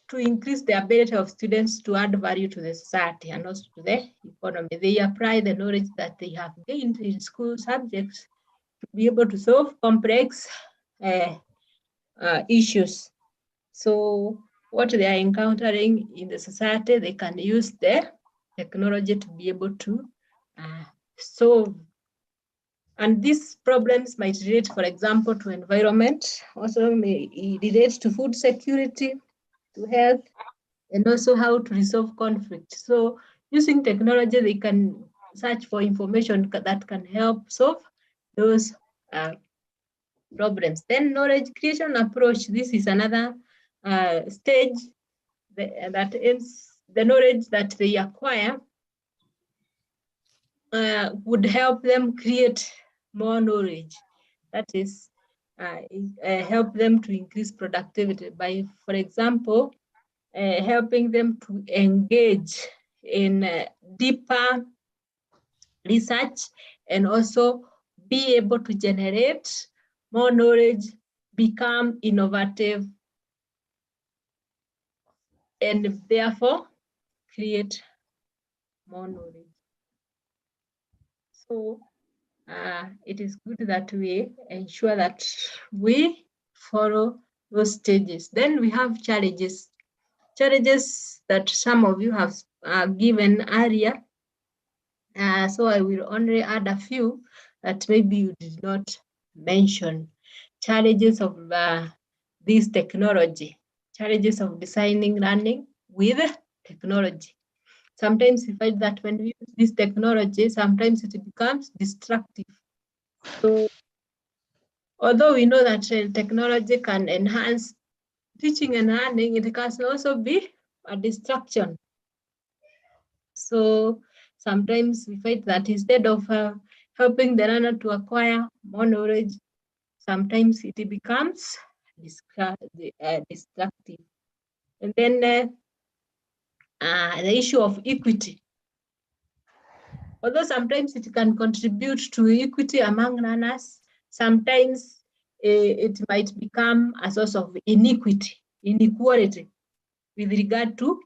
to increase the ability of students to add value to the society and also to the economy. They apply the knowledge that they have gained in school subjects to be able to solve complex issues. So what they are encountering in the society, they can use the technology to be able to solve. And these problems might relate, for example, to environment, also may relate to food security, to health, and also how to resolve conflict. So using technology, they can search for information that can help solve those problems. Then knowledge creation approach, this is another stage that is the knowledge that they acquire would help them create more knowledge. That is, help them to increase productivity by, for example, helping them to engage in deeper research and also be able to generate more knowledge, become innovative, and therefore create more knowledge. So it is good that we ensure that we follow those stages. Then we have challenges. Challenges that some of you have given earlier. So I will only add a few that maybe you did not mention. Challenges of this technology. Challenges of designing learning with technology. Sometimes we find that when we use this technology, sometimes it becomes destructive. So although we know that technology can enhance teaching and learning, it can also be a distraction. So sometimes we find that instead of helping the learner to acquire more knowledge, sometimes it becomes destructive. And then the issue of equity. Although sometimes it can contribute to equity among learners, sometimes it might become a source of inequality with regard to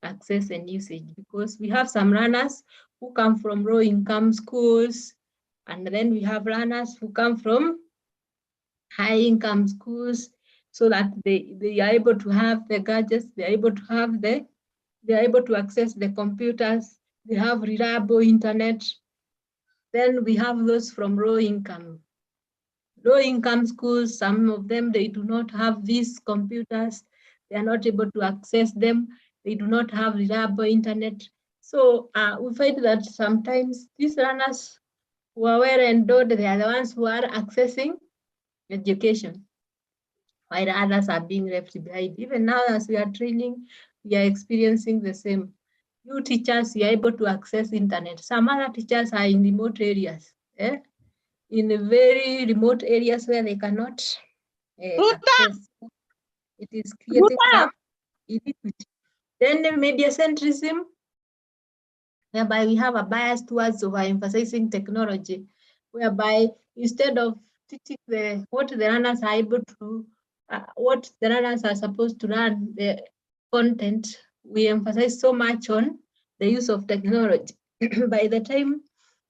access and usage, because we have some learners who come from low-income schools, and then we have learners who come from high-income schools, so that they are able to have the gadgets, they're able to access the computers, they have reliable internet. Then we have those from low-income schools. Some of them, they do not have these computers. They are not able to access them. They do not have reliable internet. So we find that sometimes these learners who are well endowed, they are the ones who are accessing education, while others are being left behind. Even now, as we are training, we are experiencing the same. You teachers, you are able to access internet. Some other teachers are in remote areas, in very remote areas where they cannot access. It is creating some inequity. Then the mediacentrism, whereby we have a bias towards overemphasizing technology, whereby instead of teaching what the learners are able to, what the learners are supposed to learn, the content, we emphasize so much on the use of technology. By the time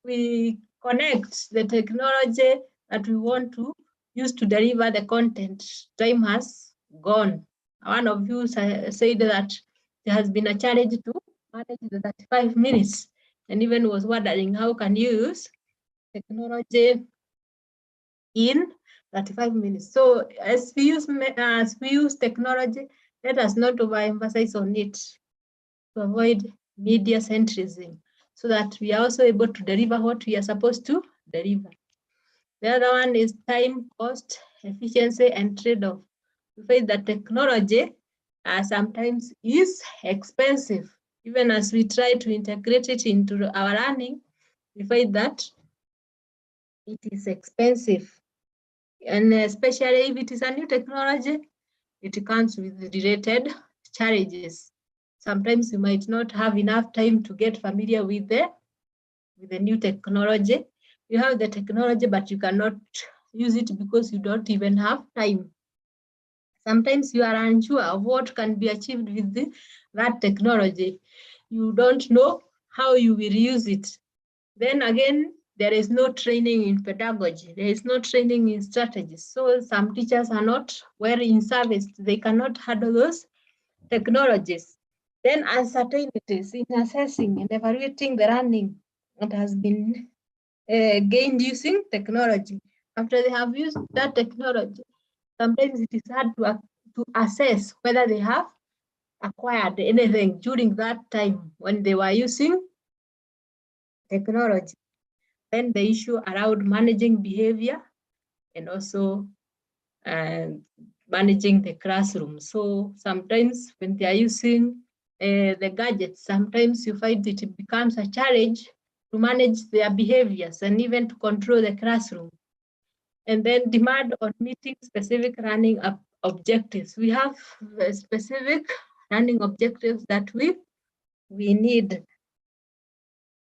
we connect the technology that we want to use to deliver the content, time has gone. One of you said that there has been a challenge to manage the 35 minutes, and even was wondering how can you use technology in 35 minutes. So as we use technology, let us not overemphasize on it to avoid media centrism, so that we are also able to deliver what we are supposed to deliver. The other one is time, cost, efficiency, and trade-off. We find that technology sometimes is expensive. Even as we try to integrate it into our learning, we find that it is expensive. And especially if it is a new technology, it comes with related challenges. Sometimes you might not have enough time to get familiar with the new technology. You have the technology, but you cannot use it because you don't even have time. Sometimes you are unsure of what can be achieved with that technology. You don't know how you will use it. Then again, there is no training in pedagogy. There is no training in strategies. So some teachers are not well in service. They cannot handle those technologies. Then uncertainties in assessing and evaluating the learning that has been gained using technology. After they have used that technology, sometimes it is hard to assess whether they have acquired anything during that time when they were using technology. Then the issue around managing behavior and also managing the classroom. So sometimes when they are using the gadgets, sometimes you find it becomes a challenge to manage their behaviors and even to control the classroom. And then demand on meeting specific learning objectives. We have specific learning objectives that we need.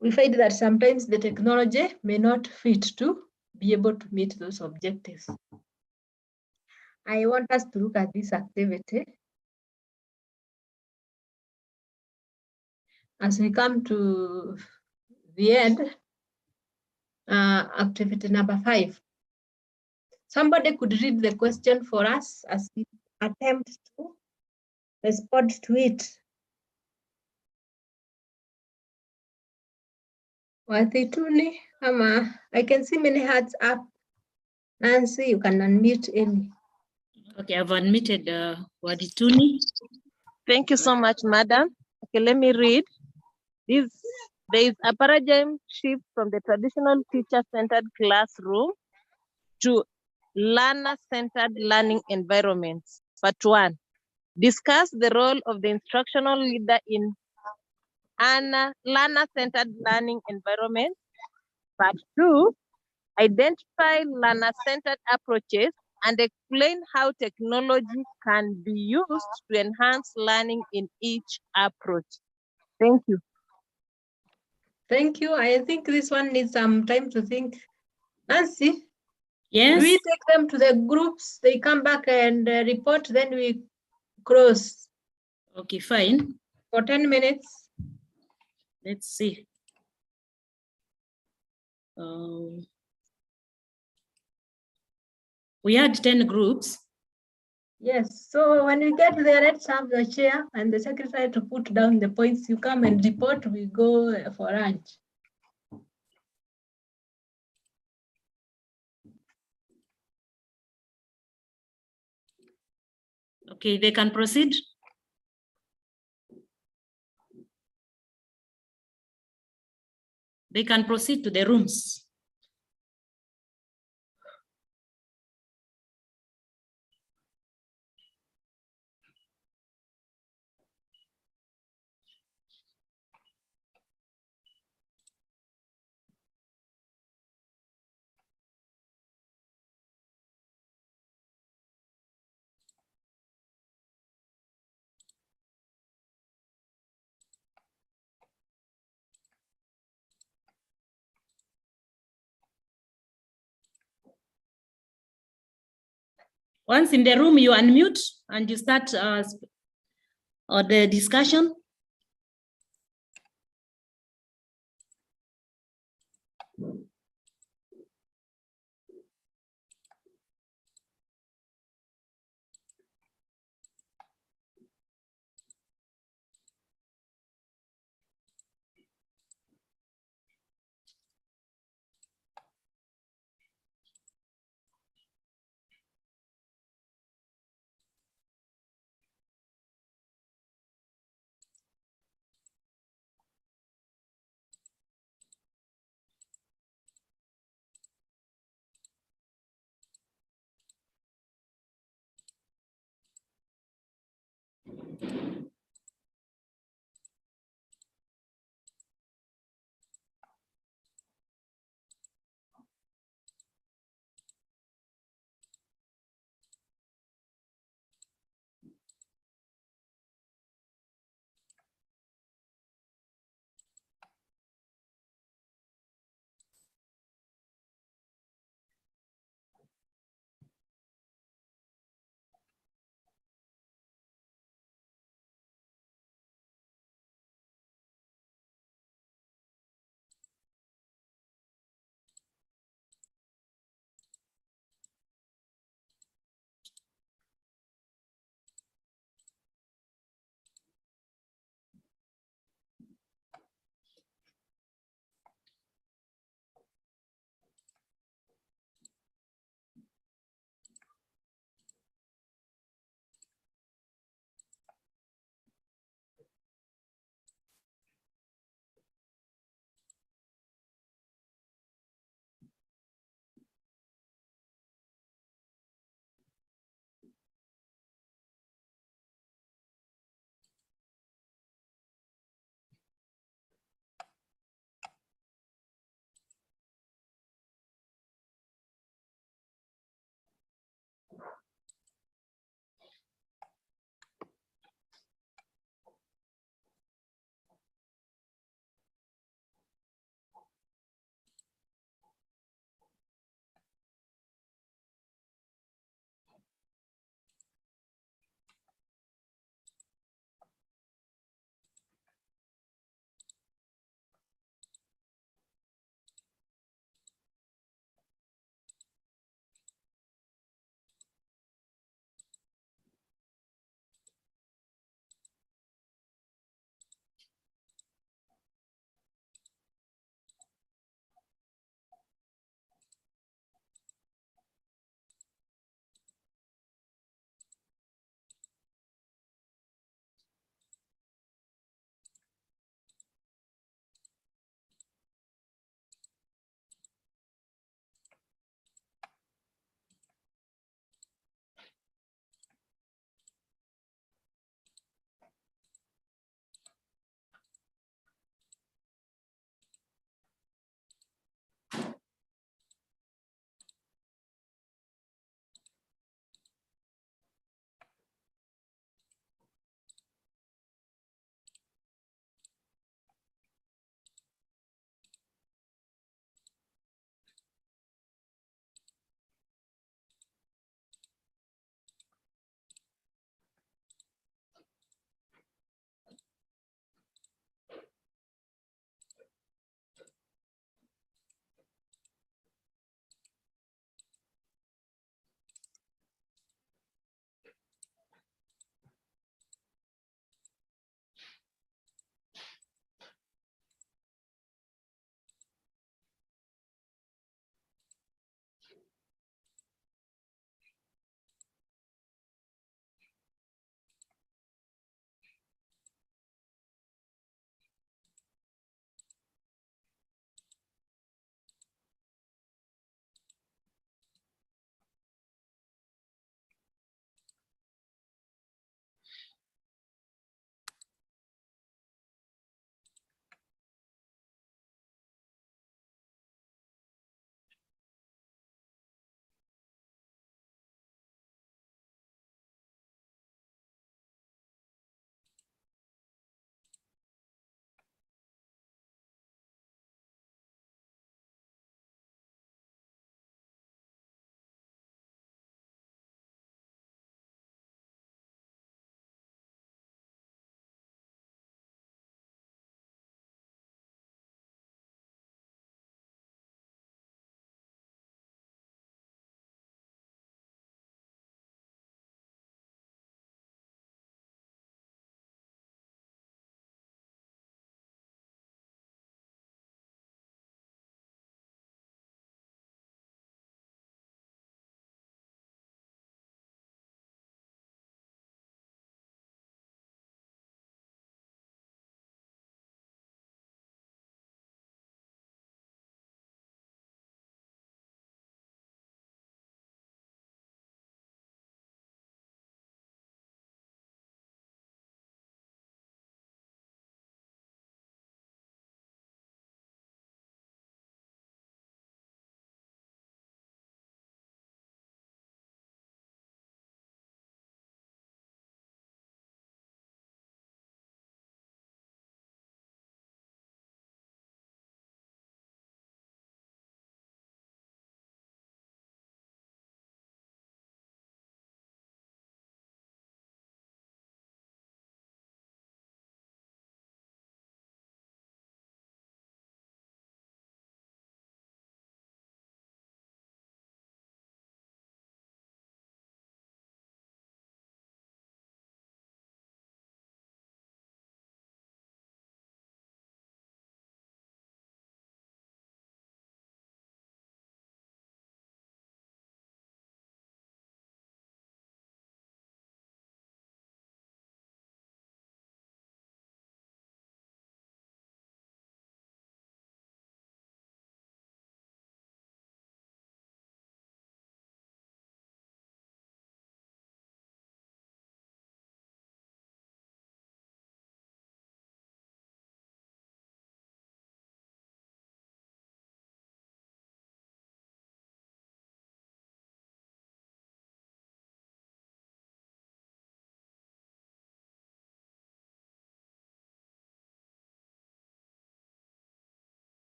We find that sometimes the technology may not fit to be able to meet those objectives. I want us to look at this activity. As we come to the end, activity number 5. Somebody could read the question for us as we attempt to respond to it. Wathituni, I can see many hands up. Nancy, you can unmute any. Okay, I've unmuted Wadituni. Thank you so much, madam. Okay, let me read. There is a paradigm shift from the traditional teacher-centered classroom to learner-centered learning environments. Part 1, discuss the role of the instructional leader in a learner-centered learning environment. Part 2, identify learner-centered approaches and explain how technology can be used to enhance learning in each approach. Thank you. Thank you. I think this one needs some time to think. Nancy? Yes? We take them to the groups, they come back and report, then we close. Okay, fine. For 10 minutes. Let's see. We had 10 groups. Yes, so when we get there, let's have the chair and the secretary to put down the points. You come and report, we go for lunch. Okay, they can proceed. They can proceed to the rooms. Once in the room, you unmute and you start the discussion.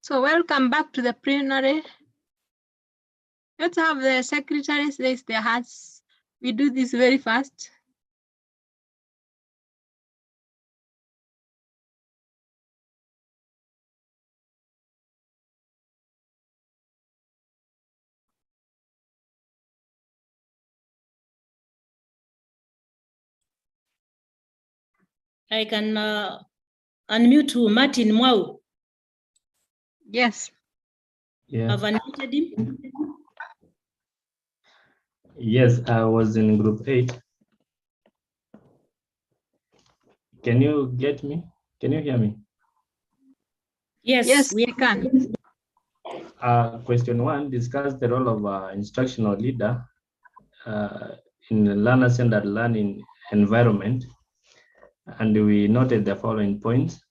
So welcome back to the plenary. Let's have the secretaries raise their hands. We do this very fast. I can unmute Martin Mwau. Yes. Yeah. I've unmuted him. Yes, I was in group 8. Can you get me? Can you hear me? Yes, we can. Question 1, discuss the role of instructional leader in the learner-centered learning environment. And we noted the following points.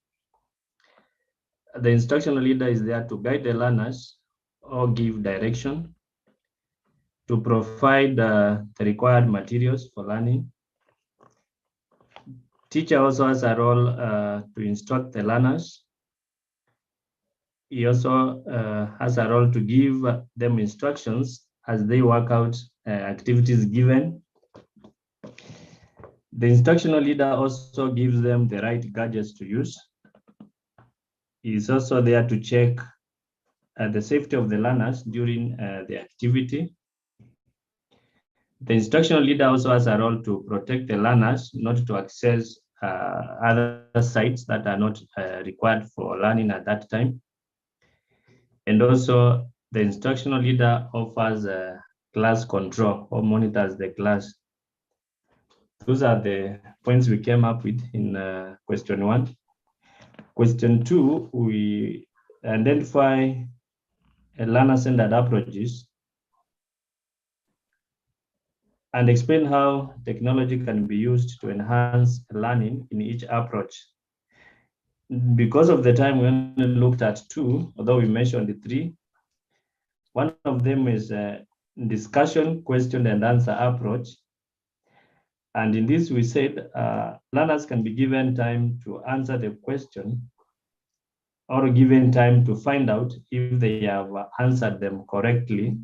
The instructional leader is there to guide the learners or give direction, to provide the required materials for learning. Teacher also has a role to instruct the learners. He also has a role to give them instructions as they work out activities given. The instructional leader also gives them the right gadgets to use. He is also there to check the safety of the learners during the activity. The instructional leader also has a role to protect the learners not to access other sites that are not required for learning at that time. And also the instructional leader offers class control or monitors the class. Those are the points we came up with in question 1. Question 2, we identify learner-centered approaches and explain how technology can be used to enhance learning in each approach. Because of the time, we only looked at 2, although we mentioned the 3. One of them is a discussion, question and answer approach. And in this, we said learners can be given time to answer the question or given time to find out if they have answered them correctly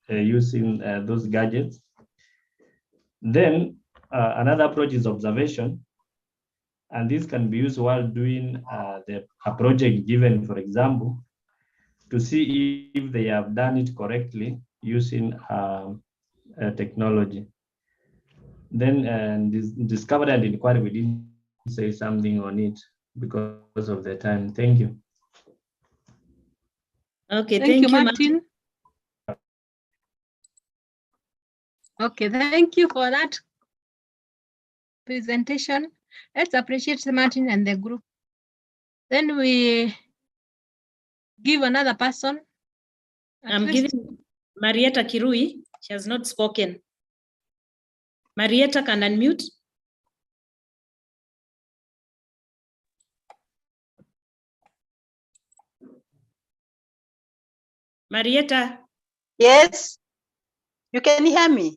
using those gadgets. Then another approach is observation. And this can be used while doing a project given, for example, to see if they have done it correctly using technology. Then discovery and inquiry, we didn't say something on it because of the time. Thank you. Okay, thank you, Martin. Okay, thank you for that presentation. Let's appreciate Martin and the group. Then we give another person. I'm giving Marietta Kirui. She has not spoken. Marietta can unmute. Marietta. Yes, you can hear me?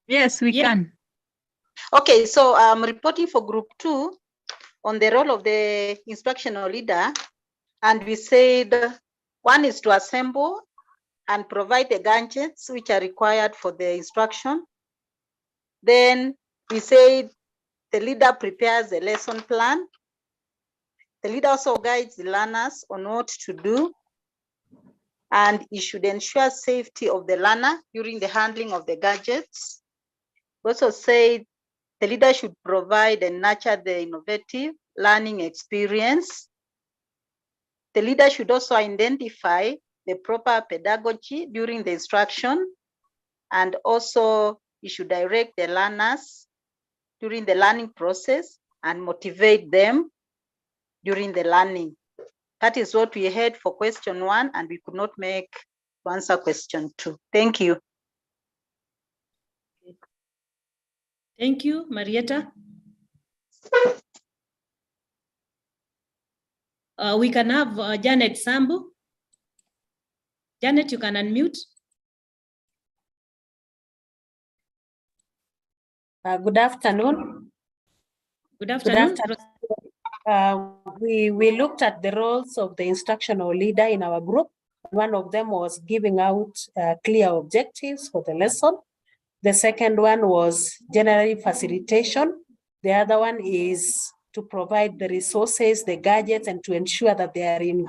Yes, we can. Okay, so I'm reporting for group 2 on the role of the instructional leader. And we said 1 is to assemble and provide the gadgets which are required for the instruction. Then we said the leader prepares the lesson plan. The leader also guides the learners on what to do. And he should ensure safety of the learner during the handling of the gadgets. We also said the leader should provide and nurture the innovative learning experience. The leader should also identify the proper pedagogy during the instruction, and also he should direct the learners during the learning process and motivate them during the learning. That is what we had for question 1, and we could not make to answer question 2. Thank you. Thank you, Marietta. We can have Janet Sambu. Janet, you can unmute. Good afternoon. Good afternoon. we looked at the roles of the instructional leader in our group. One of them was giving out clear objectives for the lesson. The second one was generally facilitation. The other one is to provide the resources, the gadgets, and to ensure that they are in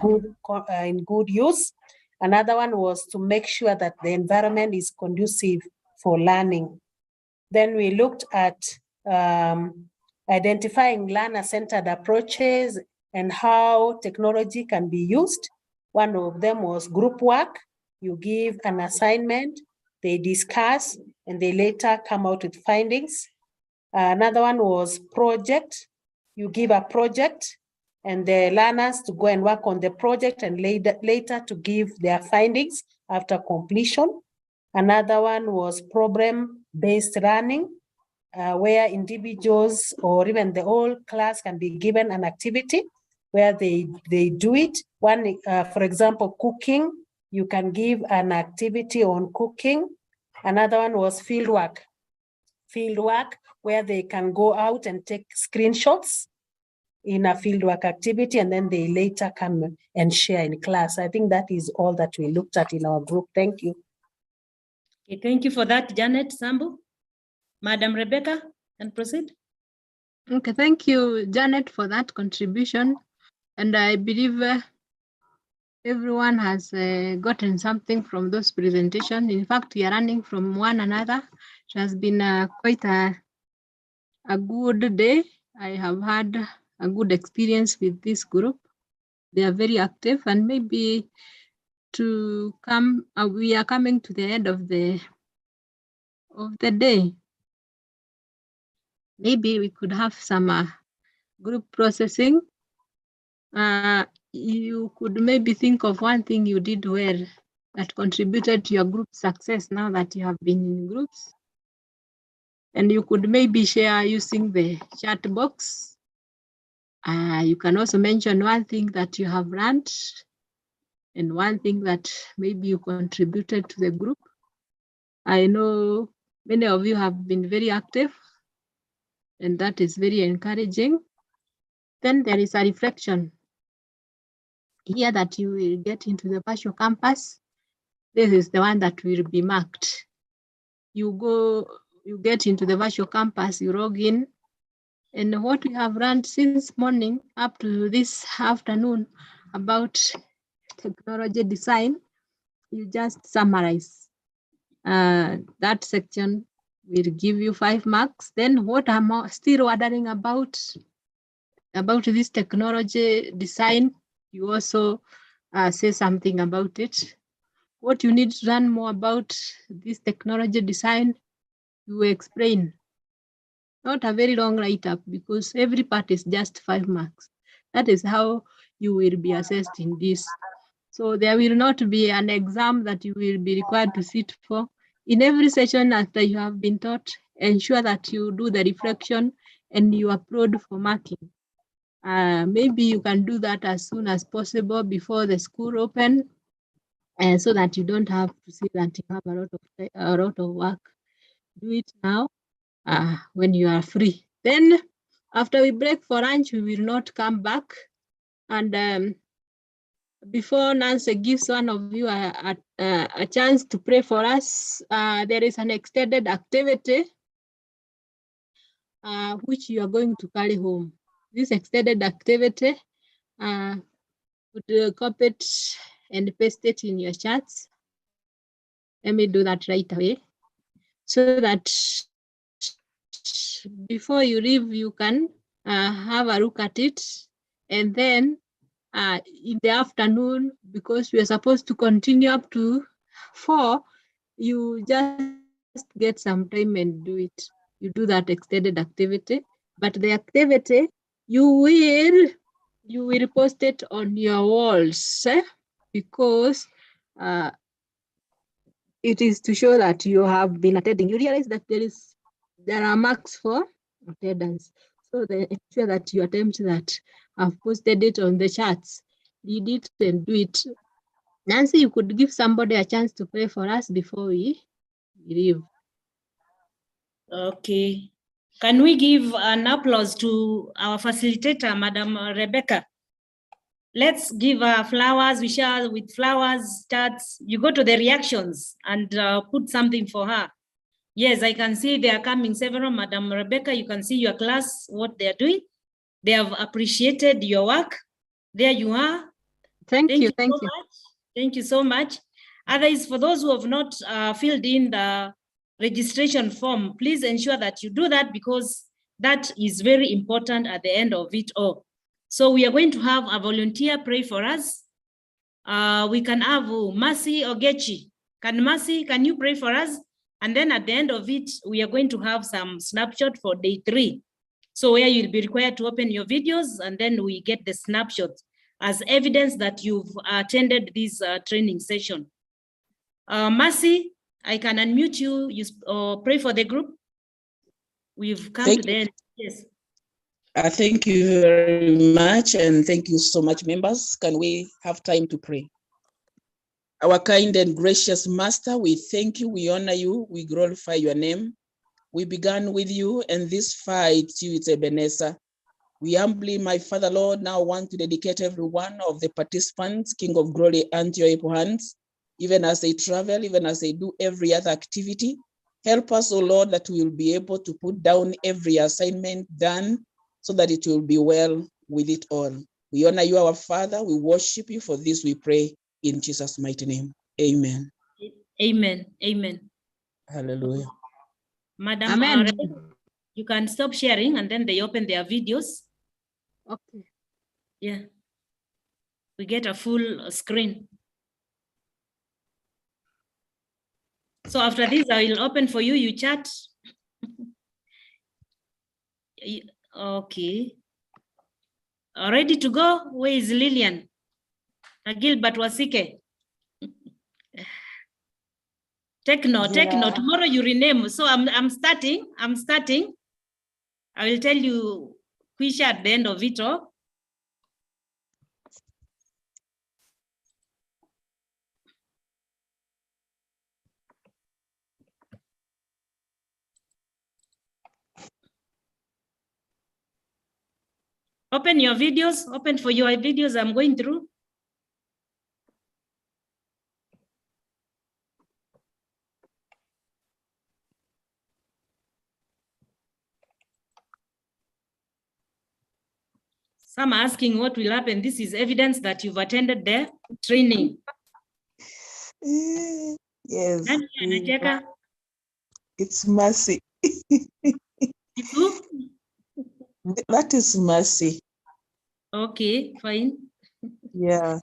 good use. Another one was to make sure that the environment is conducive for learning. Then we looked at identifying learner-centered approaches and how technology can be used. One of them was group work. You give an assignment, they discuss, and they later come out with findings. Another one was project. You give a project and the learners to go and work on the project and later to give their findings after completion. Another one was problem-based learning, where individuals or even the whole class can be given an activity where they do it. One, for example, cooking, you can give an activity on cooking. Another one was fieldwork where they can go out and take screenshots in a fieldwork activity, and then they later come and share in class. I think that is all that we looked at in our group. Thank you. Okay, thank you for that, Janet Sambu. Madam Rebecca, and proceed. Okay, thank you, Janet, for that contribution. And I believe everyone has gotten something from those presentations. In fact, we are learning from one another. It has been quite a good day. I have had a good experience with this group. They are very active, and maybe to come, we are coming to the end of the day. Maybe we could have some group processing. You could maybe think of one thing you did well that contributed to your group success now that you have been in groups. And you could maybe share using the chat box. You can also mention one thing that you have learned and one thing that maybe you contributed to the group. I know many of you have been very active, and that is very encouraging. Then there is a reflection here that you will get into the virtual campus. This is the one that will be marked. You get into the virtual campus, you log in, and what we have learned since morning up to this afternoon about technology design, you just summarize. That section will give you 5 marks. Then what I'm still wondering about this technology design, you also say something about it. What you need to learn more about this technology design, you explain. Not a very long write-up, because every part is just 5 marks. That is how you will be assessed in this. So there will not be an exam that you will be required to sit for. In every session after you have been taught, ensure that you do the reflection and you upload for marking. Maybe you can do that as soon as possible before the school open, so that you don't have to see that you have a lot of work. Do it now when you are free. Then after we break for lunch, we will not come back. And before Nancy gives one of you a chance to pray for us, there is an extended activity which you are going to carry home. This extended activity, would copy it and paste it in your chats. Let me do that right away, so that before you leave, you can have a look at it. And then in the afternoon, because we are supposed to continue up to 4, you just get some time and do it. You do that extended activity, but the activity, you will post it on your walls, because it is to show that you have been attending. You realize that there are marks for attendance. So ensure that you attempt that. I've posted it on the charts. Read it and do it. Nancy, you could give somebody a chance to pray for us before we leave. Okay. Can we give an applause to our facilitator, Madam Rebecca? Let's give her flowers. We share with flowers, starts. You go to the reactions and put something for her. Yes, I can see they are coming several. Madam Rebecca, you can see your class, what they are doing. They have appreciated your work. There you are. Thank you so much. Thank you so much. Others, for those who have not filled in the registration form, please ensure that you do that because that is very important at the end of it all. So we are going to have a volunteer pray for us. We can have Mercy Ogechi. Can you pray for us? And then at the end of it, we are going to have some snapshot for day 3. So where you'll be required to open your videos and then we get the snapshots as evidence that you've attended this training session. Mercy, I can unmute you. You pray for the group. We've come to the end. Yes. Thank you very much, and thank you so much, members. Can we have time to pray? Our kind and gracious Master, we thank you, we honor you, we glorify your name. We began with you, and this fight to you, it's Ebenezer. We humbly, my Father, Lord, now want to dedicate every one of the participants, King of Glory, unto your able hands, even as they travel, even as they do every other activity. Help us, O Lord, that we will be able to put down every assignment done so that it will be well with it all. We honor you, our Father. We worship you. For this we pray in Jesus' mighty name. Amen. Amen. Amen. Hallelujah. Madam, Amen. you can stop sharing and then they open their videos. Okay. Yeah. We get a full screen. So after this, I will open for you, you chat. Okay. Ready to go? Where is Lillian? Gilbert Wasike. Take note. Tomorrow you rename. So I'm starting. I will tell you Quisha at the end of it all. Open your videos. Open for your videos I'm going through. Some are asking what will happen. This is evidence that you've attended the training. Yes. Anacheka? It's Mercy. It's who? That is Mercy. Okay, fine. Yeah.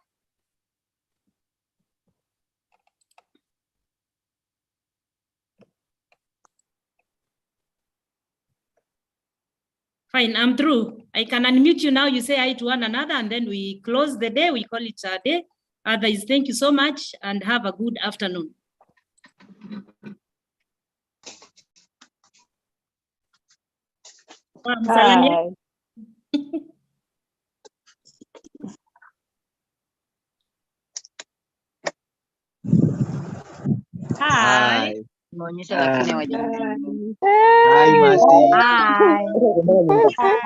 Fine, I'm through. I can unmute you now. You say hi to one another and then we close the day. We call it a day. Otherwise, thank you so much and have a good afternoon. Hi. Hi. Hi, Mercy. Hi. Hi.